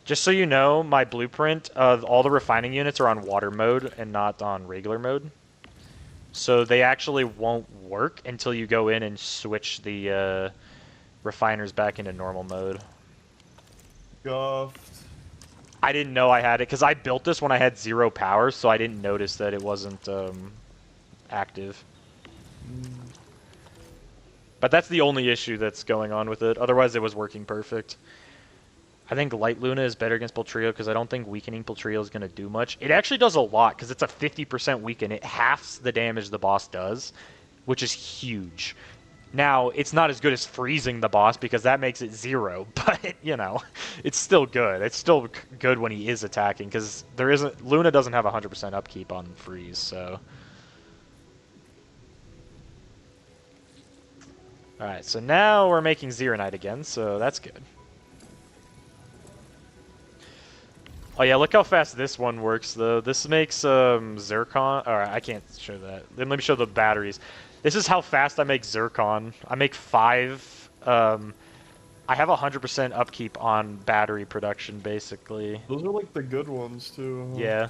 Just so you know, my blueprint, all the refining units are on water mode and not on regular mode. So they actually won't work until you go in and switch the refiners back into normal mode. Guffed. I didn't know I had it, because I built this when I had 0 power, so I didn't notice that it wasn't active. But that's the only issue that's going on with it. Otherwise, it was working perfect. I think Light Luna is better against Poltrio, because I don't think weakening Poltrio is going to do much. It actually does a lot, because it's a 50% weaken. It halves the damage the boss does, which is huge. Now, it's not as good as freezing the boss, because that makes it 0, but, you know, it's still good. It's still good when he is attacking, because Luna doesn't have 100% upkeep on freeze, so... Alright, so now we're making Zero Night again, so that's good. Oh yeah, look how fast this one works, though. This makes Zircon... Alright, I can't show that. Then let me show the batteries. This is how fast I make Zircon. I make 5... I have 100% upkeep on battery production, basically. Those are like the good ones, too. Huh? Yeah.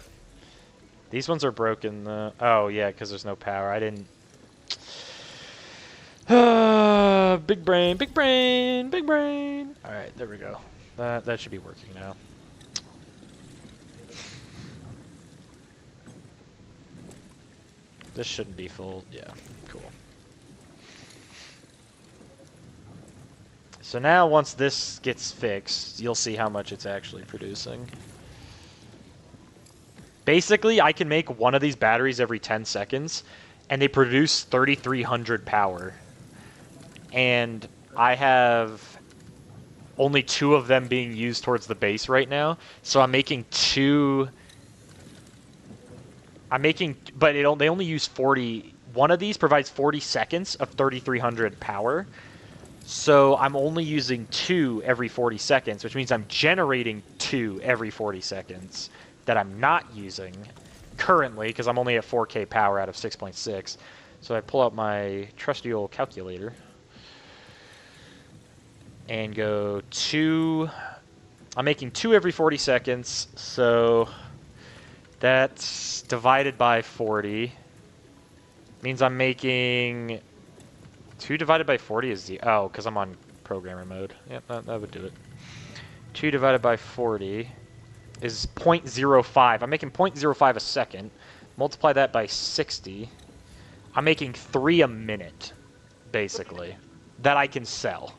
These ones are broken, though. Oh, yeah, because there's no power. I didn't... big brain, big brain, big brain. Alright, there we go. That should be working now. This shouldn't be full. Yeah, cool. So now once this gets fixed, you'll see how much it's actually producing. Basically, I can make one of these batteries every 10 seconds, and they produce 3,300 power. And I have only 2 of them being used towards the base right now, so I'm making 2... but they only use 40. One of these provides 40 seconds of 3,300 power. So I'm only using 2 every 40 seconds, which means I'm generating 2 every 40 seconds that I'm not using currently because I'm only at 4K power out of 6.6. So I pull out my trusty old calculator and go 2. I'm making 2 every 40 seconds, so that's divided by 40. Means I'm making 2 divided by 40 is the because I'm on programmer mode. Yep, that would do it. 2 divided by 40 is 0.05. I'm making 0.05 a second. Multiply that by 60. I'm making 3 a minute, basically, that I can sell.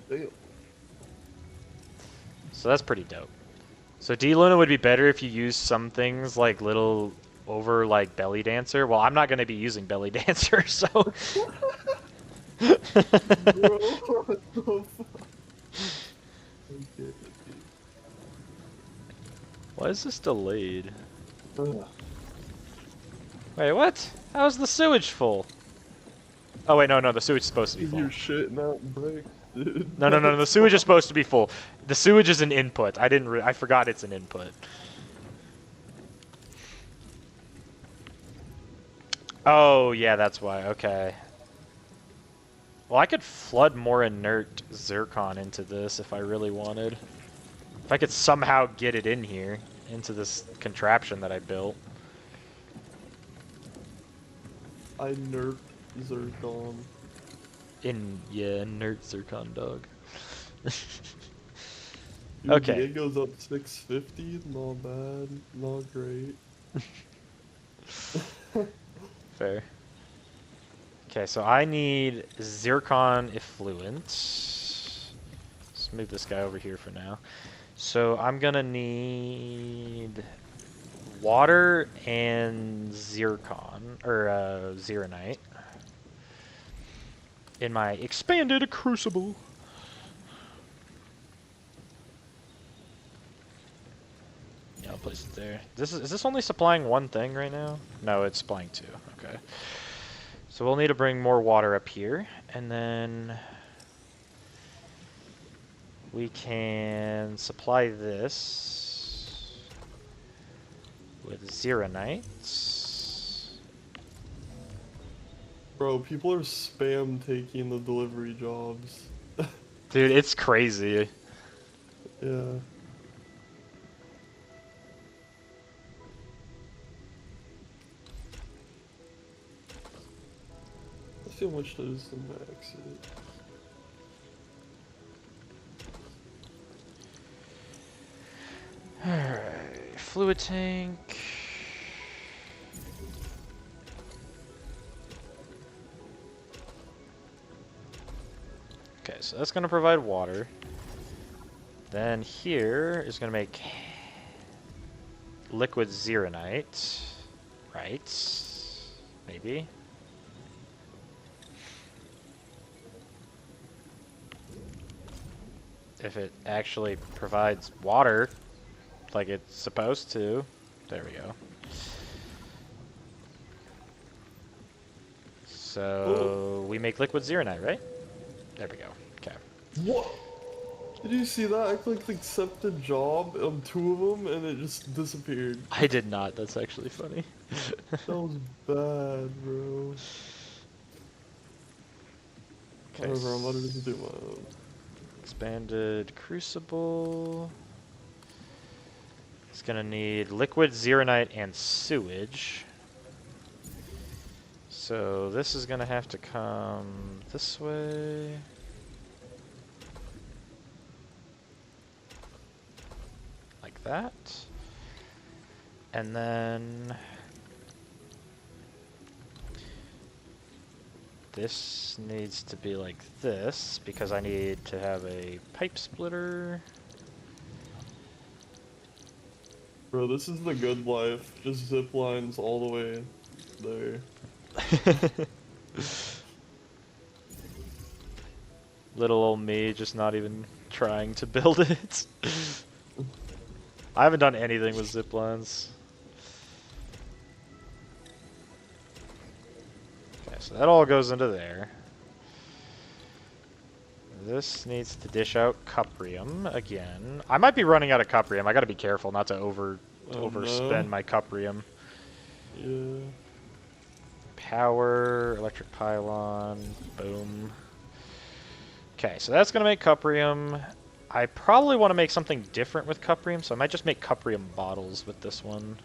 Damn. So that's pretty dope. So D-Luna would be better if you used some things like little over like Belly Dancer. Well, I'm not going to be using Belly Dancer, so... Bro, what the fuck? Okay. Why is this delayed? Ugh. Wait, what? How's the sewage full? Oh wait, no, the sewage is supposed to be full. You're shitting out bricks, dude. No, the sewage is supposed to be full. The sewage is an input. I forgot it's an input. Oh, yeah, that's why. Okay. Well, I could flood more inert zircon into this if I really wanted. If I could somehow get it in here, into this contraption that I built. I nerf zircon. Inert zircon, dog. Dude, Okay. It goes up 650. Not bad. Not great. Fair. Okay, so I need zircon effluent. Let's move this guy over here for now. So I'm gonna need water and zircon, or zeronite, in my expanded crucible. Yeah, I'll place it there. Is this only supplying one thing right now? No, it's supplying 2. Okay. So we'll need to bring more water up here, and then we can supply this with zeronites. Bro, people are spam taking the delivery jobs. Dude, it's crazy. Yeah. Let's see how much that is to max it. Alright, fluid tank. Okay, so that's going to provide water. Then here is going to make liquid zeronite. Right. Maybe. If it actually provides water like it's supposed to. There we go. So we make liquid zeronite, right? There we go. Okay. What? Did you see that? I clicked accept a job on 2 of them and it just disappeared. I did not. That's actually funny. That was bad, bro. Okay. Whatever, I'm about to do my own. Expanded crucible. It's gonna need liquid zeronite and sewage. So this is gonna have to come this way. Like that. And then this needs to be like this because I need to have a pipe splitter. Bro, this is the good life. Just zip lines all the way there. Little old me just not even trying to build it. I haven't done anything with zip lines. Okay, so that all goes into there. this needs to dish out cuprium again. I might be running out of cuprium. I gotta be careful not to overspend my cuprium. Yeah. Power, electric pylon, boom. Okay, so that's gonna make cuprium. I probably want to make something different with cuprium, so I might just make cuprium bottles with this one.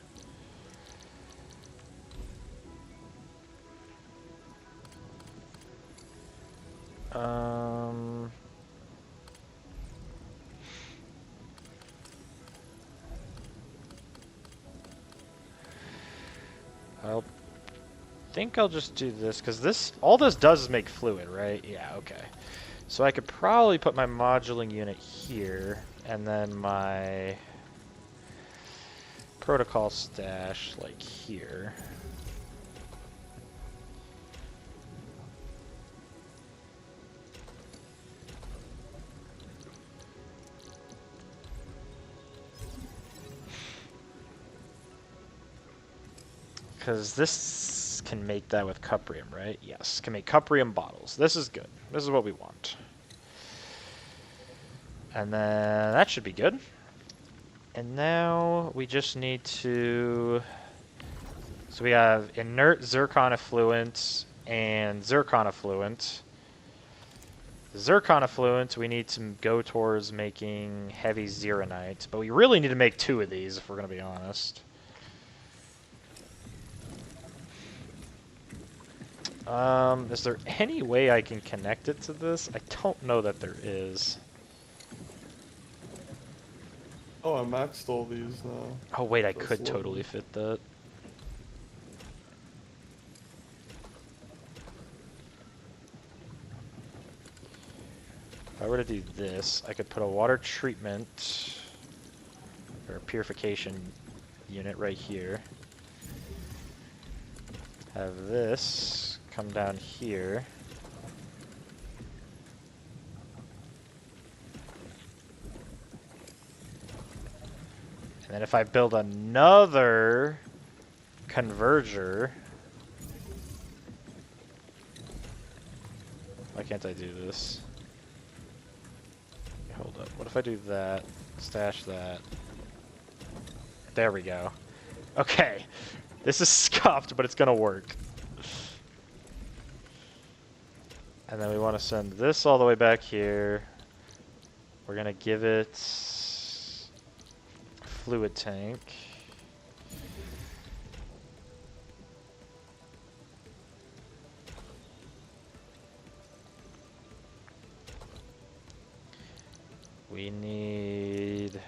I think I'll just do this, because all this does is make fluid, right? Yeah, okay. So I could probably put my moduling unit here, and then my protocol stash, like, here. Because this can make that with cuprium, right? Yes, can make cuprium bottles. This is good. This is what we want. And then that should be good. And now we just need to... So we have inert zircon effluent and zircon effluent. The zircon effluent, we need to go towards making heavy zeronite. But we really need to make 2 of these, if we're going to be honest. Is there any way I can connect it to this? I don't know that there is. Oh, I maxed all these now. Oh wait, I That's could lovely. totally fit that. If I were to do this, I could put a water treatment or a purification unit right here. Have this come down here. And then if I build another converger... Why can't I do this? Hold up. What if I do that? Stash that. There we go. Okay. This is scuffed, but it's gonna work. And then we want to send this all the way back here. We're gonna give it fluid tank. We need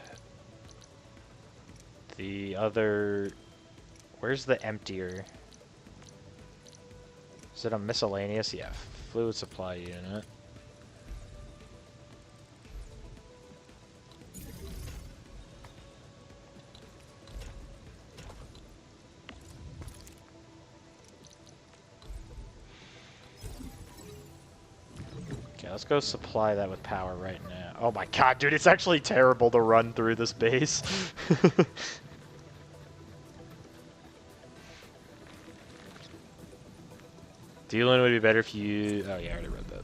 the other... Where's the emptier? Is it a miscellaneous? Yeah, fluid supply unit. Okay, let's go supply that with power right now. Oh my god, dude, it's actually terrible to run through this base. Dealing would be better if you... Oh yeah, I already read that.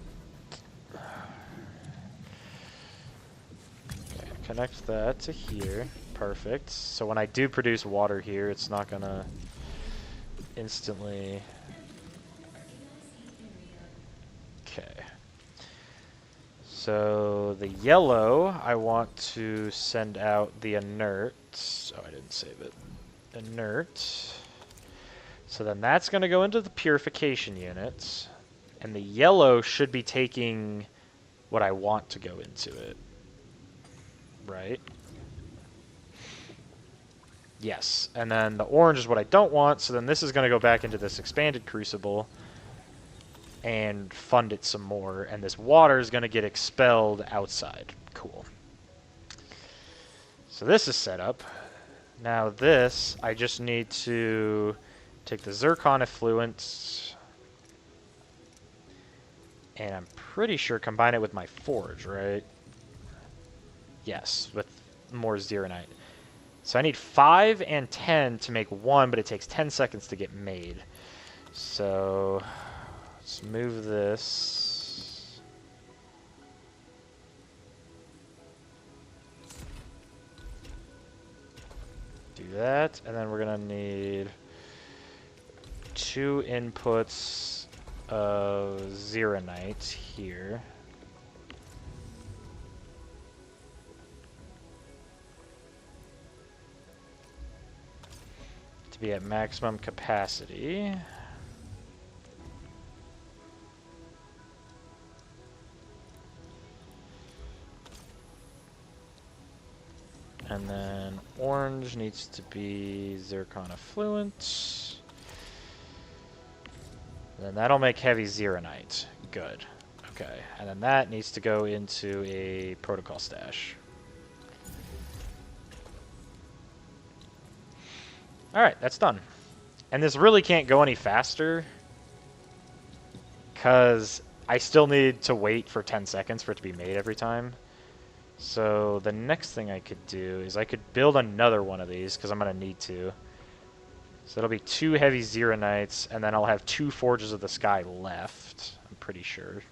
Okay, connect that to here. Perfect. So when I do produce water here, it's not gonna instantly... Okay. So the yellow, I want to send out the inert. Oh, I didn't save it. Inert. So then that's going to go into the purification units. And the yellow should be taking what I want to go into it. Right? Yes. And then the orange is what I don't want. So then this is going to go back into this expanded crucible and fund it some more. And this water is going to get expelled outside. Cool. So this is set up. Now this, I just need to take the zircon effluent, and I'm pretty sure combine it with my forge, right? Yes, with more zeronite. So I need 5 and 10 to make 1, but it takes 10 seconds to get made. So let's move this. that, and then we're gonna need 2 inputs of Zeronite here. To be at maximum capacity. And then orange needs to be zircon effluent. And then that'll make heavy Zeronite. Good. Okay. And then that needs to go into a protocol stash. Alright, that's done. And this really can't go any faster, because I still need to wait for 10 seconds for it to be made every time. So the next thing I could do is I could build another one of these, because I'm going to need to. So it'll be 2 heavy Zeronites, and then I'll have 2 Forges of the Sky left, I'm pretty sure.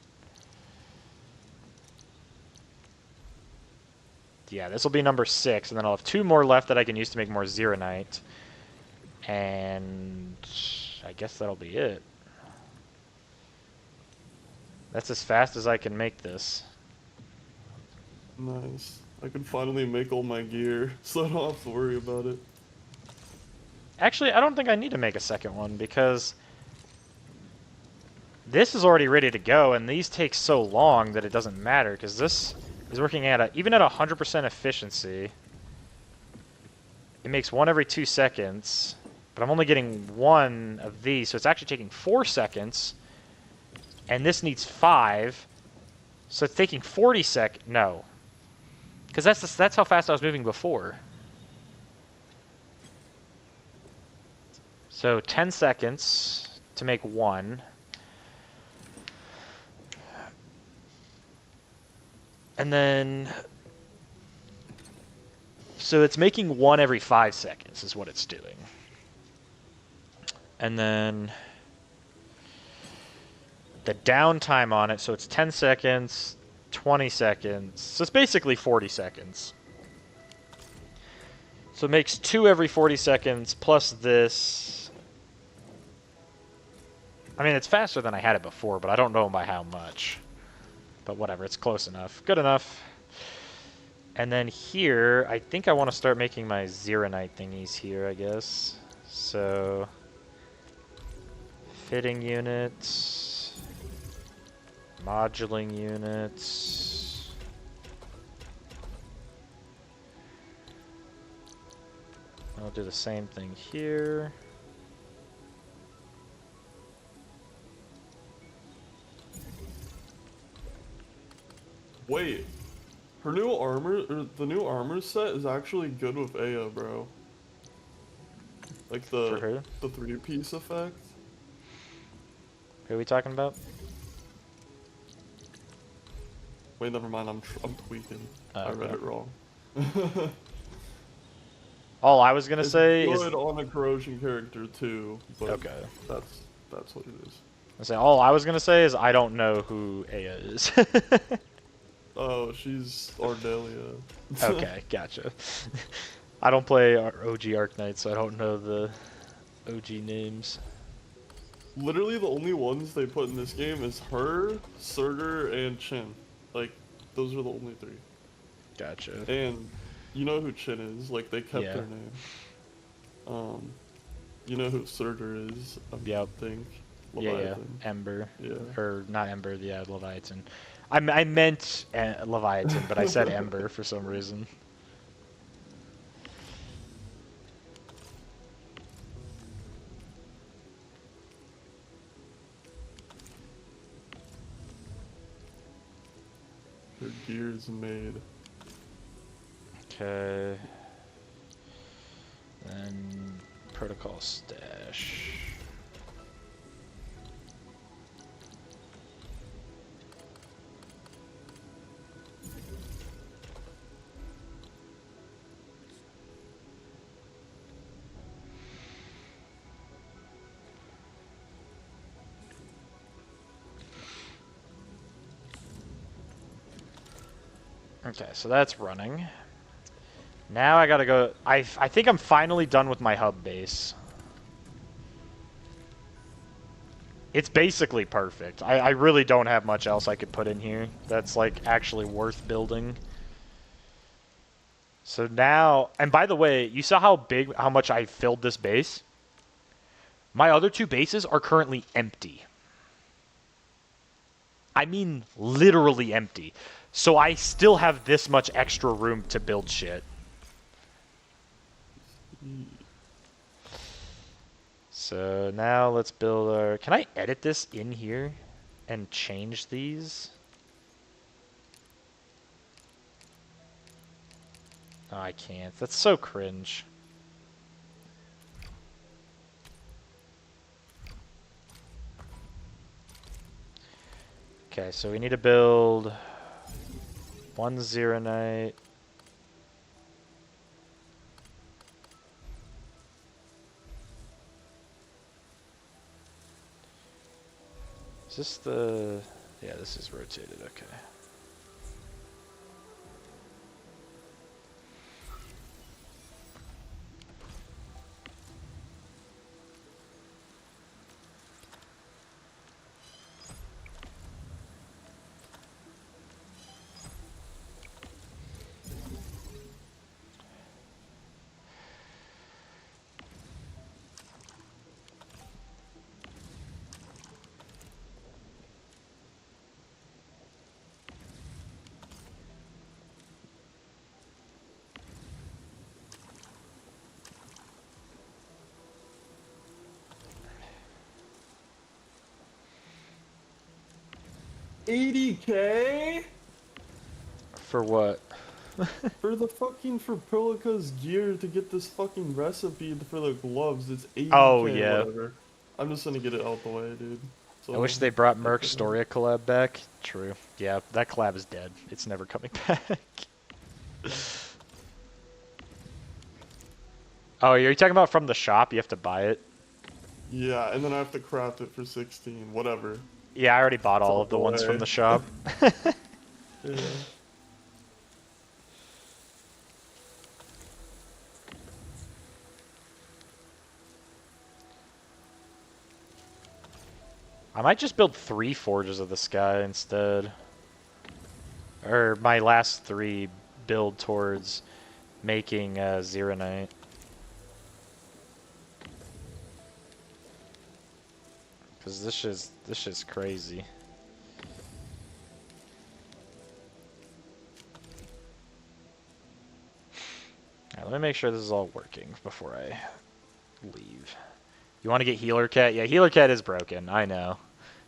Yeah, this will be number 6, and then I'll have 2 more left that I can use to make more Zeronite. And I guess that'll be it. That's as fast as I can make this. Nice. I can finally make all my gear, so I don't have to worry about it. Actually, I don't think I need to make a second one, because this is already ready to go, and these take so long that it doesn't matter, because this is working at even at 100% efficiency. It makes 1 every 2 seconds, but I'm only getting 1 of these, so it's actually taking 4 seconds, and this needs 5, so it's taking 40 seconds. No. Because that's how fast I was moving before. So 10 seconds to make 1. And then... So it's making 1 every 5 seconds is what it's doing. And then... the downtime on it, so it's 10 seconds... 20 seconds. So it's basically 40 seconds. So it makes 2 every 40 seconds plus this. I mean, it's faster than I had it before, but I don't know by how much. But whatever, it's close enough. Good enough. And then here, I think I want to start making my Zeronite thingies here, I guess. So, fitting units. Moduling units. I'll do the same thing here. Wait, her new armor, or the new armor set is actually good with Aya, bro. Like For who? the 3-piece effect. Who are we talking about? Wait, never mind. I'm tweaking. I read Okay. it wrong. All I was gonna say is good on a corrosion character too. But okay. That's what it is. All I was gonna say is I don't know who Aya is. Oh, she's Ardelia. Okay, gotcha. I don't play OG Arknights, so I don't know the OG names. Literally, the only ones they put in this game is her, Surtur, and Chin. Like, those are the only 3. Gotcha. And you know who Chin is? Like, they kept Yeah. their name. You know who Surtur is? I Yep. think. Yeah, Leviathan. Ember. Yeah. Or not Ember, yeah, Leviathan. I meant Leviathan, but I said Ember for some reason. Her gear's made. Okay. Then protocol stash. Okay, so that's running. Now I gotta go... I think I'm finally done with my hub base. It's basically perfect. I really don't have much else I could put in here that's, like, actually worth building. So now... And by the way, you saw how much I filled this base? My other two bases are currently empty. I mean, literally empty. So I still have this much extra room to build shit. So now let's build our... Can I edit this in here and change these? No, I can't. That's so cringe. Okay, so we need to build one Zeronite. Is this the... Yeah, this is rotated, okay. $80K For what? for the fucking for Prilica's gear to get this fucking recipe for the gloves. It's 80K. Oh, yeah. Whatever. I'm just gonna get it out the way, dude. So, I wish they brought Merc Storia collab back. True. Yeah, that collab is dead. It's never coming back. Oh, are you talking about from the shop? You have to buy it? Yeah, and then I have to craft it for 16. Whatever. Yeah, I already bought all out of the the ones from way. the shop. Yeah. I might just build 3 Forges of the Sky instead. Or my last 3 build towards making Zeronite. Because this shit's crazy. Alright, let me make sure this is all working before I leave. You want to get Healer Cat? Yeah, Healer Cat is broken. I know.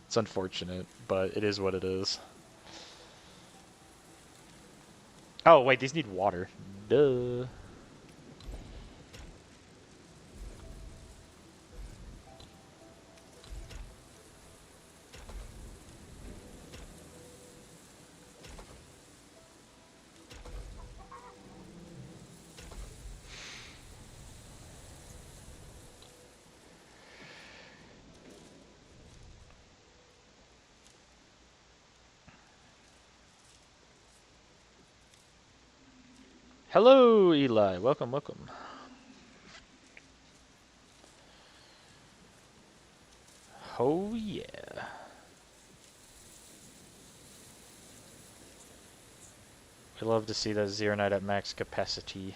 It's unfortunate, but it is what it is. Oh, wait, these need water. Duh. Hello, Eli. Welcome, welcome. Oh, yeah. I love to see that Zeronite at max capacity.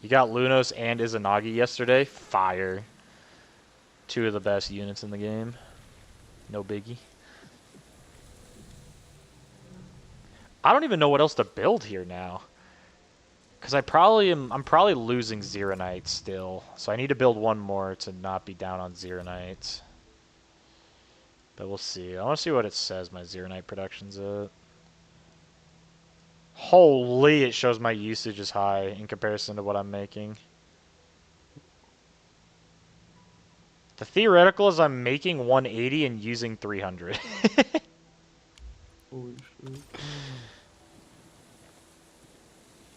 You got Lunos and Izanagi yesterday? Fire. 2 of the best units in the game. No biggie. I don't even know what else to build here now. Because I'm probably losing Zeronite still. So I need to build one more to not be down on Zeronite. But we'll see. I want to see what it says my Zeronite production's at. Holy, it shows my usage is high in comparison to what I'm making. The theoretical is I'm making 180 and using 300. Holy shit.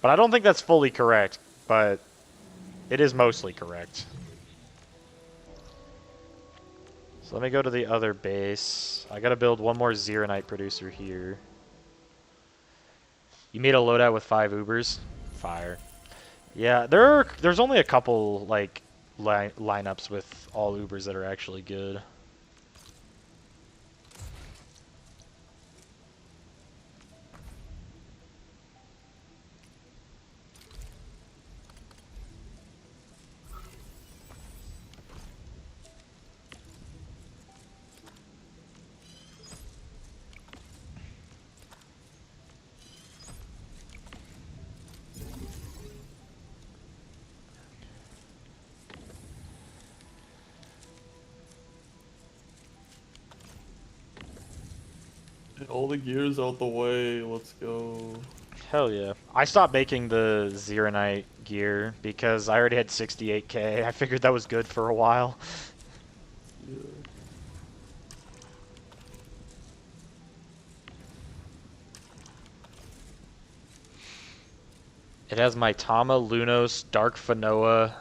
But I don't think that's fully correct, but it is mostly correct. So let me go to the other base. I gotta build one more Zeronite producer here. You made a loadout with 5 Ubers? Fire. Yeah, there's only a couple like lineups with all Ubers that are actually good. All the gears out the way. Let's go. Hell yeah. I stopped making the Zeronite gear because I already had 68k. I figured that was good for a while. Yeah. It has my Tama, Lunos, Dark Fanoa,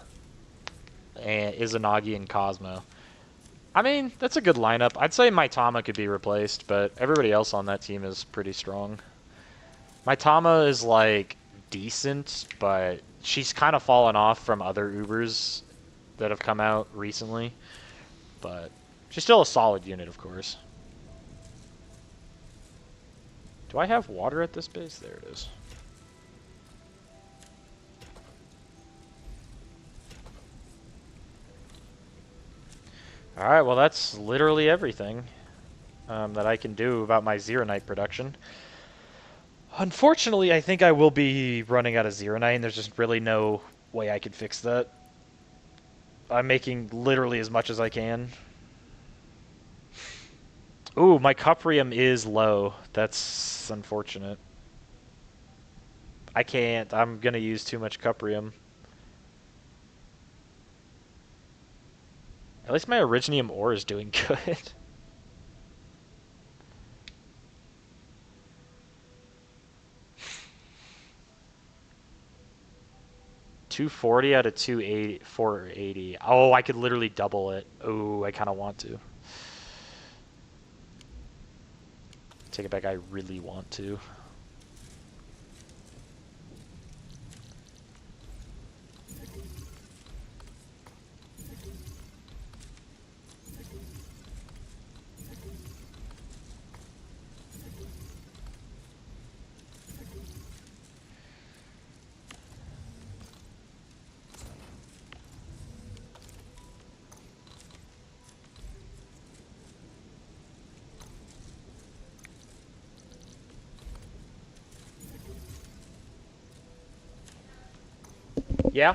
and Izanagi, and Cosmo. I mean, that's a good lineup. I'd say my Tama could be replaced, but everybody else on that team is pretty strong. My Tama is, like, decent, but she's kind of fallen off from other Ubers that have come out recently. But she's still a solid unit, of course. Do I have water at this base? There it is. Alright, well that's literally everything that I can do about my Zeronite production. Unfortunately, I think I will be running out of Zeronite, and there's just really no way I could fix that. I'm making literally as much as I can. Ooh, my Cuprium is low. That's unfortunate. I can't. I'm gonna use too much Cuprium. At least my Originium ore is doing good. $240 out of 280, 480. Oh, I could literally double it. Oh, I kind of want to. Take it back. I really want to. Yeah?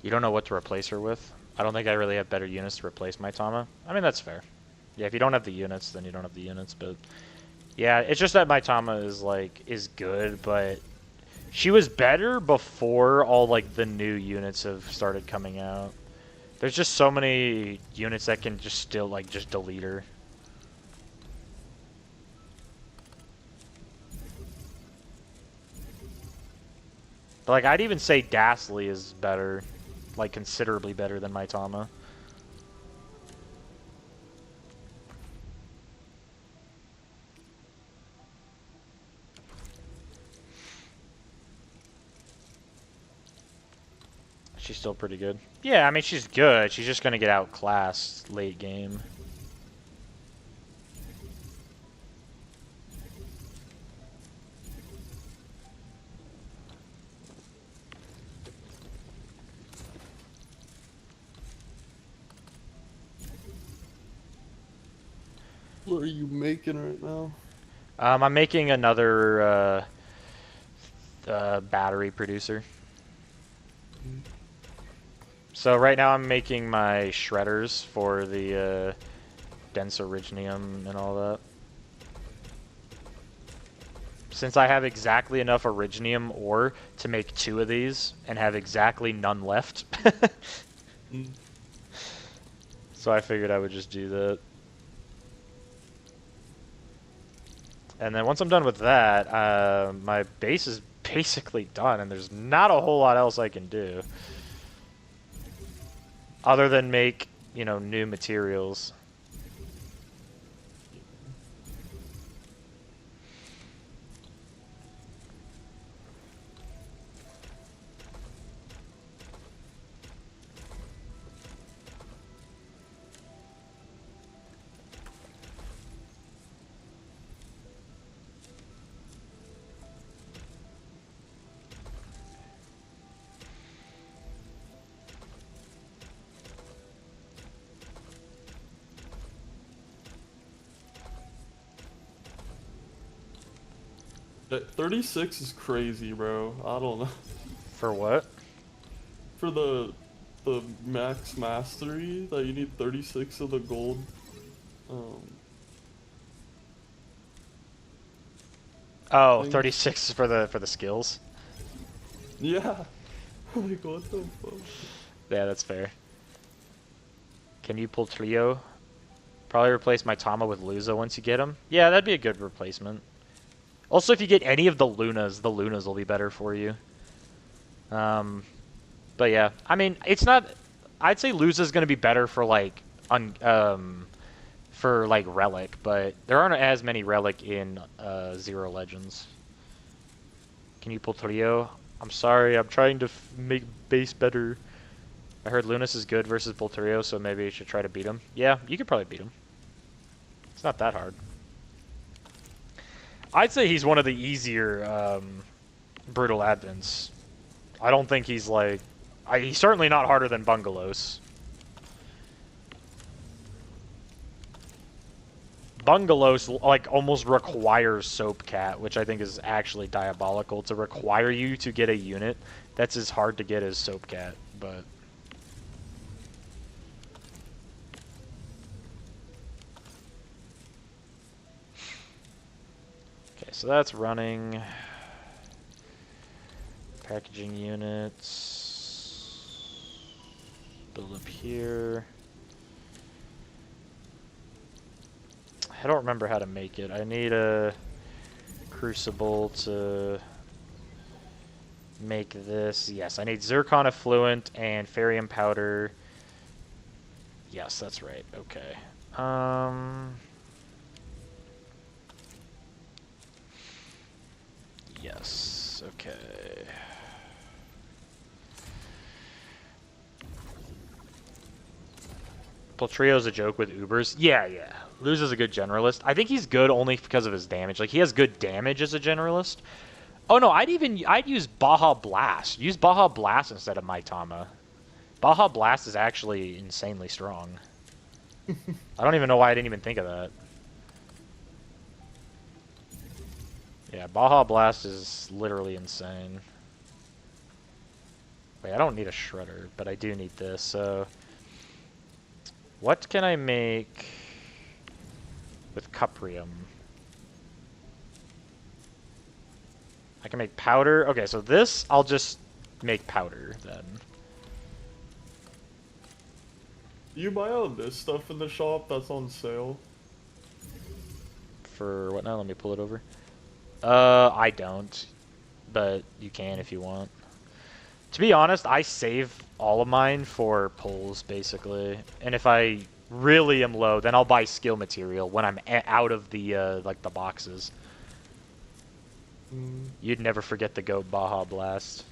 You don't know what to replace her with? I don't think I really have better units to replace my Tama. I mean, that's fair. Yeah, if you don't have the units, then you don't have the units, but... Yeah, it's just that my Tama is good, but... She was better before all, like, the new units have started coming out. There's just so many units that can just still, like, just delete her. But, like, I'd even say Dastly is better. Like, considerably better than my Tama. She's still pretty good. Yeah, I mean, she's good. She's just gonna get outclassed late game. What are you making right now? I'm making another battery producer. So right now I'm making my shredders for the dense originium and all that. Since I have exactly enough originium ore to make 2 of these and have exactly none left. So I figured I would just do that. And then once I'm done with that, my base is basically done, and there's not a whole lot else I can do. Other than make, you know, new materials. That 36 is crazy, bro. I don't know. For what? For the max mastery, that you need 36 of the gold. Oh, Things. 36 for the skills. Yeah. Like, what the fuck? Yeah, that's fair. Can you pull Trio? Probably replace my Tama with Luza once you get him. Yeah, that'd be a good replacement. Also, if you get any of the Lunas will be better for you. But yeah, I mean, it's not. I'd say Luza's gonna be better for like for like Relic, but there aren't as many Relic in Zero Legends. Can you pull Trio? I'm sorry, I'm trying to make base better. I heard Lunas is good versus Voltrio, so maybe you should try to beat him. Yeah, you could probably beat him. It's not that hard. I'd say he's one of the easier Brutal Advents. I don't think he's like... he's certainly not harder than Bungalows. Bungalows like almost requires Soap Cat, which I think is actually diabolical to require you to get a unit that's as hard to get as Soap Cat, but... Okay, so that's running. Packaging units. Build up here. I don't remember how to make it. I need a crucible to make this. Yes, I need zircon effluent and ferrium powder. Yes, that's right. Okay. Yes. Okay. Poltrio's a joke with Ubers. Yeah, yeah. Luz is a good generalist. I think he's good only because of his damage. Like, he has good damage as a generalist. Oh, no, I'd use Baja Blast. Use Baja Blast instead of Maitama. Baja Blast is actually insanely strong. I don't even know why I didn't even think of that. Yeah, Baja Blast is literally insane. Wait, I don't need a Shredder, but I do need this, so... What can I make with Cuprium? I can make powder. Okay, so this, I'll just make powder, then. You buy all this stuff in the shop that's on sale? For what now? Let me pull it over. I don't. But you can if you want. To be honest, I save all of mine for pulls, basically. And if I really am low, then I'll buy skill material when I'm out of the, like, the boxes. You'd never forget to go Baja Blast.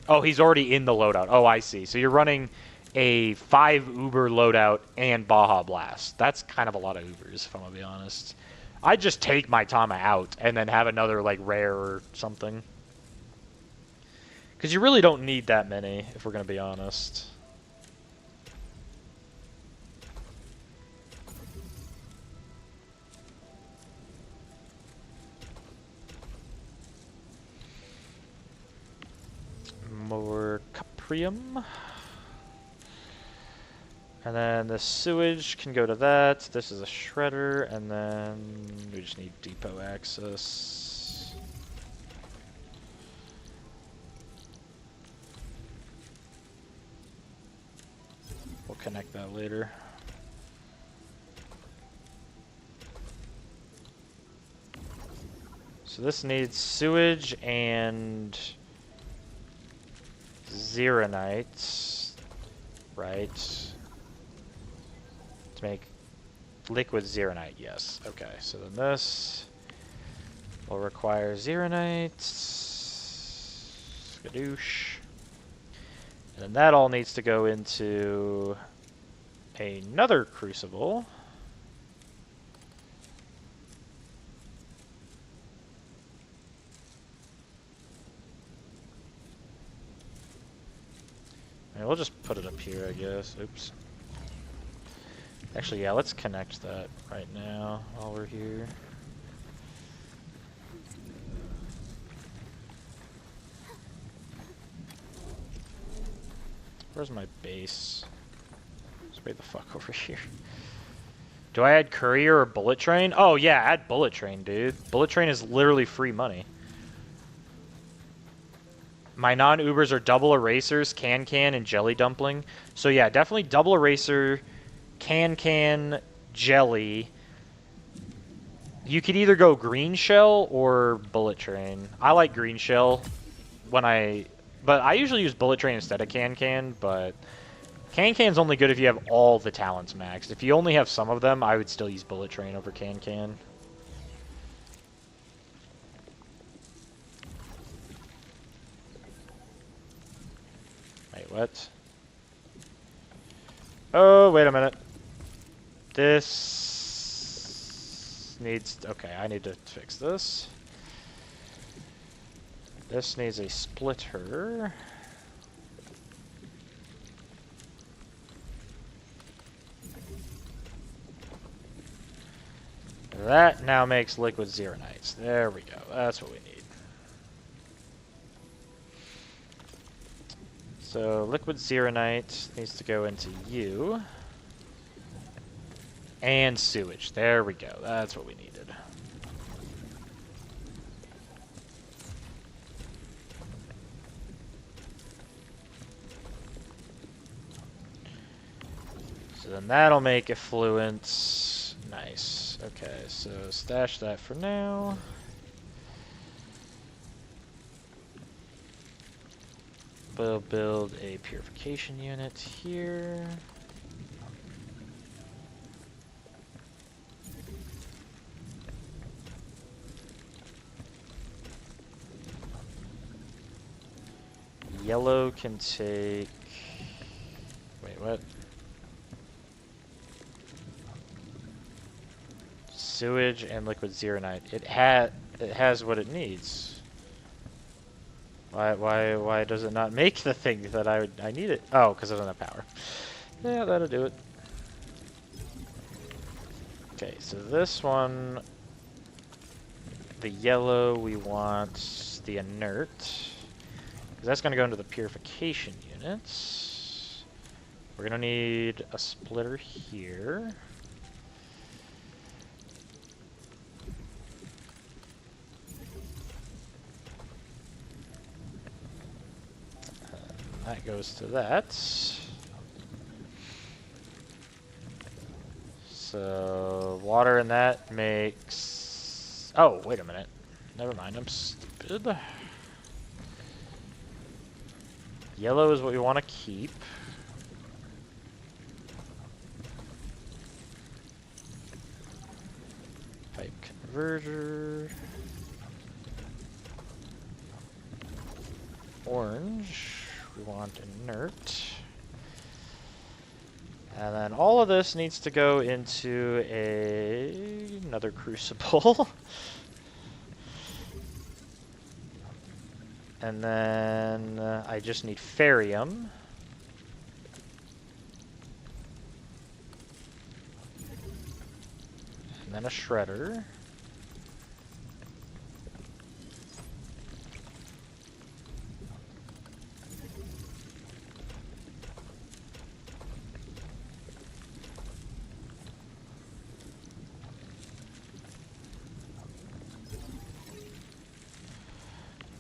Oh, he's already in the loadout. Oh, I see. So you're running a 5 Uber loadout and Baja Blast. That's kind of a lot of Ubers, if I'm gonna be honest. I'd just take my Tama out and then have another, like, rare or something. Because you really don't need that many, if we're going to be honest. More Cuprium. And then the sewage can go to that. This is a shredder, and then we just need depot access. We'll connect that later. So this needs sewage and Zeronite, right? To make liquid Zeronite, yes. Okay, so then this will require Zeronite. Skadoosh. And then that all needs to go into another crucible. And we'll just put it up here, I guess. Oops. Actually, yeah, let's connect that right now while we're here. Where's my base? Let's way the fuck over here. Do I add courier or bullet train? Oh yeah, add bullet train, dude. Bullet train is literally free money. My non-Ubers are double erasers, can, and jelly dumpling. So yeah, definitely double eraser, can, jelly. You could either go green shell or bullet train. I like green shell but I usually use bullet train instead of can, but can's only good if you have all the talents maxed. If you only have some of them, I would still use bullet train over can. Wait, what? Oh, wait a minute. This needs... Okay, I need to fix this. This needs a splitter. That now makes liquid Zeronites. There we go. That's what we need. So liquid Zeronite needs to go into you. And sewage. There we go. That's what we needed. So then that'll make effluent. Nice. Okay, so stash that for now. We'll build a purification unit here. Yellow can take... Wait, what? Sewage and liquid Zeronite. It has what it needs. Why does it not make the thing that I need it? Oh, because it doesn't have power. Yeah, that'll do it. Okay, so this one, the yellow, we want the inert, because that's going to go into the purification units. We're going to need a splitter here. That goes to that. So water in that makes... Oh, wait a minute. Never mind, I'm stupid. Yellow is what we want to keep. Pipe converter. Orange. We want inert. And then all of this needs to go into another crucible. And then I just need ferrium. And then a shredder.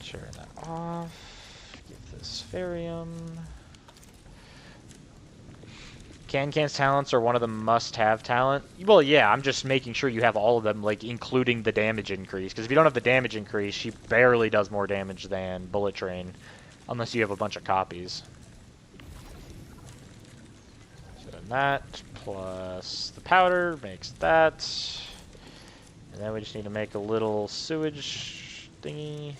Turn that off. Get this ferrium. Can's talents are one of the must-have talent. Well, yeah, I'm just making sure you have all of them, like, including the damage increase. Because if you don't have the damage increase, she barely does more damage than Bullet Train. Unless you have a bunch of copies. So then that plus the powder makes that. And then we just need to make a little sewage thingy.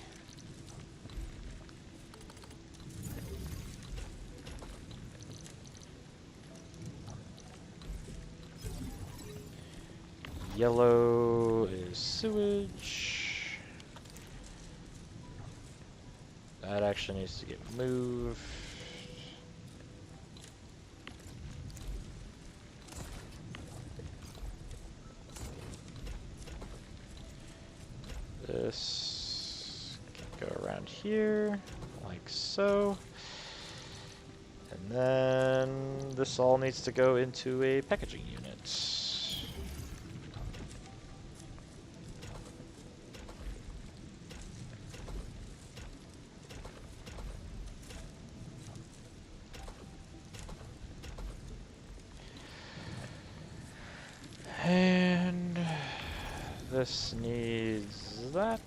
Yellow is sewage. That actually needs to get moved. This can go around here, like so. And then this all needs to go into a packaging unit. And this needs that.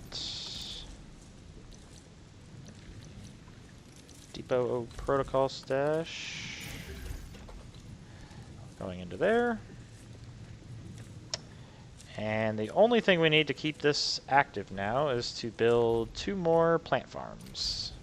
Depot protocol stash. Going into there. And the only thing we need to keep this active now is to build 2 more plant farms.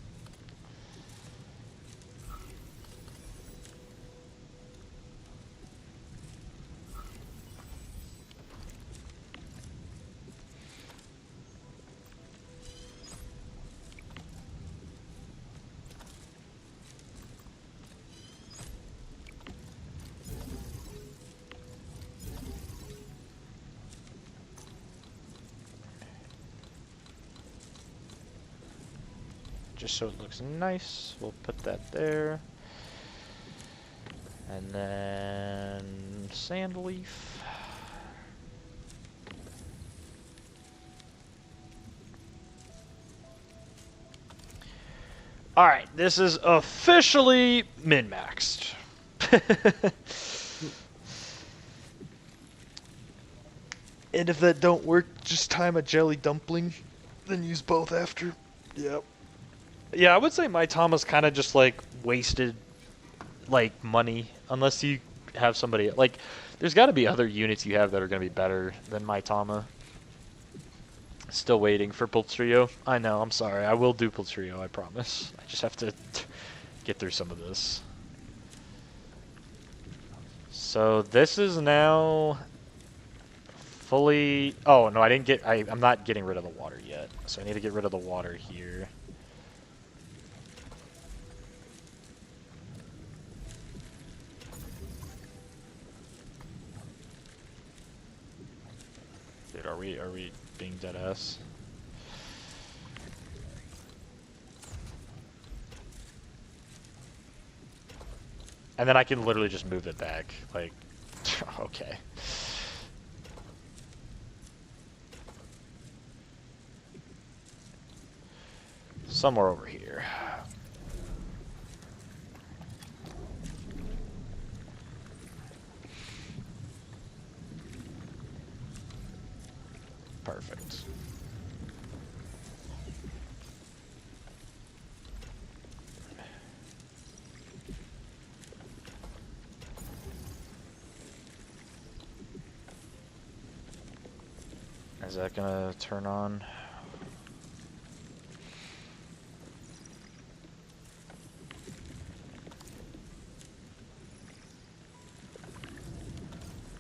Just so it looks nice, we'll put that there. And then sand leaf. Alright, this is officially min-maxed. And if that don't work, just time a jelly dumpling, then use both after. Yep. Yeah, I would say my Tama's kind of just like wasted, like, money, unless you have somebody like. There's got to be other units you have that are going to be better than my Tama. Still waiting for Pultrio. I know. I'm sorry. I will do Pultrio. I promise. I just have to get through some of this. So this is now fully. Oh no, I didn't get. I'm not getting rid of the water yet. So I need to get rid of the water here. Dude, are we being dead ass? And then I can literally just move it back. Like, okay. Somewhere over here. Perfect. Is that gonna turn on?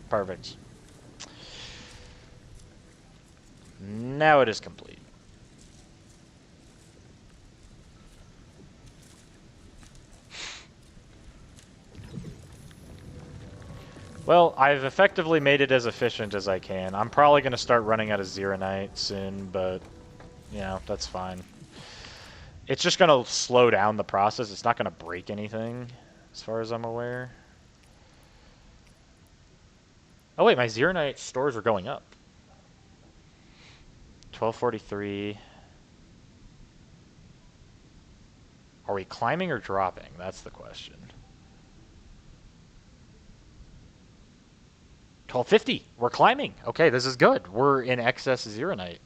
Perfect. Now it is complete. Well, I've effectively made it as efficient as I can. I'm probably going to start running out of Zeronite soon, but, you know, that's fine. It's just going to slow down the process. It's not going to break anything, as far as I'm aware. Oh wait, my Zeronite stores are going up. 1243. Are we climbing or dropping? That's the question. 1250. We're climbing. Okay, this is good. We're in excess Zeronite.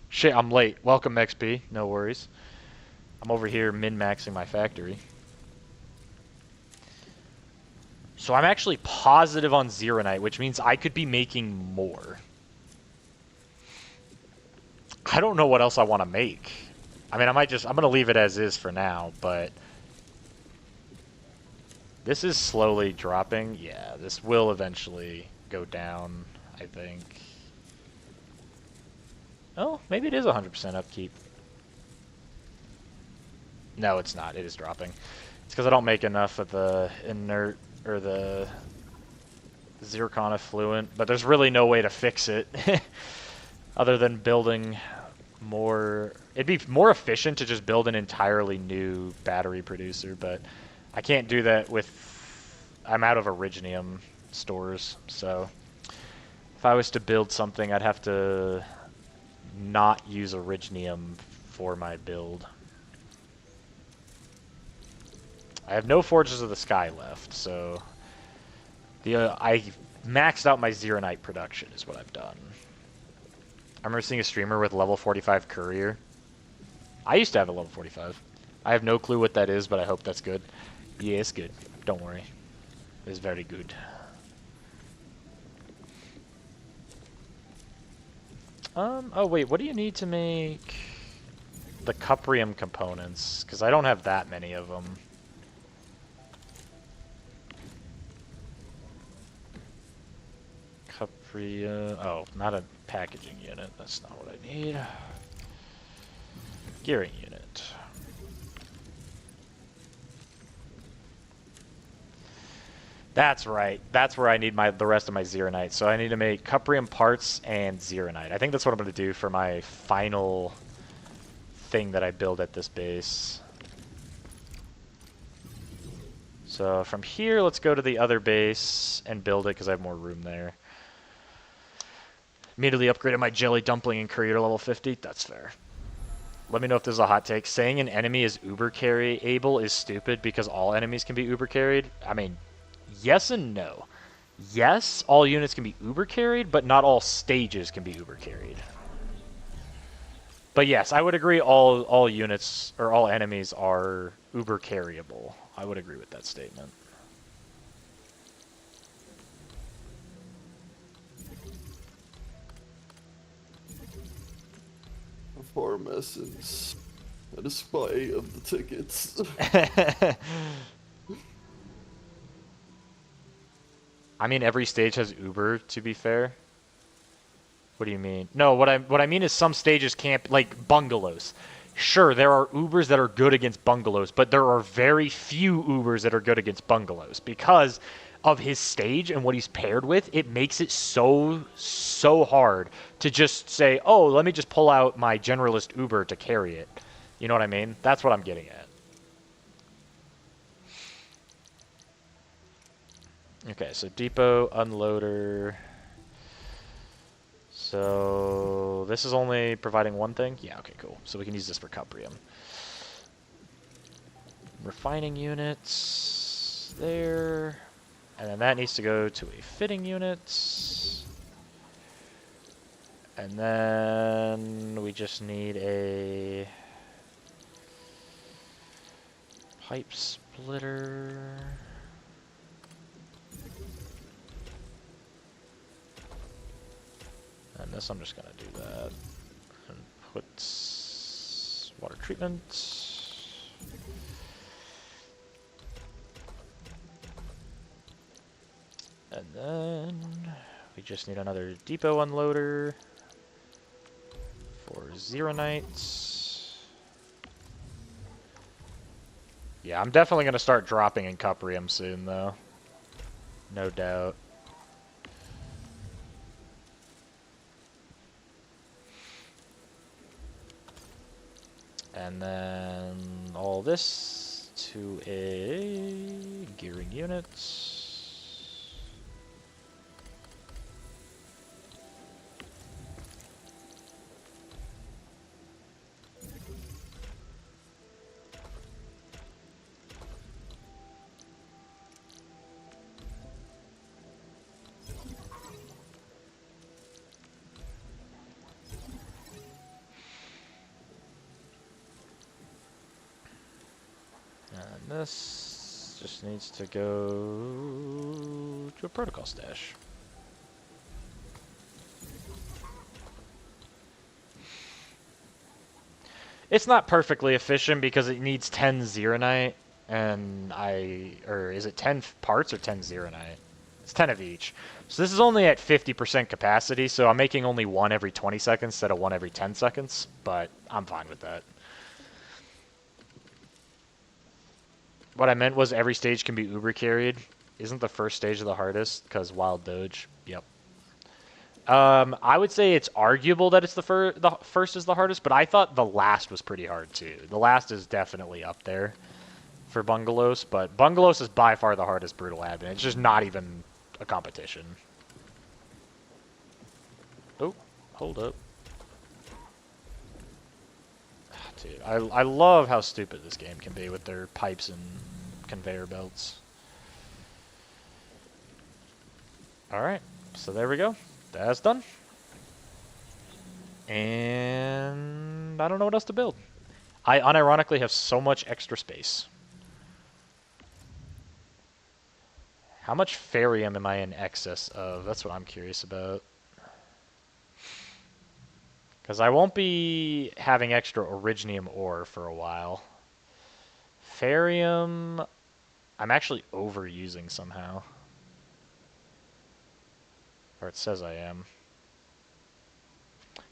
Shit, I'm late. Welcome, XP. No worries. I'm over here min-maxing my factory. So I'm actually positive on Zeronite, which means I could be making more. I don't know what else I want to make. I mean, I'm going to leave it as is for now, but this is slowly dropping. Yeah, this will eventually go down, I think. Oh, maybe it is 100% upkeep. No, it's not. It is dropping. It's because I don't make enough of the inert, or the zircon effluent, but there's really no way to fix it other than building more. It'd be more efficient to just build an entirely new battery producer, but I can't do that with... I'm out of Originium stores, so if I was to build something, I'd have to not use Originium for my build. I have no Forges of the Sky left, so I maxed out my Zeronite production is what I've done. I remember seeing a streamer with level 45 Courier. I used to have a level 45. I have no clue what that is, but I hope that's good. Yeah, it's good. Don't worry. It's very good. Oh wait, what do you need to make the Cuprium components? Because I don't have that many of them. Oh, not a packaging unit. That's not what I need. Gearing unit. That's right. That's where I need the rest of my Zeronite. So I need to make Cuprium parts and Zeronite. I think that's what I'm going to do for my final thing that I build at this base. So from here, let's go to the other base and build it because I have more room there. Immediately upgraded my Jelly Dumpling and Courier to level 50. That's fair. Let me know if this is a hot take. Saying an enemy is uber carry-able is stupid because all enemies can be uber carried. I mean, yes and no. Yes, all units can be uber carried, but not all stages can be uber carried. But yes, I would agree all units, or all enemies are uber carryable. I would agree with that statement. Farm essence. A display of the tickets. I mean, every stage has Uber, to be fair. What do you mean? No, what I mean is some stages can't, like bungalows. Sure, there are Ubers that are good against bungalows, but there are very few Ubers that are good against bungalows because of his stage and what he's paired with. It makes it so hard to just say, oh, let me just pull out my generalist Uber to carry it. You know what I mean? That's what I'm getting at. Okay, so depot, unloader. So this is only providing one thing? Yeah, okay, cool. So we can use this for Cuprium. Refining units there. And then that needs to go to a fitting unit. And then we just need a pipe splitter. And this I'm just going to do that. And put water treatment. And then we just need another depot unloader for Zeronites. Yeah, I'm definitely going to start dropping in Cuprium soon, though. No doubt. And then all this to a gearing unit. This just needs to go to a protocol stash. It's not perfectly efficient because it needs 10 Zeronite, and or is it 10 parts or 10 Zeronite? It's 10 of each. So this is only at 50% capacity, so I'm making only one every 20 seconds instead of one every 10 seconds, but I'm fine with that. What I meant was every stage can be uber carried. Isn't the first stage the hardest? Because Wild Doge. Yep. I would say it's arguable that it's the first is the hardest, but I thought the last was pretty hard too. The last is definitely up there for Bungalows, but Bungalows is by far the hardest Brutal Admin. It's just not even a competition. Oh, hold up. Dude, I love how stupid this game can be with their pipes and conveyor belts. Alright, so there we go. That's done. And I don't know what else to build. I unironically have so much extra space. How much Farium am I in excess of? That's what I'm curious about. Because I won't be having extra Originium ore for a while. Farium, I'm actually overusing somehow. Or it says I am.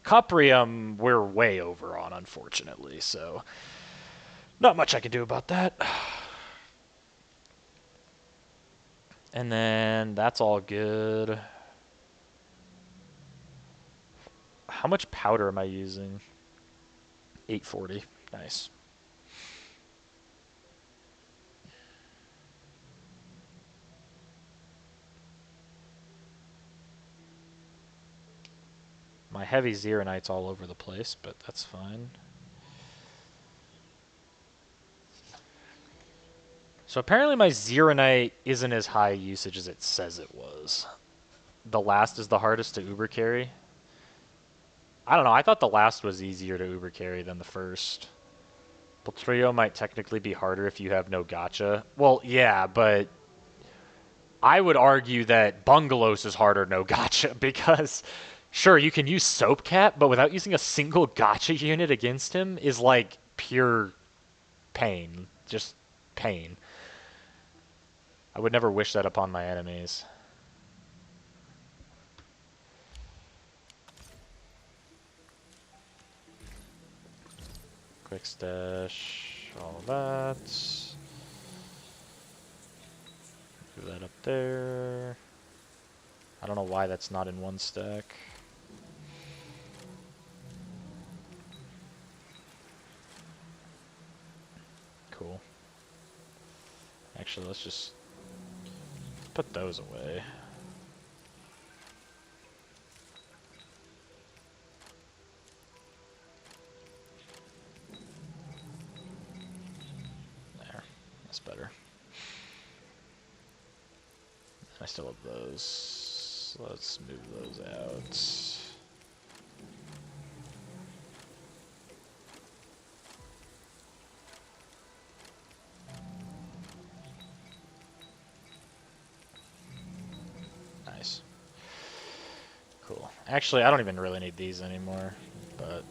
Cuprium, we're way over on, unfortunately, so not much I can do about that. And then that's all good. How much powder am I using? 840. Nice. My heavy Zeronite's all over the place, but that's fine. So apparently my Zeronite isn't as high usage as it says it was. The last is the hardest to uber carry. I don't know, I thought the last was easier to uber carry than the first. Poltrio might technically be harder if you have no gacha. Well, yeah, but I would argue that Bungalows is harder no gacha because, sure, you can use Soap Cat, but without using a single gacha unit against him is like pure pain. Just pain. I would never wish that upon my enemies. Quick stash, all that. Move that up there. I don't know why that's not in one stack. Cool. Actually, let's just put those away. There. That's better. I still have those. Let's move those out. Nice. Cool. Actually, I don't even really need these anymore, but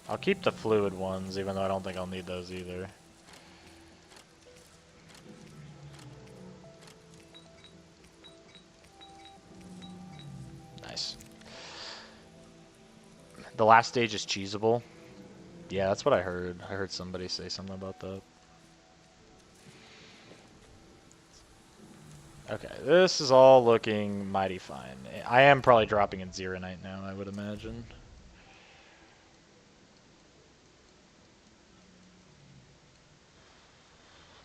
I'll keep the fluid ones, even though I don't think I'll need those either. Nice. The last stage is cheesable. Yeah, that's what I heard. I heard somebody say something about that. Okay, this is all looking mighty fine. I am probably dropping in Zeronite now, I would imagine.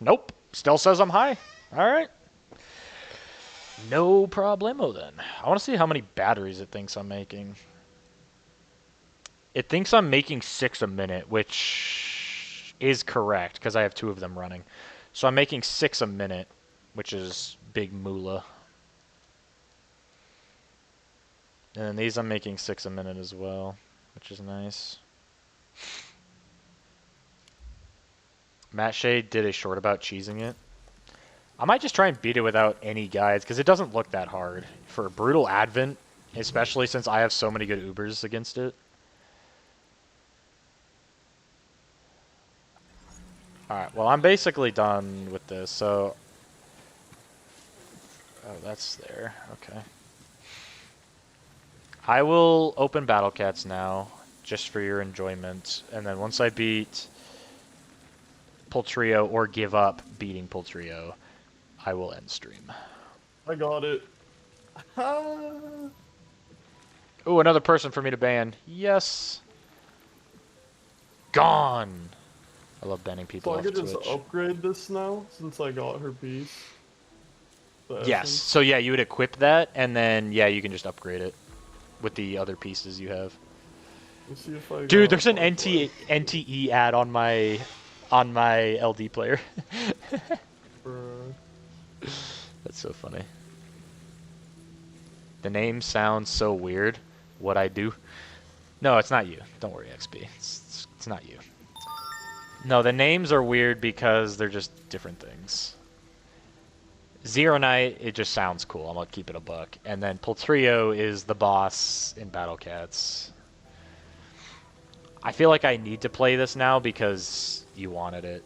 Nope. Still says I'm high. Alright. No problemo then. I want to see how many batteries it thinks I'm making. It thinks I'm making 6 a minute, which is correct, because I have 2 of them running. So I'm making 6 a minute, which is big moolah. And then these I'm making 6 a minute as well, which is nice. Matt Shade did a short about cheesing it. I might just try and beat it without any guides, because it doesn't look that hard. For a Brutal Advent, especially since I have so many good Ubers against it. Alright, well I'm basically done with this, so... Oh, that's there. Okay. I will open Battle Cats now, just for your enjoyment, and then once I beat Poltrio or give up beating Poltrio, I will end stream. I got it. Ooh, another person for me to ban. Yes. Gone. I love banning people So I off could just Twitch. upgrade this now, since I got her piece. The Yes. essence. So yeah, you would equip that, and then yeah, you can just upgrade it with the other pieces you have. Let's see if I Dude, got there's an Firefly. NTE ad on my LD player. Bruh. That's so funny. The name sounds so weird. What I do? No, it's not you. Don't worry, XP. It's not you. No, the names are weird because they're just different things. Zero Knight, it just sounds cool. I'm gonna keep it a buck. And then Poltrio is the boss in Battle Cats. I feel like I need to play this now because you wanted it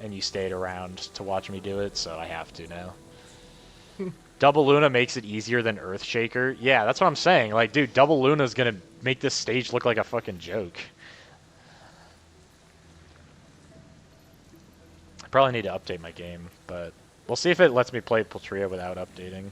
and you stayed around to watch me do it, so I have to now. Double Luna makes it easier than Earthshaker. Yeah, that's what I'm saying. Like, dude, Double Luna's gonna make this stage look like a fucking joke. I probably need to update my game, but we'll see if it lets me play Poltria without updating.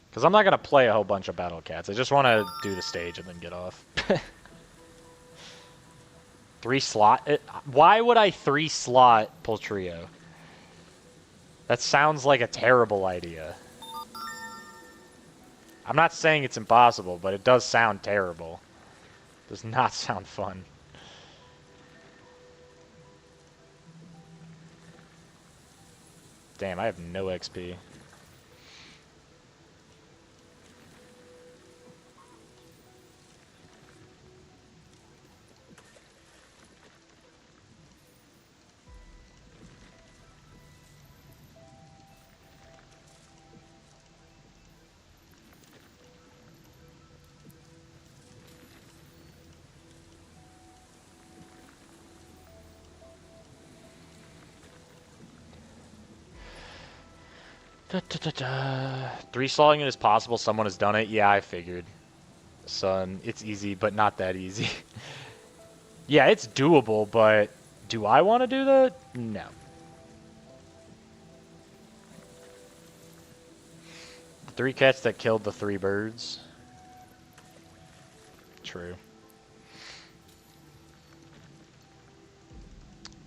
Because I'm not going to play a whole bunch of Battle Cats. I just want to do the stage and then get off. 3-slot? Why would I 3-slot Poltrio? That sounds like a terrible idea. I'm not saying it's impossible, but it does sound terrible. It does not sound fun. Damn, I have no XP. Da, da, da, da. 3-slotting it is possible. Someone has done it. Yeah, I figured. Son, it's easy, but not that easy. Yeah, it's doable, but do I want to do that? No. The 3 cats that killed the 3 birds. True.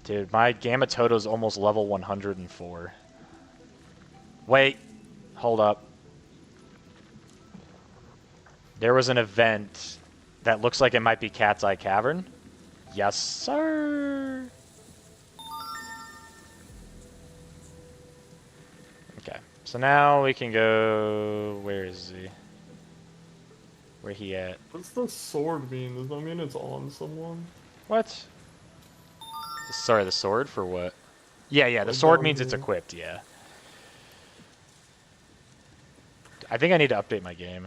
Dude, my Gamma Toto's almost level 104. Wait, hold up. There was an event that looks like it might be Cat's Eye Cavern. Yes, sir. Okay, so now we can go... Where is he? Where he at? What's the sword mean? Does that mean it's on someone? What? Sorry, the sword for what? Yeah, the Like sword down means it's here. equipped, yeah. I think I need to update my game.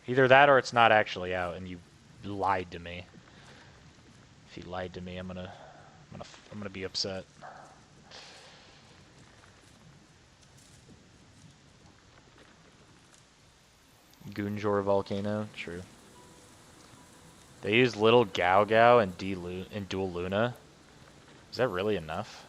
Either that or it's not actually out and you lied to me. If you lied to me, I'm gonna be upset. Gunjor Volcano, true. They use Little Gao Gao and Dual Luna. Is that really enough?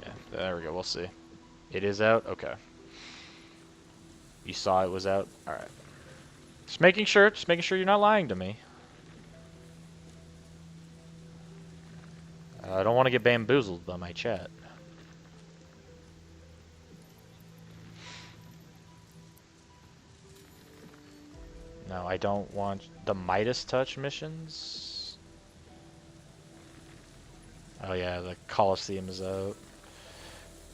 Okay, there we go, we'll see. It is out? Okay. You saw it was out? Alright. Just making sure you're not lying to me. I don't want to get bamboozled by my chat. No, I don't want the Midas Touch missions. Oh yeah, the Coliseum is out.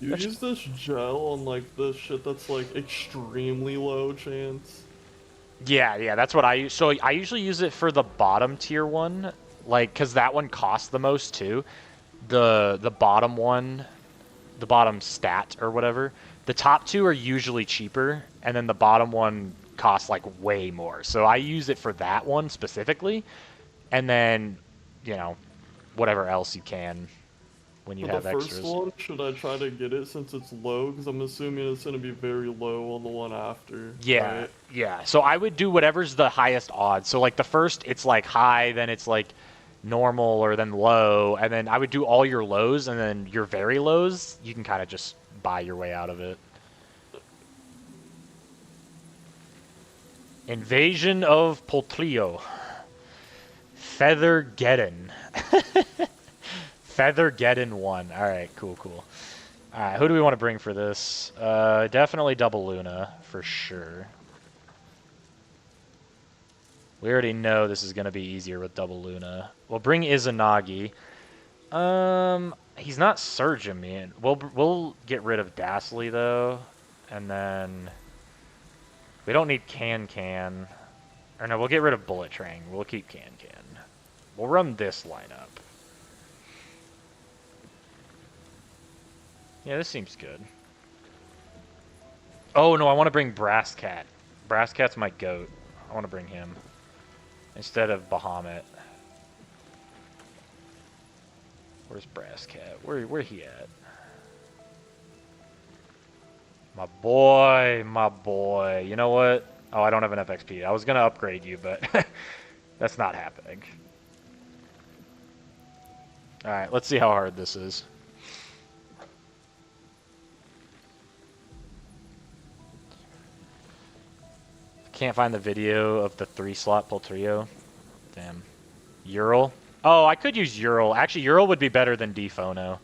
You use this gel on like the shit that's like extremely low chance. Yeah, that's what I use. So I usually use it for the bottom tier one, like, cause that one costs the most too. The bottom one, the bottom stat or whatever. The top two are usually cheaper, and then the bottom one costs like way more. So I use it for that one specifically, and then, you know, whatever else you can when you For the have first extras. one, should I try to get it since it's low? Because I'm assuming it's going to be very low on the one after, Yeah, right? yeah. So I would do whatever's the highest odds. So like the first, it's like high, then it's like normal, or then low, and then I would do all your lows, and then your very lows, you can kind of just buy your way out of it. Invasion of Poltrio. Feathergeddon. Feathergeddon 1. Alright, cool. Alright, who do we want to bring for this? Definitely Double Luna, for sure. We already know this is going to be easier with Double Luna. We'll bring Izanagi. He's not Surge immune. We'll get rid of Dasly, though. And then... we don't need Can. Or no, we'll get rid of Bullet Train. We'll keep Can. We'll run this lineup. Yeah, this seems good. Oh, no, I want to bring Brass Cat. Brass Cat's my goat. I want to bring him. Instead of Bahamut. Where's Brass Cat? Where he at? My boy. You know what? Oh, I don't have enough XP. I was going to upgrade you, but that's not happening. Alright, let's see how hard this is. Can't find the video of the 3-slot Poltrio. Damn. Ural? Oh, I could use Ural. Actually, Ural would be better than Dephono.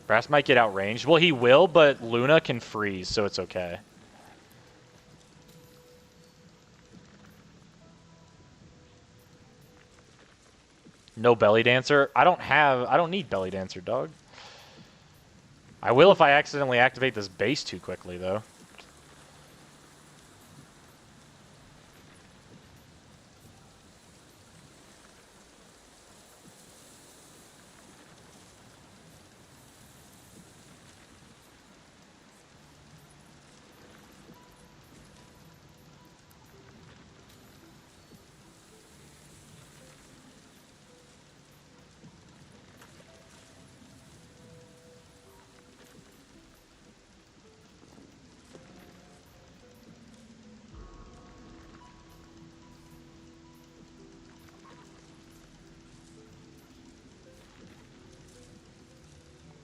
Brass might get outranged. Well, he will, but Luna can freeze, so it's okay. No Belly Dancer? I don't need Belly Dancer, dog. I will if I accidentally activate this base too quickly, though.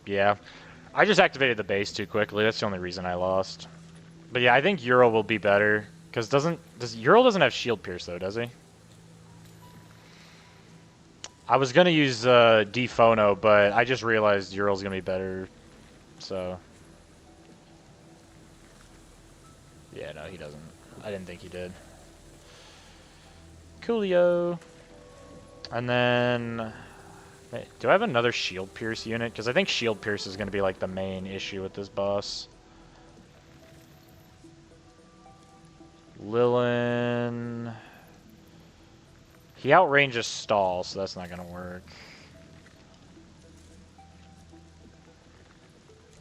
Yeah. I just activated the base too quickly. That's the only reason I lost. But yeah, I think Ural will be better. Because Ural doesn't have Shield Pierce, though, does he? I was going to use Dephono, but I just realized Ural's going to be better. So... yeah, no, he doesn't. I didn't think he did. Coolio. And then... wait, do I have another Shield Pierce unit? Because I think Shield Pierce is going to be like the main issue with this boss. Lilin... he outranges Stall, so that's not going to work.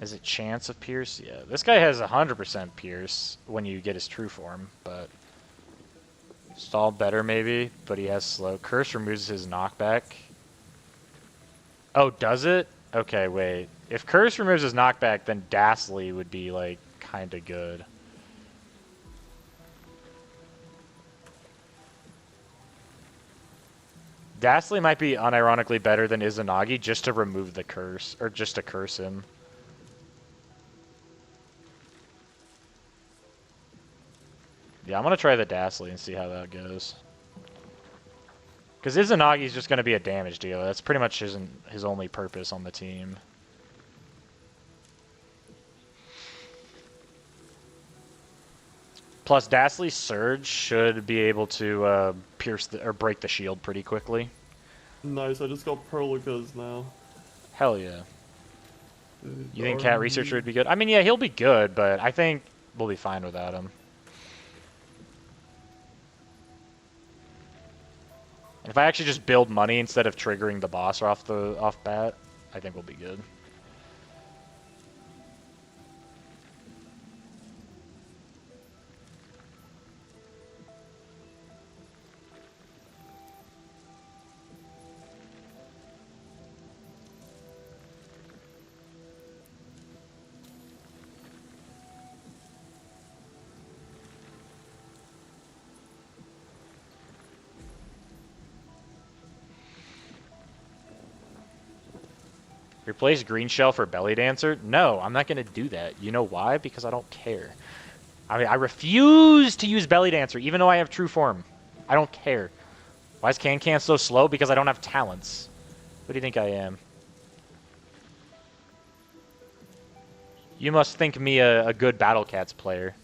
Is it chance of Pierce? Yeah, this guy has 100% Pierce when you get his true form, but... Stall better maybe, but he has slow. Curse removes his knockback. Oh, does it? Okay, wait. If Curse removes his knockback, then Dasly would be, like, kinda good. Dasly might be unironically better than Izanagi just to remove the curse, or just to curse him. Yeah, I'm gonna try the Dasly and see how that goes. Because Izanagi's just going to be a damage dealer. That's pretty much his only purpose on the team. Plus, Dastly's Surge should be able to pierce or break the shield pretty quickly. Nice, I just got Perlicas now. Hell yeah. You think Cat Researcher would be good? I mean, yeah, he'll be good, but I think we'll be fine without him. And if I actually just build money instead of triggering the boss off bat, I think we'll be good. Replace Green Shell for Belly Dancer? No, I'm not going to do that. You know why? Because I don't care. I mean, I refuse to use Belly Dancer, even though I have True Form. I don't care. Why is Can so slow? Because I don't have talents. What do you think I am? You must think me a good Battle Cats player.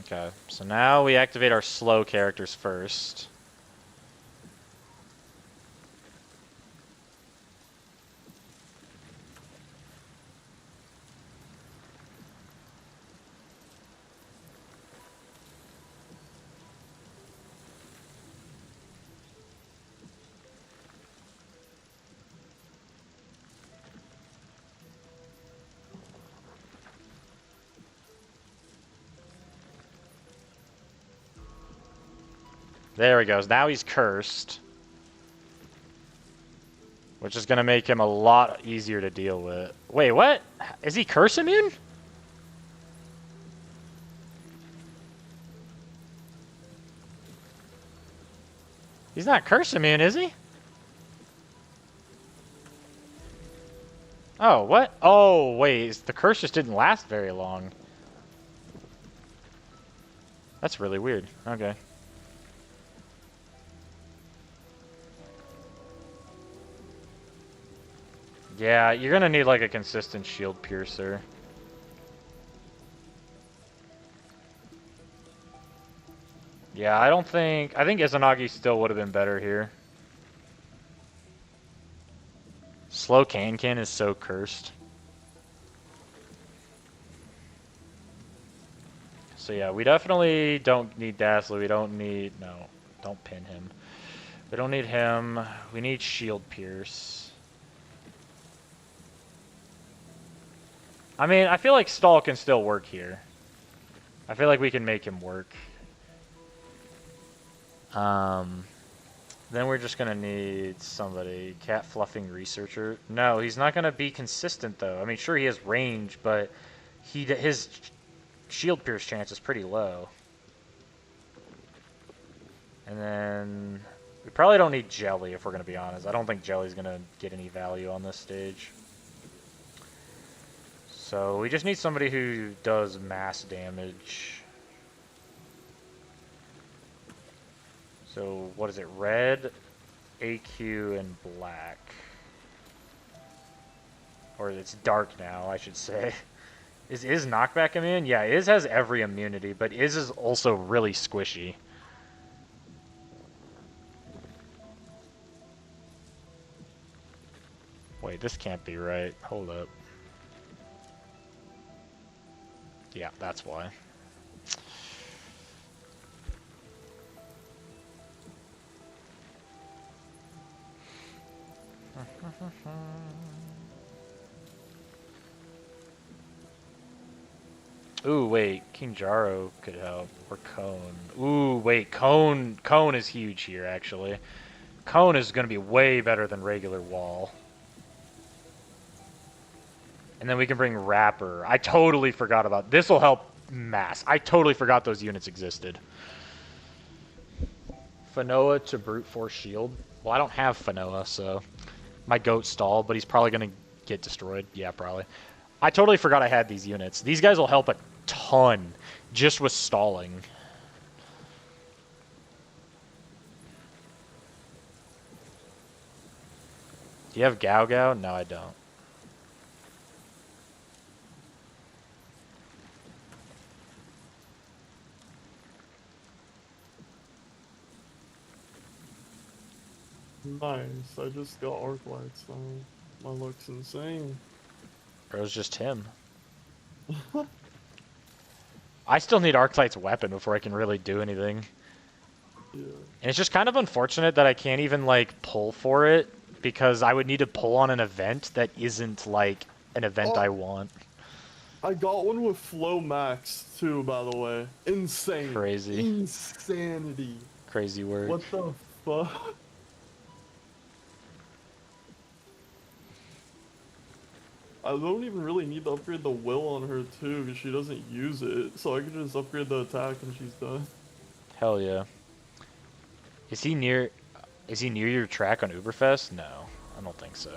Okay, so now we activate our slow characters first. There he goes. Now he's cursed. Which is going to make him a lot easier to deal with. Wait, what? Is he curse immune? He's not curse immune, is he? Oh, what? Oh, wait. The curse just didn't last very long. That's really weird. Okay. Yeah, you're gonna need like a consistent shield piercer. Yeah, I think Izanagi still would have been better here. Slow Can is so cursed. So yeah, we definitely don't need Dazzler. We don't need... No, don't pin him. We don't need him. We need Shield Pierce. I mean, I feel like Stall can still work here. I feel like we can make him work. Then we're just gonna need somebody. Cat Fluffing Researcher. No, he's not gonna be consistent though. I mean, sure he has range, but his Shield Pierce chance is pretty low. And then we probably don't need Jelly if we're gonna be honest. I don't think Jelly's gonna get any value on this stage. So we just need somebody who does mass damage. So what is it? Red, AQ, and black. Or it's dark now, I should say. Is knockback immune? Yeah, Iz has every immunity, but Iz is also really squishy. Wait, this can't be right. Hold up. Yeah, that's why. Ooh, wait, King Jaro could help, or Cone. Ooh, wait, Cone is huge here, actually. Cone is going to be way better than regular Wall. And then we can bring Rapper. I totally forgot about... This will help mass. I totally forgot those units existed. Fanoa to Brute Force Shield. Well, I don't have Fanoa, so my goat stalled, but he's probably going to get destroyed. Yeah, probably. I totally forgot I had these units. These guys will help a ton just with stalling. Do you have Gao Gao? No, I don't. Nice. I just got Arknights now. My luck's insane. Or it was just him. I still need Arknight's weapon before I can really do anything. Yeah. And it's just kind of unfortunate that I can't even, like, pull for it, because I would need to pull on an event that isn't, like, an event I want. I got one with Flow Max, too, by the way. Insane. Crazy. Insanity. Crazy word. What the fuck? I don't even really need to upgrade the will on her, too, because she doesn't use it. So I can just upgrade the attack and she's done. Hell yeah. Is he near your track on Uberfest? No, I don't think so.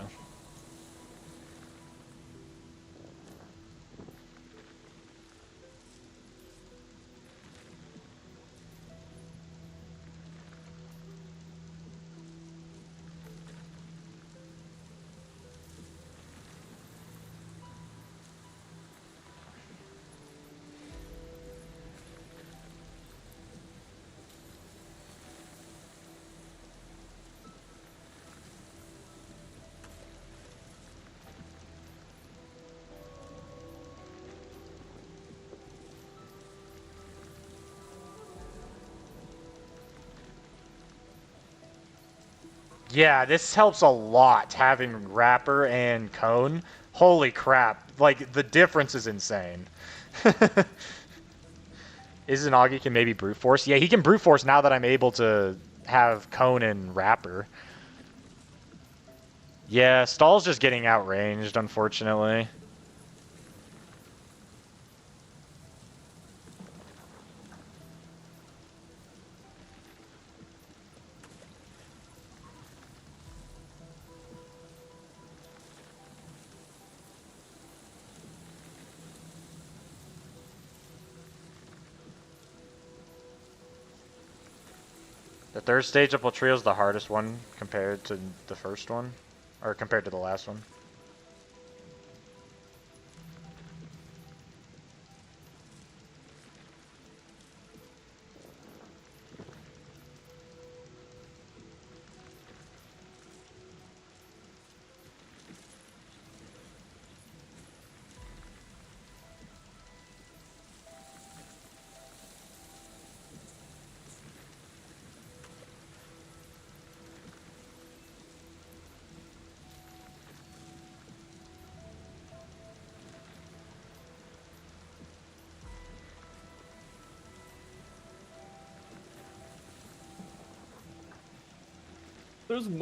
Yeah, this helps a lot, having Rapper and Cone. Holy crap, like, the difference is insane. Izanagi can maybe Brute Force? Yeah, he can Brute Force now that I'm able to have Cone and Rapper. Yeah, Stall's just getting outranged, unfortunately. The third stage of Trio is the hardest one compared to the first one, or compared to the last one.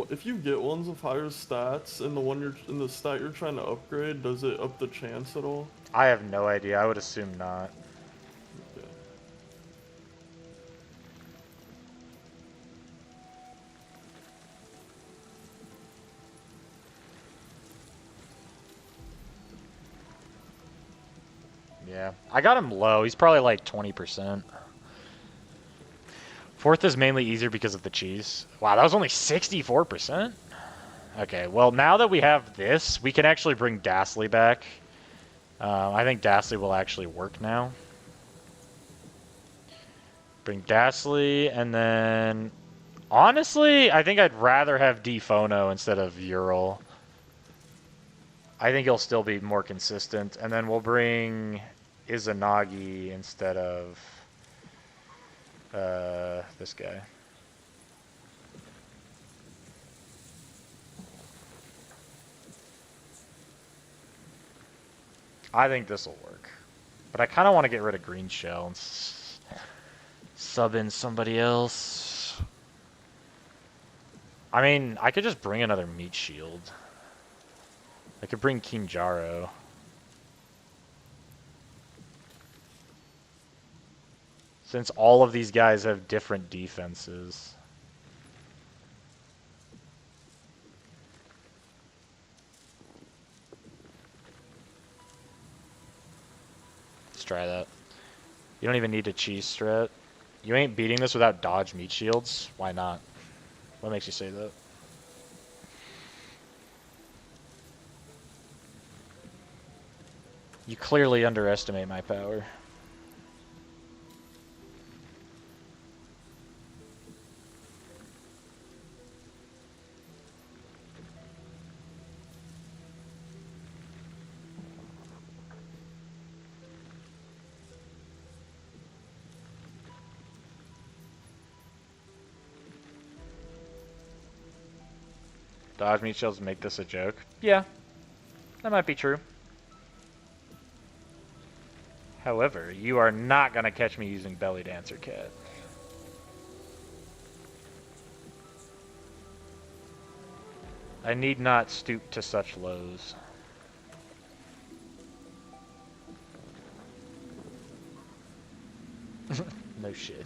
If you get ones with higher stats and the one you're in the stat you're trying to upgrade, does it up the chance at all? I have no idea. I would assume not. Okay. Yeah, I got him low. He's probably like 20%. Fourth is mainly easier because of the cheese. Wow, that was only 64%? Okay, well, now that we have this, we can actually bring Ghastly back. I think Ghastly will actually work now. Bring Ghastly, and then... Honestly, I think I'd rather have Defono instead of Ural. I think he'll still be more consistent. And then we'll bring Izanagi instead of... this guy. I think this will work. But I kind of want to get rid of Green Shell and sub in somebody else. I mean, I could just bring another Meat Shield. I could bring Kinjaro. Since all of these guys have different defenses. Let's try that. You don't even need to cheese strat. You ain't beating this without dodge meat shields. Why not? What makes you say that? You clearly underestimate my power. Dodge meat shields make this a joke. Yeah, that might be true. However, you are not going to catch me using Belly Dancer Cat. I need not stoop to such lows. No shit.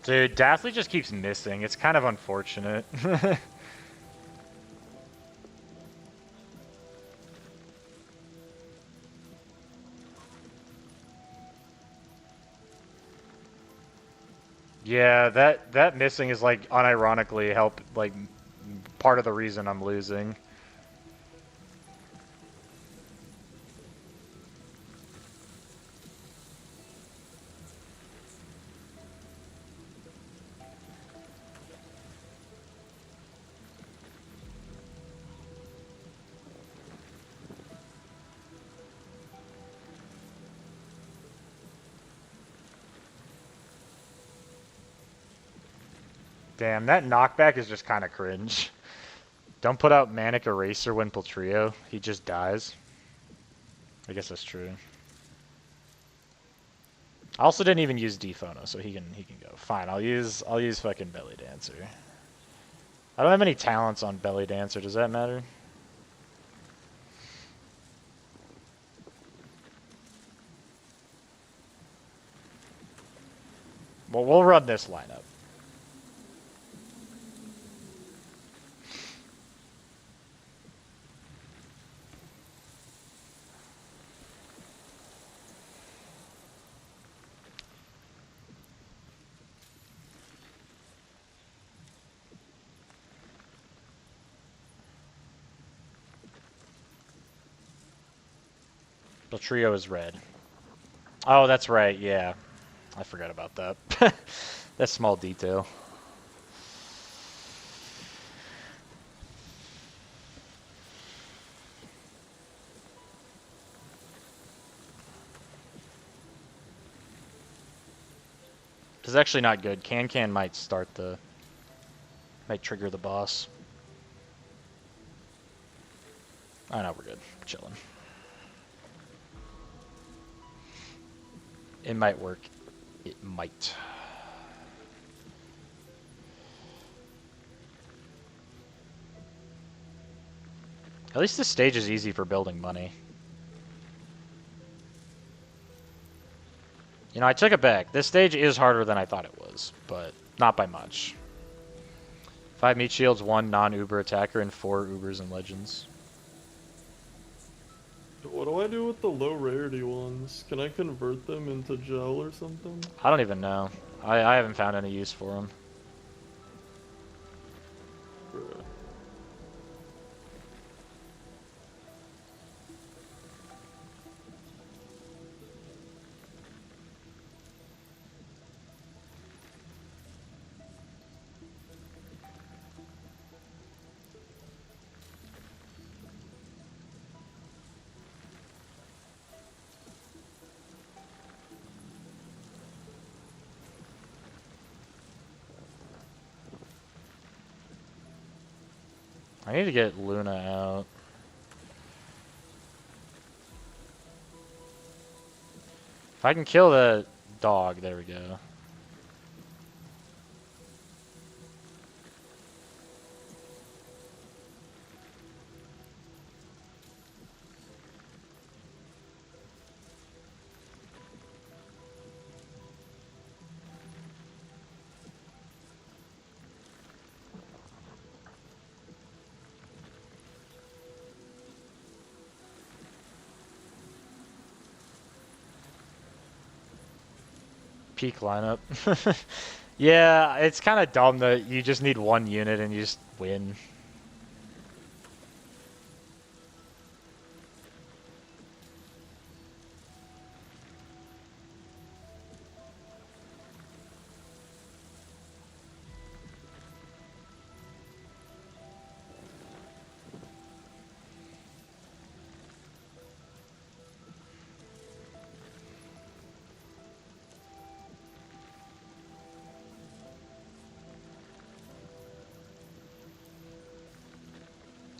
Dude, Dathly just keeps missing. It's kind of unfortunate. Yeah, that missing is like unironically part of the reason I'm losing. Damn, that knockback is just kind of cringe. Don't put out Manic Eraser when Poltrio. He just dies. I guess that's true. I also didn't even use Dephono, so he can go. Fine, I'll use fucking Belly Dancer. I don't have any talents on Belly Dancer. Does that matter? Well, we'll run this lineup. The trio is red. Oh, that's right, yeah. I forgot about that. That small detail. This is actually not good. Can might might trigger the boss. Oh no, we're good. Chilling. It might work. It might. At least this stage is easy for building money. You know, I took it back. This stage is harder than I thought it was, but not by much. 5 meat shields, 1 non-Uber attacker, and 4 Ubers and Legends. What do I do with the low rarity ones? Can I convert them into gel or something? I don't even know. I haven't found any use for them. Bruh. I need to get Luna out. If I can kill the dog, there we go. Peak lineup. Yeah, it's kind of dumb that you just need 1 unit and you just win.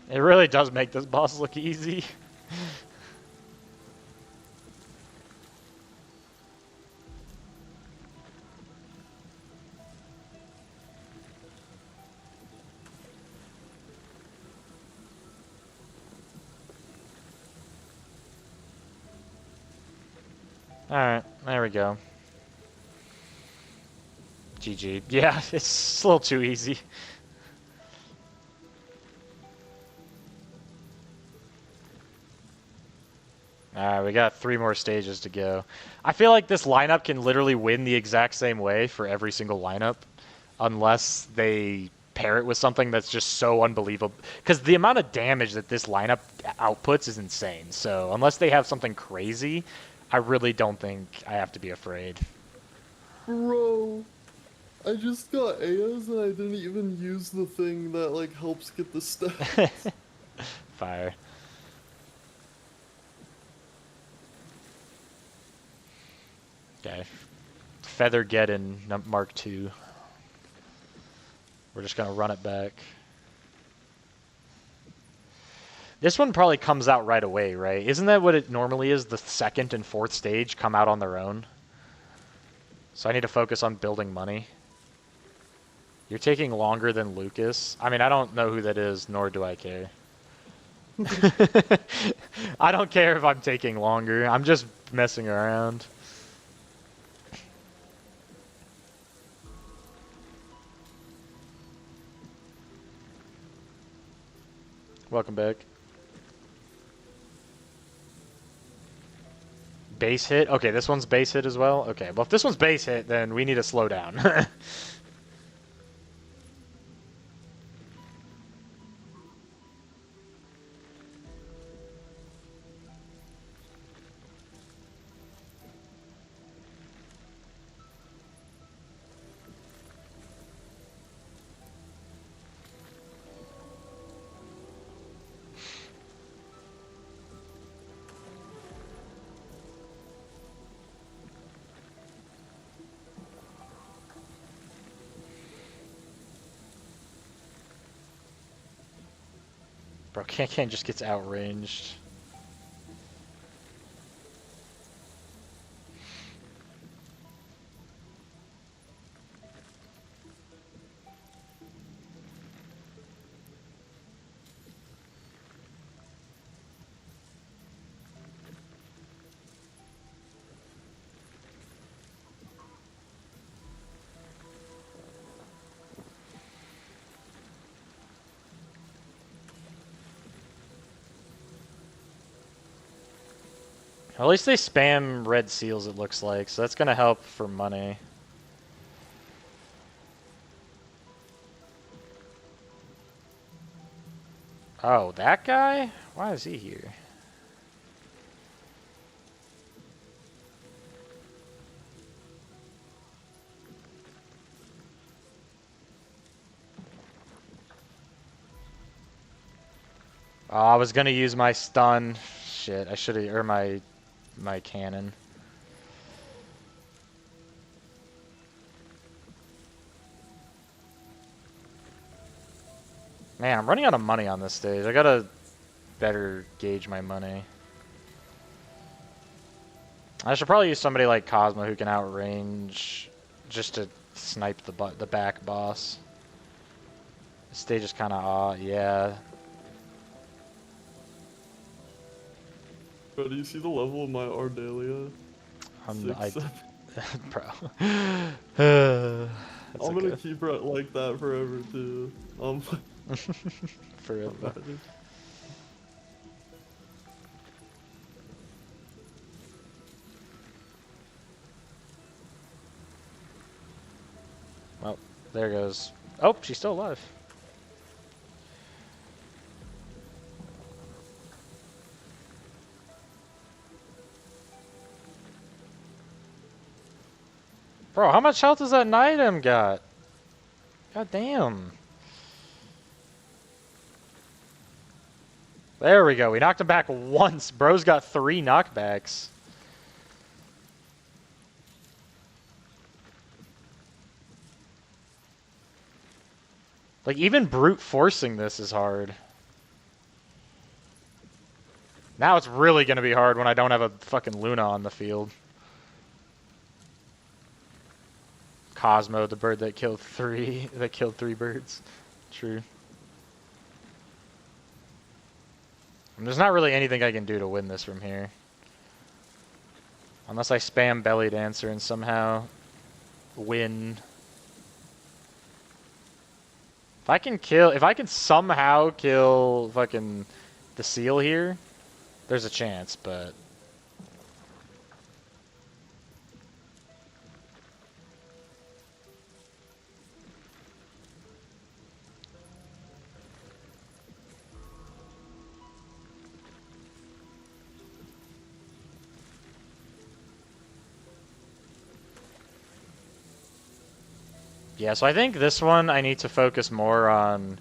It really does make this boss look easy. Alright, there we go. GG. Yeah, it's a little too easy. Alright, we got 3 more stages to go. I feel like this lineup can literally win the exact same way for every single lineup, unless they pair it with something that's just so unbelievable. Because the amount of damage that this lineup outputs is insane. So unless they have something crazy, I really don't think I have to be afraid. Bro, I just got AOs and I didn't even use the thing that like helps get the stats. Fire. Okay. Feathergeddon Mark II. We're just gonna run it back. This one probably comes out right away, right? Isn't that what it normally is? The 2nd and 4th stage come out on their own? So I need to focus on building money. You're taking longer than Lucas. I mean, I don't know who that is, nor do I care. I don't care if I'm taking longer. I'm just messing around. Welcome back. Base hit? Okay, this one's base hit as well? Okay, well if this one's base hit, then we need to slow down. Bro, Can just gets outranged. At least they spam red seals, it looks like, so that's gonna help for money. Oh, that guy? Why is he here? Oh, I was gonna use my stun. Shit, I should have, or my cannon. Man, I'm running out of money on this stage. I gotta better gauge my money. I should probably use somebody like Cosmo who can outrange just to snipe the back boss. This stage is kind of yeah. Bro, do you see the level of my Ardelia? Bro. That's I'm gonna okay. keep her like that forever too. Forever. Imagine. Well, there goes. Oh, she's still alive. Bro, how much health does that item got? God damn. There we go. We knocked him back once. Bro's got 3 knockbacks. Like, even brute forcing this is hard. Now it's really going to be hard when I don't have a fucking Luna on the field. Cosmo, the bird that killed 3 birds. True. And there's not really anything I can do to win this from here. Unless I spam Belly Dancer and somehow win. If I can somehow kill fucking the seal here, there's a chance, but yeah, so I think this one I need to focus more on,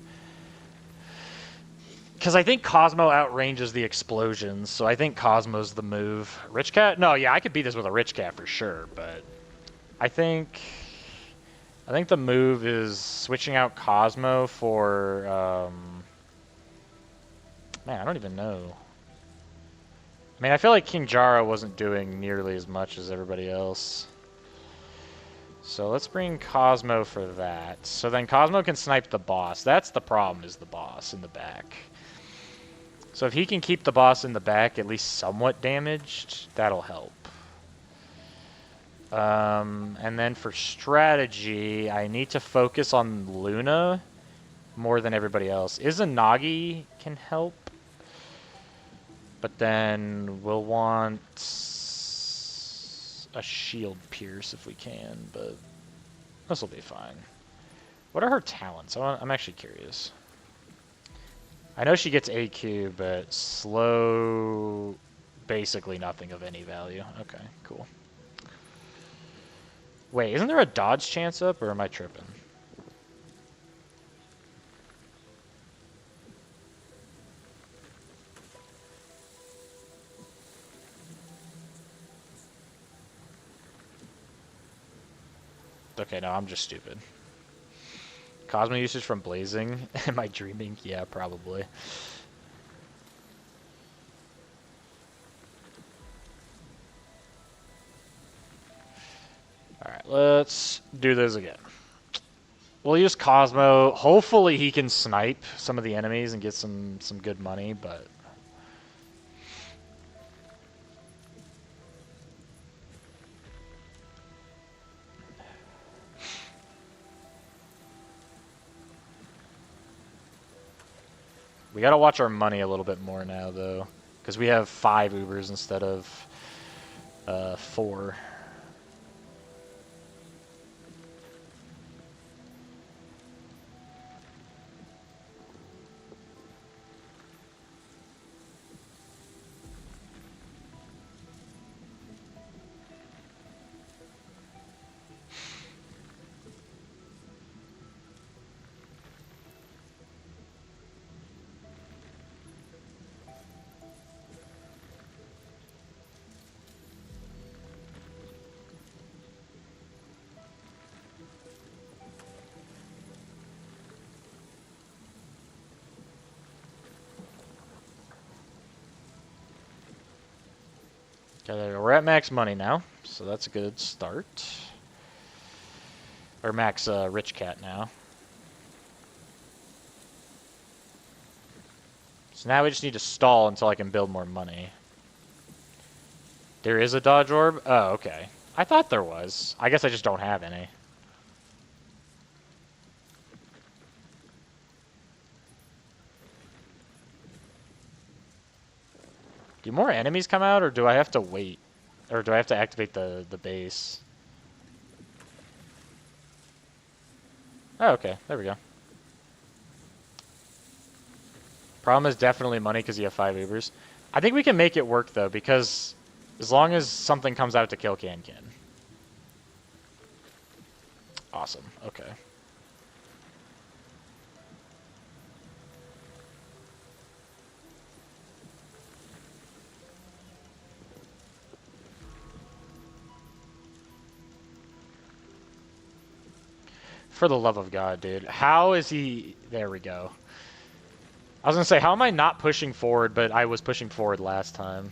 because I think Cosmo outranges the explosions, so I think Cosmo's the move. Rich Cat? No, yeah, I could beat this with a Rich Cat for sure, but I think the move is switching out Cosmo for man, I don't even know. I mean, I feel like King Jara wasn't doing nearly as much as everybody else. So let's bring Cosmo for that. So then Cosmo can snipe the boss. That's the problem, is the boss in the back. So if he can keep the boss in the back at least somewhat damaged, that'll help. And then for strategy, I need to focus on Luna more than everybody else. Izanagi can help. But then we'll want a shield pierce if we can, but this will be fine. What are her talents? I'm actually curious. I know she gets AQ, but slow, basically nothing of any value. Okay, cool. Wait, isn't there a dodge chance up, or am I tripping? Okay, no, I'm just stupid. Cosmo usage from Blazing? Am I dreaming? Yeah, probably. Alright, let's do this again. We'll use Cosmo. Hopefully he can snipe some of the enemies and get some good money, but we gotta watch our money a little bit more now, though, because we have 5 Ubers instead of 4. Okay, we're at max money now, so that's a good start. Or max rich cat now. So now we just need to stall until I can build more money. There is a dodge orb? Oh, okay. I thought there was. I guess I just don't have any. Do more enemies come out, or do I have to wait? Or do I have to activate the base? Oh, okay. There we go. Problem is definitely money because you have 5 Ubers. I think we can make it work, though, because as long as something comes out to kill Can. Awesome. Okay. For the love of God, dude. How is he... There we go. I was going to say, how am I not pushing forward, but I was pushing forward last time?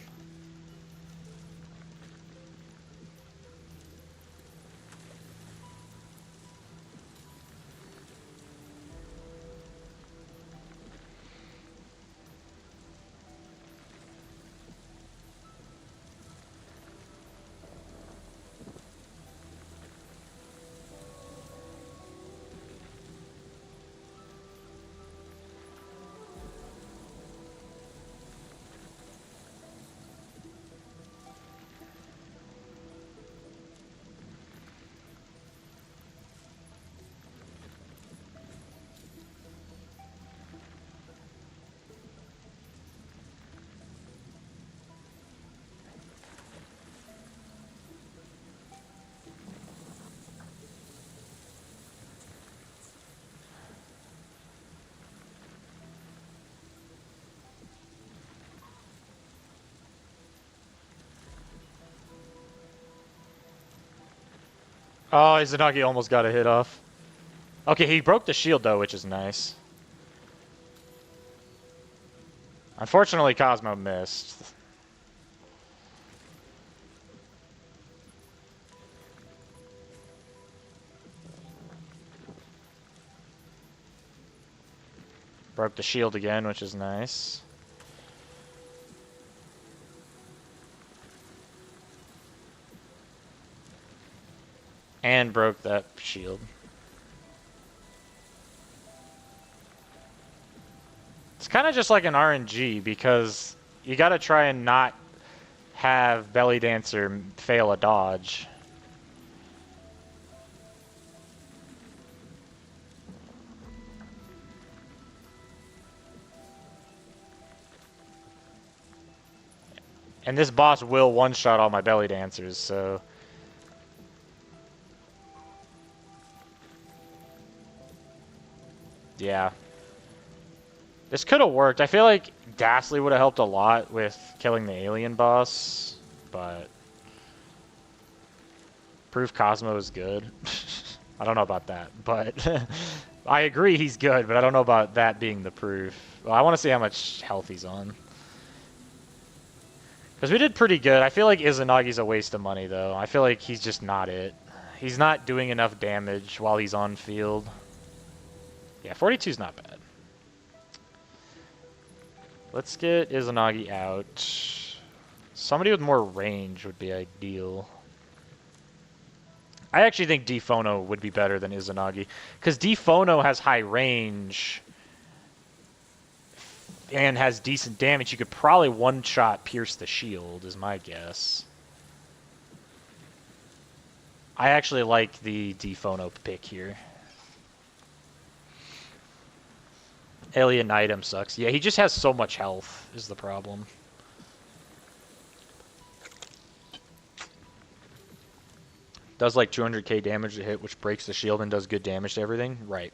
Oh, Izanagi almost got a hit off. Okay, he broke the shield, though, which is nice. Unfortunately, Cosmo missed. Broke the shield again, which is nice. And broke that shield. It's kind of just like an RNG because you gotta try and not have Belly Dancer fail a dodge. And this boss will one-shot all my Belly Dancers, so... Yeah. This could have worked. I feel like Ghastly would have helped a lot with killing the alien boss, but... Proof Cosmo is good. I don't know about that, but... I agree he's good, but I don't know about that being the proof. Well, I want to see how much health he's on. Because we did pretty good. I feel like Izanagi's a waste of money, though. I feel like he's just not it. He's not doing enough damage while he's on field. Yeah, 42's not bad. Let's get Izanagi out. Somebody with more range would be ideal. I actually think Defono would be better than Izanagi. Because Defono has high range and has decent damage. You could probably one-shot pierce the shield, is my guess. I actually like the Dephono pick here. Alien item sucks. Yeah, he just has so much health is the problem. Does like 200k damage to hit, which breaks the shield and does good damage to everything. Right.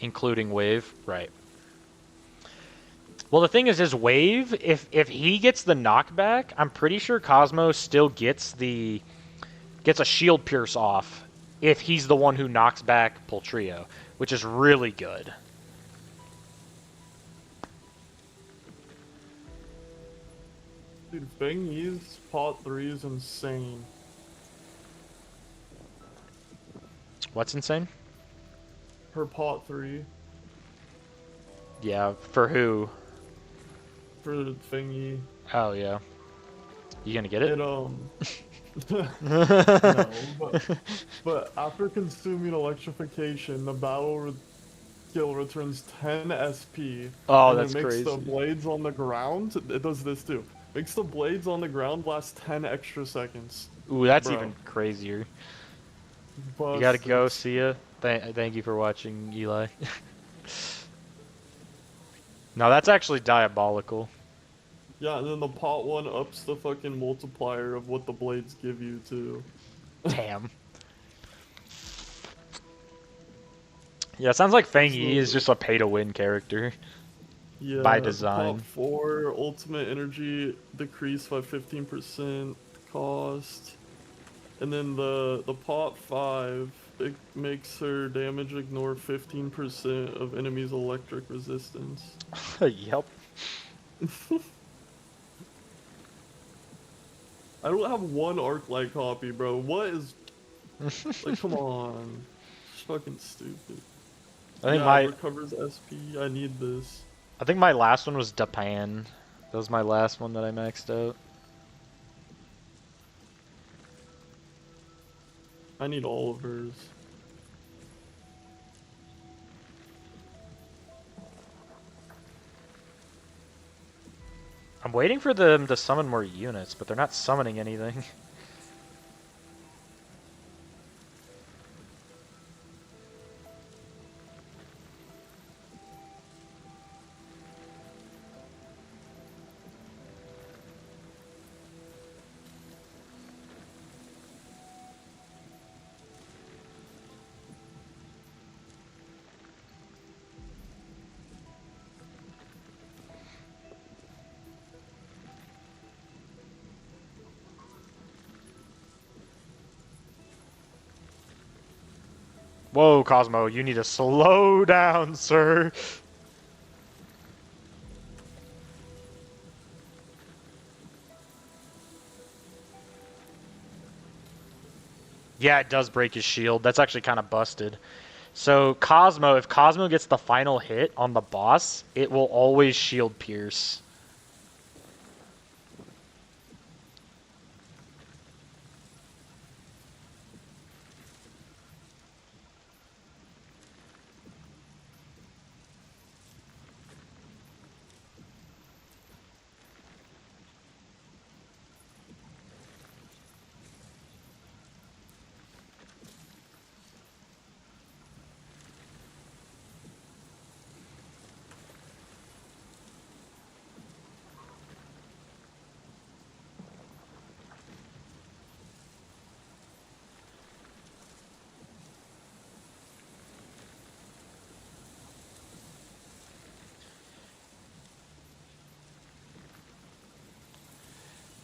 Including wave. Right. Well, the thing is, his wave, if he gets the knockback, I'm pretty sure Cosmo still gets a shield pierce off if he's the one who knocks back Poltrio, which is really good. Dude, Feng Yi's pot 3 is insane. What's insane? Her pot 3 Yeah, for who? for Feng Yi. Oh, yeah. You gonna get it? No, but after consuming electrification, the battle skill returns 10 SP. Oh, and that's it makes crazy. the blades on the ground, it does this too. Makes the blades on the ground last 10 extra seconds. Ooh, that's Bro. even crazier. Busted. You gotta go, see ya. Thank you for watching, Eli. No, that's actually diabolical. Yeah, and then the pot 1 ups the fucking multiplier of what the blades give you too. Damn. Yeah, it sounds like Feng Yi is just a pay-to-win character. Yeah, By design. Pot 4 ultimate energy decreased by 15% cost. And then the pot 5, it makes her damage ignore 15% of enemies' electric resistance. Yep. I don't have one Arklight copy, bro. What is... like, come on. It's fucking stupid. I think yeah, it recovers SP. I need this. I think my last one was Dapan. That was my last one that I maxed out. I need all of hers. I'm waiting for them to summon more units, but they're not summoning anything. Whoa, Cosmo, you need to slow down, sir. Yeah, it does break his shield. That's actually kind of busted. So Cosmo, if Cosmo gets the final hit on the boss, it will always shield pierce.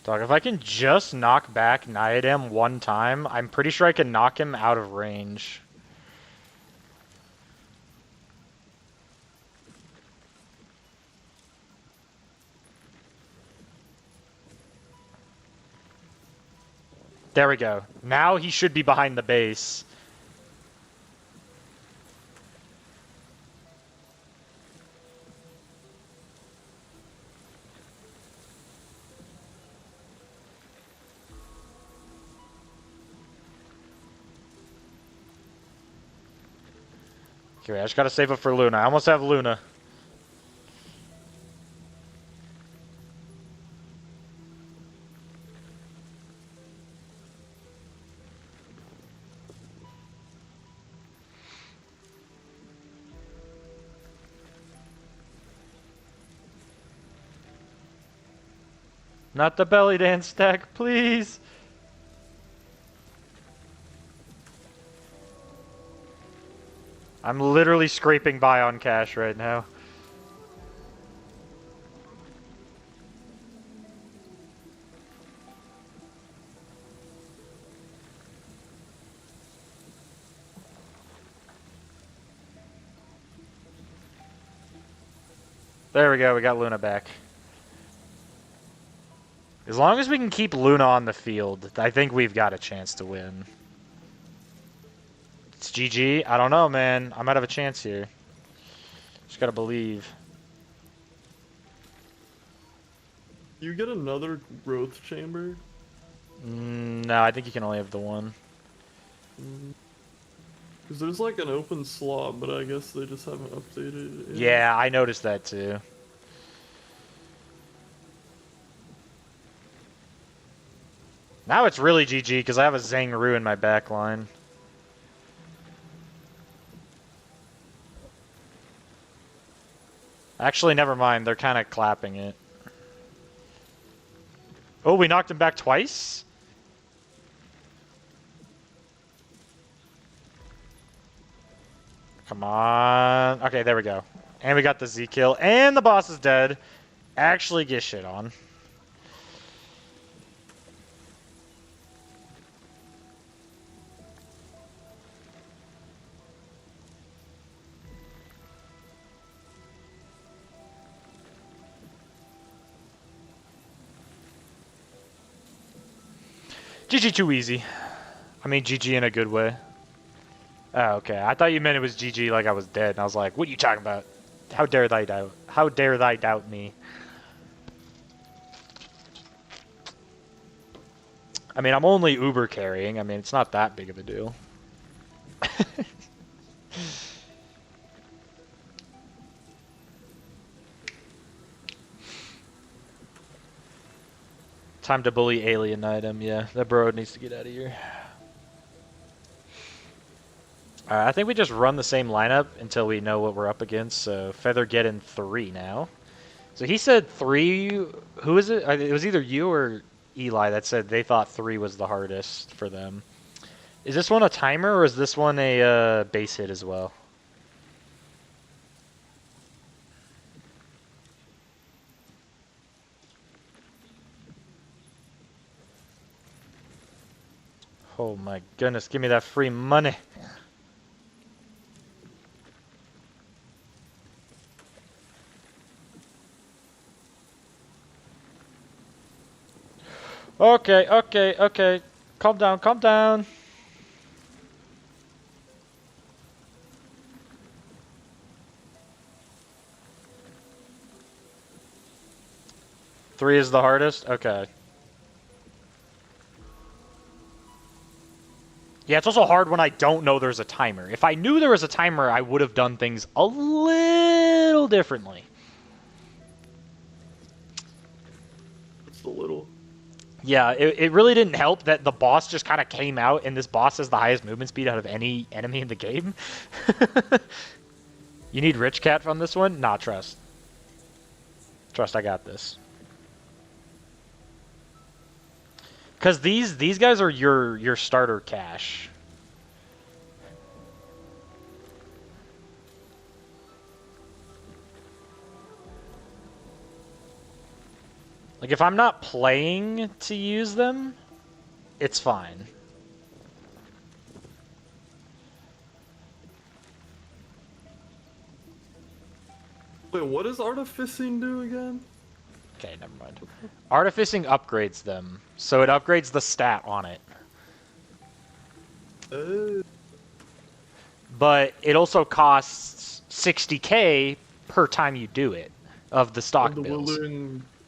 Dog, if I can just knock back Niadem one time, I'm pretty sure I can knock him out of range. There we go. Now he should be behind the base. Okay, I just gotta save up for Luna. I almost have Luna. Not the belly dance stack, please. I'm literally scraping by on cash right now. There we go, we got Luna back. As long as we can keep Luna on the field, I think we've got a chance to win. It's GG? I don't know, man. I might have a chance here. Just gotta believe. You get another growth chamber? No, I think you can only have the one. Because there's like an open slot, but I guess they just haven't updated it. Yeah, I noticed that too. Now it's really GG because I have a Zangru in my back line. Actually, never mind. They're kind of clapping it. Oh, we knocked him back twice? Come on. Okay, there we go. And we got the Z kill. And the boss is dead. Actually get shit on. GG too easy. I mean GG in a good way. Oh, okay. I thought you meant it was GG like I was dead. And I was like, what are you talking about? How dare thy doubt? How dare thy doubt me? I mean, I'm only Uber carrying. I mean, it's not that big of a deal. Time to bully alien item. Yeah, that bro needs to get out of here. I think we just run the same lineup until we know what we're up against. So Feather get in 3 now. So he said 3. Who is it? It was either you or Eli that said they thought 3 was the hardest for them. Is this one a timer or is this one a base hit as well? Oh my goodness, give me that free money. Okay, okay, okay. Calm down, calm down. Three is the hardest? Okay. Yeah, it's also hard when I don't know there's a timer. If I knew there was a timer, I would have done things a little differently. It's a little. Yeah, it really didn't help that the boss just kind of came out, and this boss has the highest movement speed out of any enemy in the game. You need Rich Cat from this one? Nah, trust. Trust, I got this. Because these guys are your starter cash. Like, if I'm not playing to use them, it's fine. Wait, what does Artificing do again? Okay, never mind. Artificing upgrades them, so it upgrades the stat on it. But it also costs 60k per time you do it, of the stock the bills.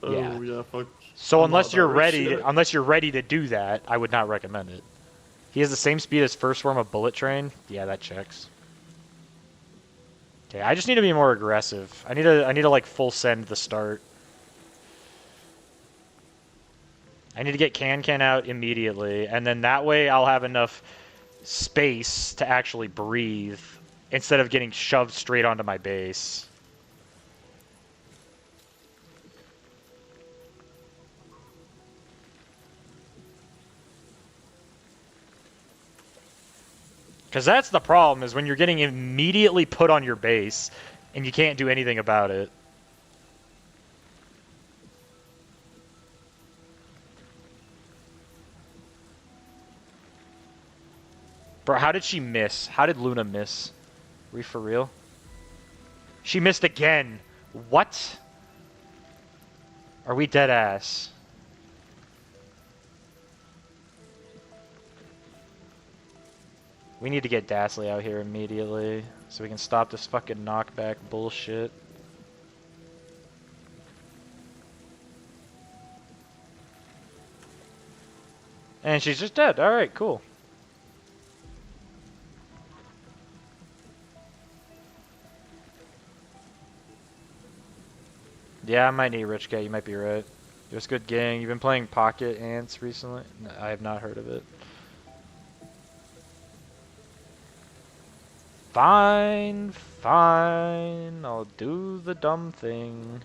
Oh, yeah, fuck. So I'm unless not you're that ready, shit. unless you're ready to do that, I would not recommend it. He has the same speed as First Form of Bullet Train. Yeah, that checks. Okay, I just need to be more aggressive. I need to like full send the start. I need to get Can out immediately, and then that way I'll have enough space to actually breathe instead of getting shoved straight onto my base. Because that's the problem, is when you're getting immediately put on your base and you can't do anything about it. Bro, how did she miss? How did Luna miss? Are we for real? She missed again. What? Are we dead ass? We need to get Dashley out here immediately so we can stop this fucking knockback bullshit. And she's just dead. Alright, cool. Yeah, I might need Rich Cat. You might be right. It was good gang. You've been playing Pocket Ants recently? No, I have not heard of it. Fine, fine. I'll do the dumb thing.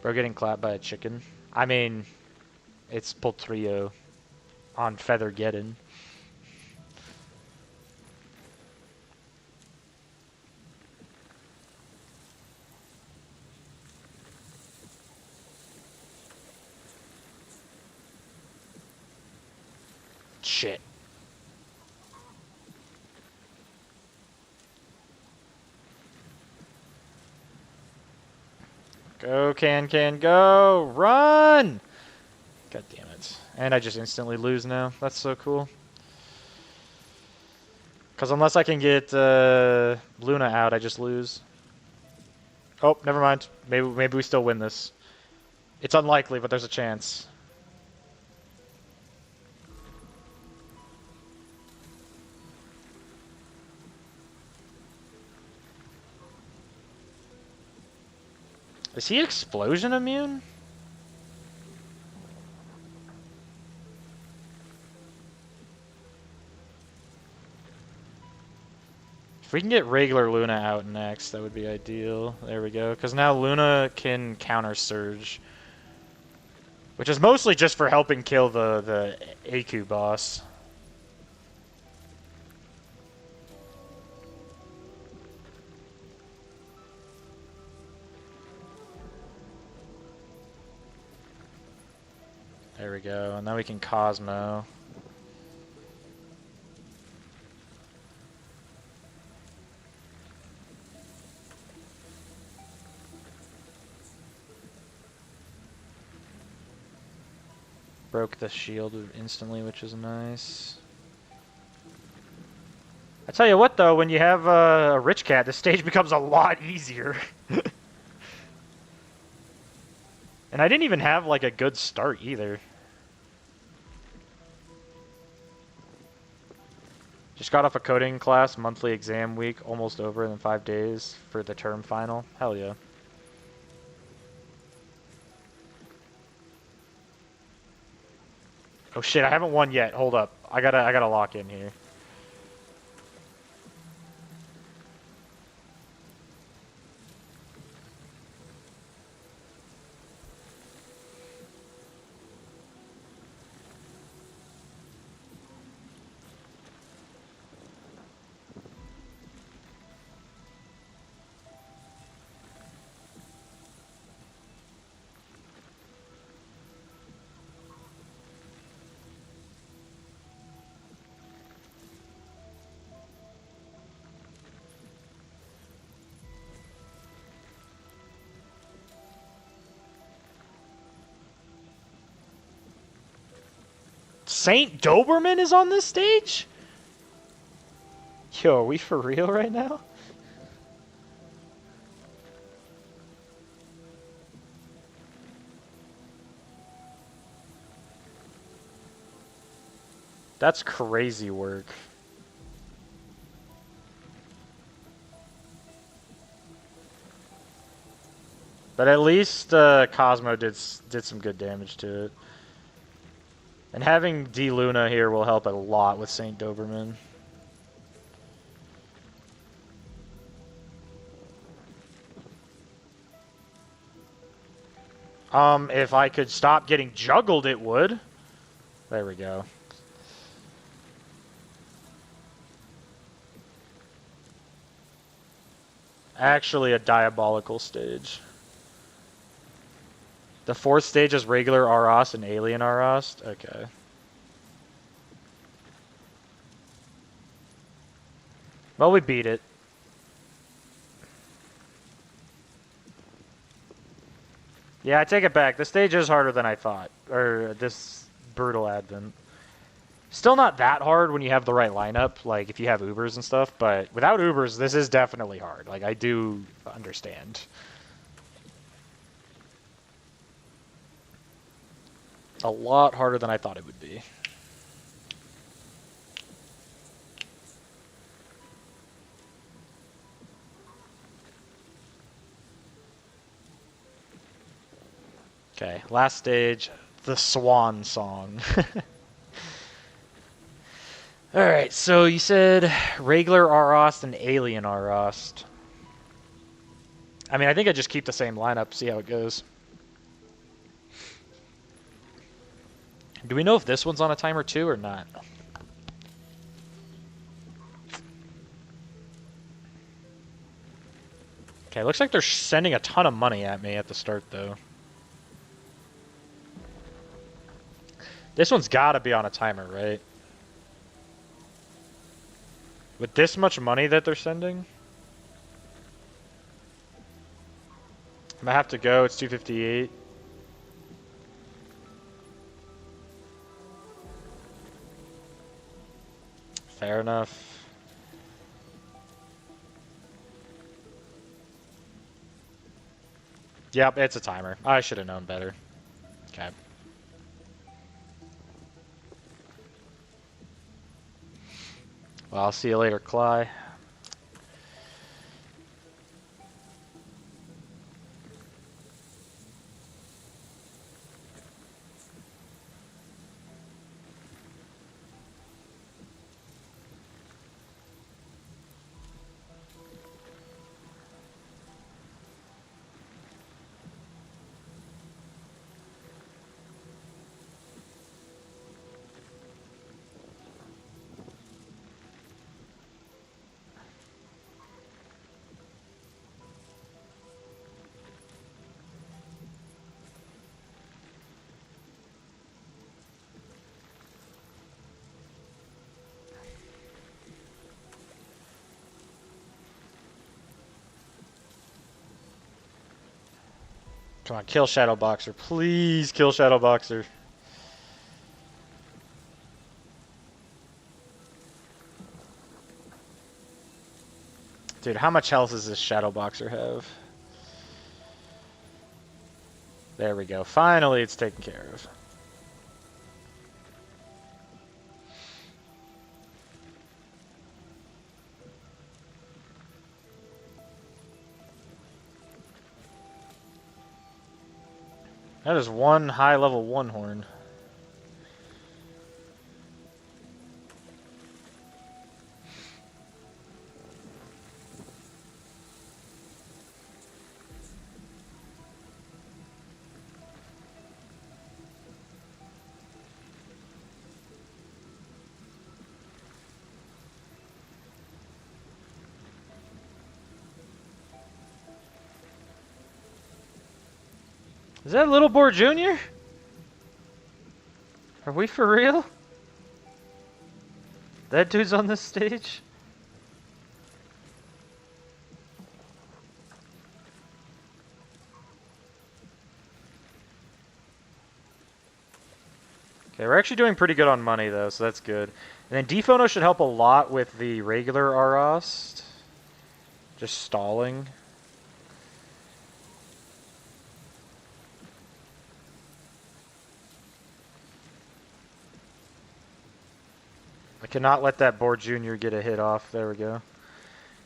Bro, getting clapped by a chicken. I mean, it's Poltrio on Feathergeddon. Shit. Go, can, go! Run! God damn it. And I just instantly lose now. That's so cool. Because unless I can get Luna out, I just lose. Oh, never mind. Maybe we still win this. It's unlikely, but there's a chance. Is he explosion immune? If we can get regular Luna out next, that would be ideal. There we go. Because now Luna can counter Surge. Which is mostly just for helping kill the AQ boss. There we go. And now we can Cosmo. Broke the shield instantly, which is nice. I tell you what, though, when you have a Rich Cat, the stage becomes a lot easier. And I didn't even have, like, a good start, either. Just got off a coding class, monthly exam week, almost over in 5 days for the term final. Hell yeah. Oh shit, I haven't won yet. Hold up. I gotta lock in here. Saint Doberman is on this stage? Yo, are we for real right now? That's crazy work. But at least Cosmo did some good damage to it. And having D Luna here will help a lot with Saint Doberman. If I could stop getting juggled, it would. There we go. Actually, a diabolical stage. The 4th stage is regular Arost and alien Arost? Okay. Well, we beat it. Yeah, I take it back. The stage is harder than I thought. Or this brutal advent. Still not that hard when you have the right lineup, like if you have Ubers and stuff, but without Ubers, this is definitely hard. Like, I do understand. A lot harder than I thought it would be. Okay, last stage, the Swan Song. Alright, so you said regular Arost and alien Arost. I mean, I think I just keep the same lineup, see how it goes. Do we know if this one's on a timer too or not? Okay, looks like they're sending a ton of money at me at the start, though. This one's gotta be on a timer, right? With this much money that they're sending? I'm gonna have to go, it's 2:58. Fair enough. Yep, it's a timer. I should have known better. Okay. Well, I'll see you later, Cly. Come on, kill Shadow Boxer. Please kill Shadow Boxer. Dude, how much health does this Shadow Boxer have? There we go. Finally, it's taken care of. That is one high level 1 horn. Is that Little Boar Jr.? Are we for real? That dude's on this stage? Okay, we're actually doing pretty good on money though, so that's good. And then Defono should help a lot with the regular Arost. Just stalling. I cannot let that Boar Jr. get a hit off. There we go.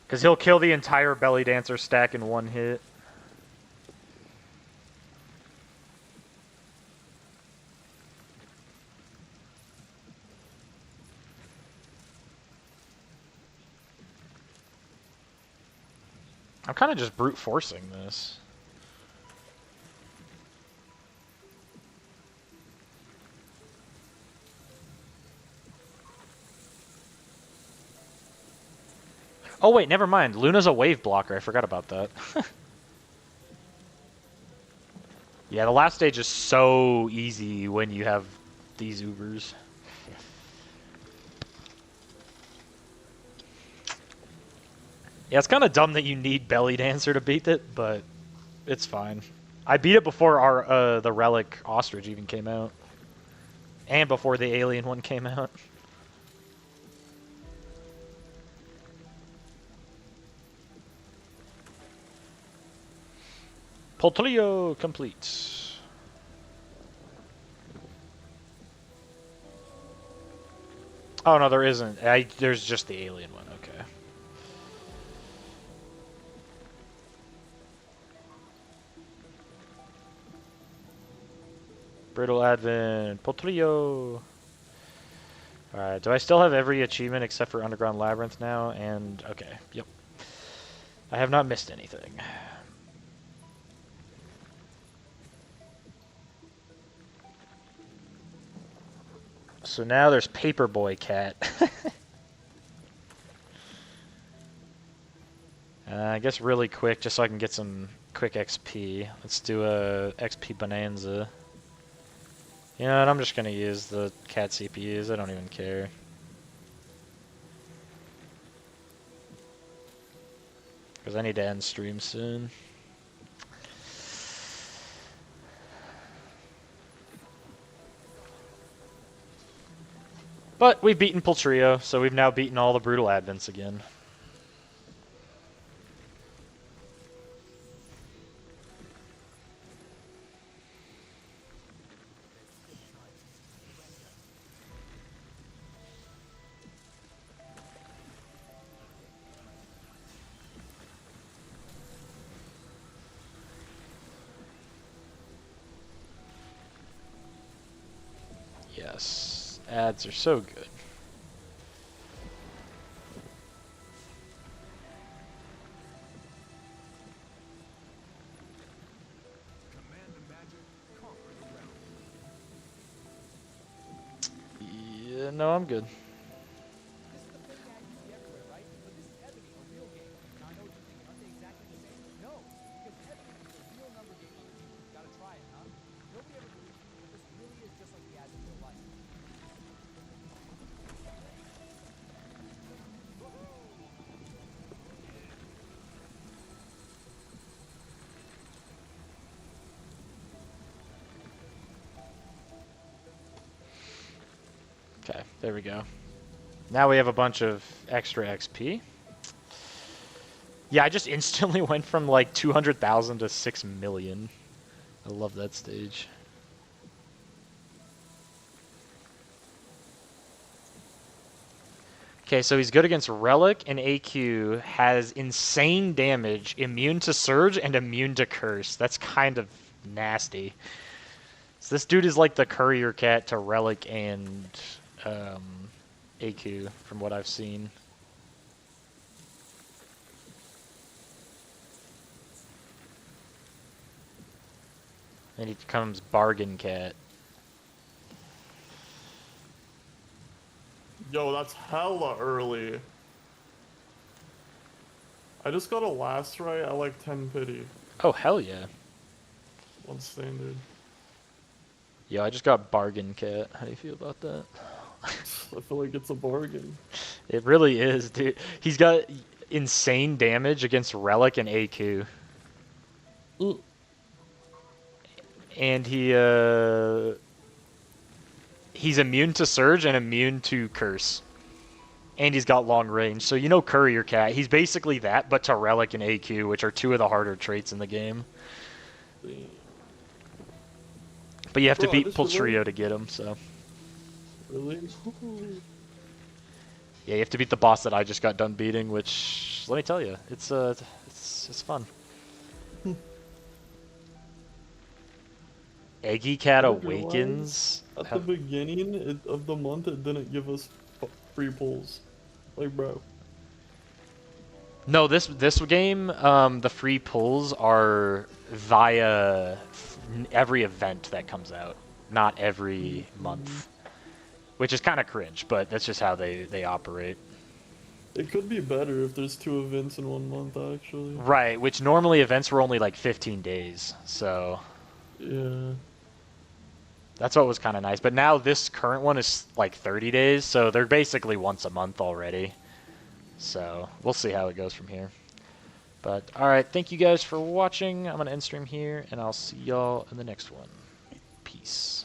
Because he'll kill the entire Belly Dancer stack in one hit. I'm kind of just brute forcing this. Oh wait, never mind. Luna's a wave blocker. I forgot about that. Yeah, the last stage is so easy when you have these Ubers. Yeah, it's kind of dumb that you need Belly Dancer to beat it, but it's fine. I beat it before our the Relic Ostrich even came out. And before the Alien one came out. Poltolio complete. Oh no, there isn't. There's just the Alien one, okay. Brittle Advent, Poltolio. Alright, do I still have every achievement except for Underground Labyrinth now? And, okay, yep. I have not missed anything. So now there's Paperboy Cat. I guess really quick, just so I can get some quick XP. Let's do a XP Bonanza. You know what, I'm just gonna use the cat CPUs, I don't even care. Because I need to end stream soon. But we've beaten Poltrio, so we've now beaten all the Brutal Advents again. Yes, ads are so good. Yeah, no, I'm good. Okay, there we go. Now we have a bunch of extra XP. Yeah, I just instantly went from like 200,000 to 6 million. I love that stage. Okay, so he's good against Relic and AQ, has insane damage, immune to Surge, and immune to Curse. That's kind of nasty. So this dude is like the Courier Cat to Relic and AQ, from what I've seen. And he becomes Bargain Cat. Yo, that's hella early. I just got a last right at like 10 pity. Oh, hell yeah. On standard. Yo, I just got Bargain Cat. How do you feel about that? I feel like it's a bargain. It really is, dude. He's got insane damage against Relic and AQ. And he's immune to Surge and immune to Curse. And he's got long range. So you know Courier Cat, he's basically that, but to Relic and AQ, which are two of the harder traits in the game. But you have to beat Poltrio to get him, so. Really? Yeah, you have to beat the boss that I just got done beating, which, let me tell you, it's fun. Eggy Cat Awakens? At the beginning of the month, it didn't give us free pulls. Like, bro. No, this game, the free pulls are via every event that comes out, not every month, which is kind of cringe, but that's just how they operate. It could be better if there's 2 events in 1 month, actually. Right, which normally events were only like 15 days, so Yeah. that's what was kind of nice. But now this current one is like 30 days, so they're basically once a month already. So we'll see how it goes from here. But alright, thank you guys for watching. I'm going to end stream here, and I'll see y'all in the next one. Peace.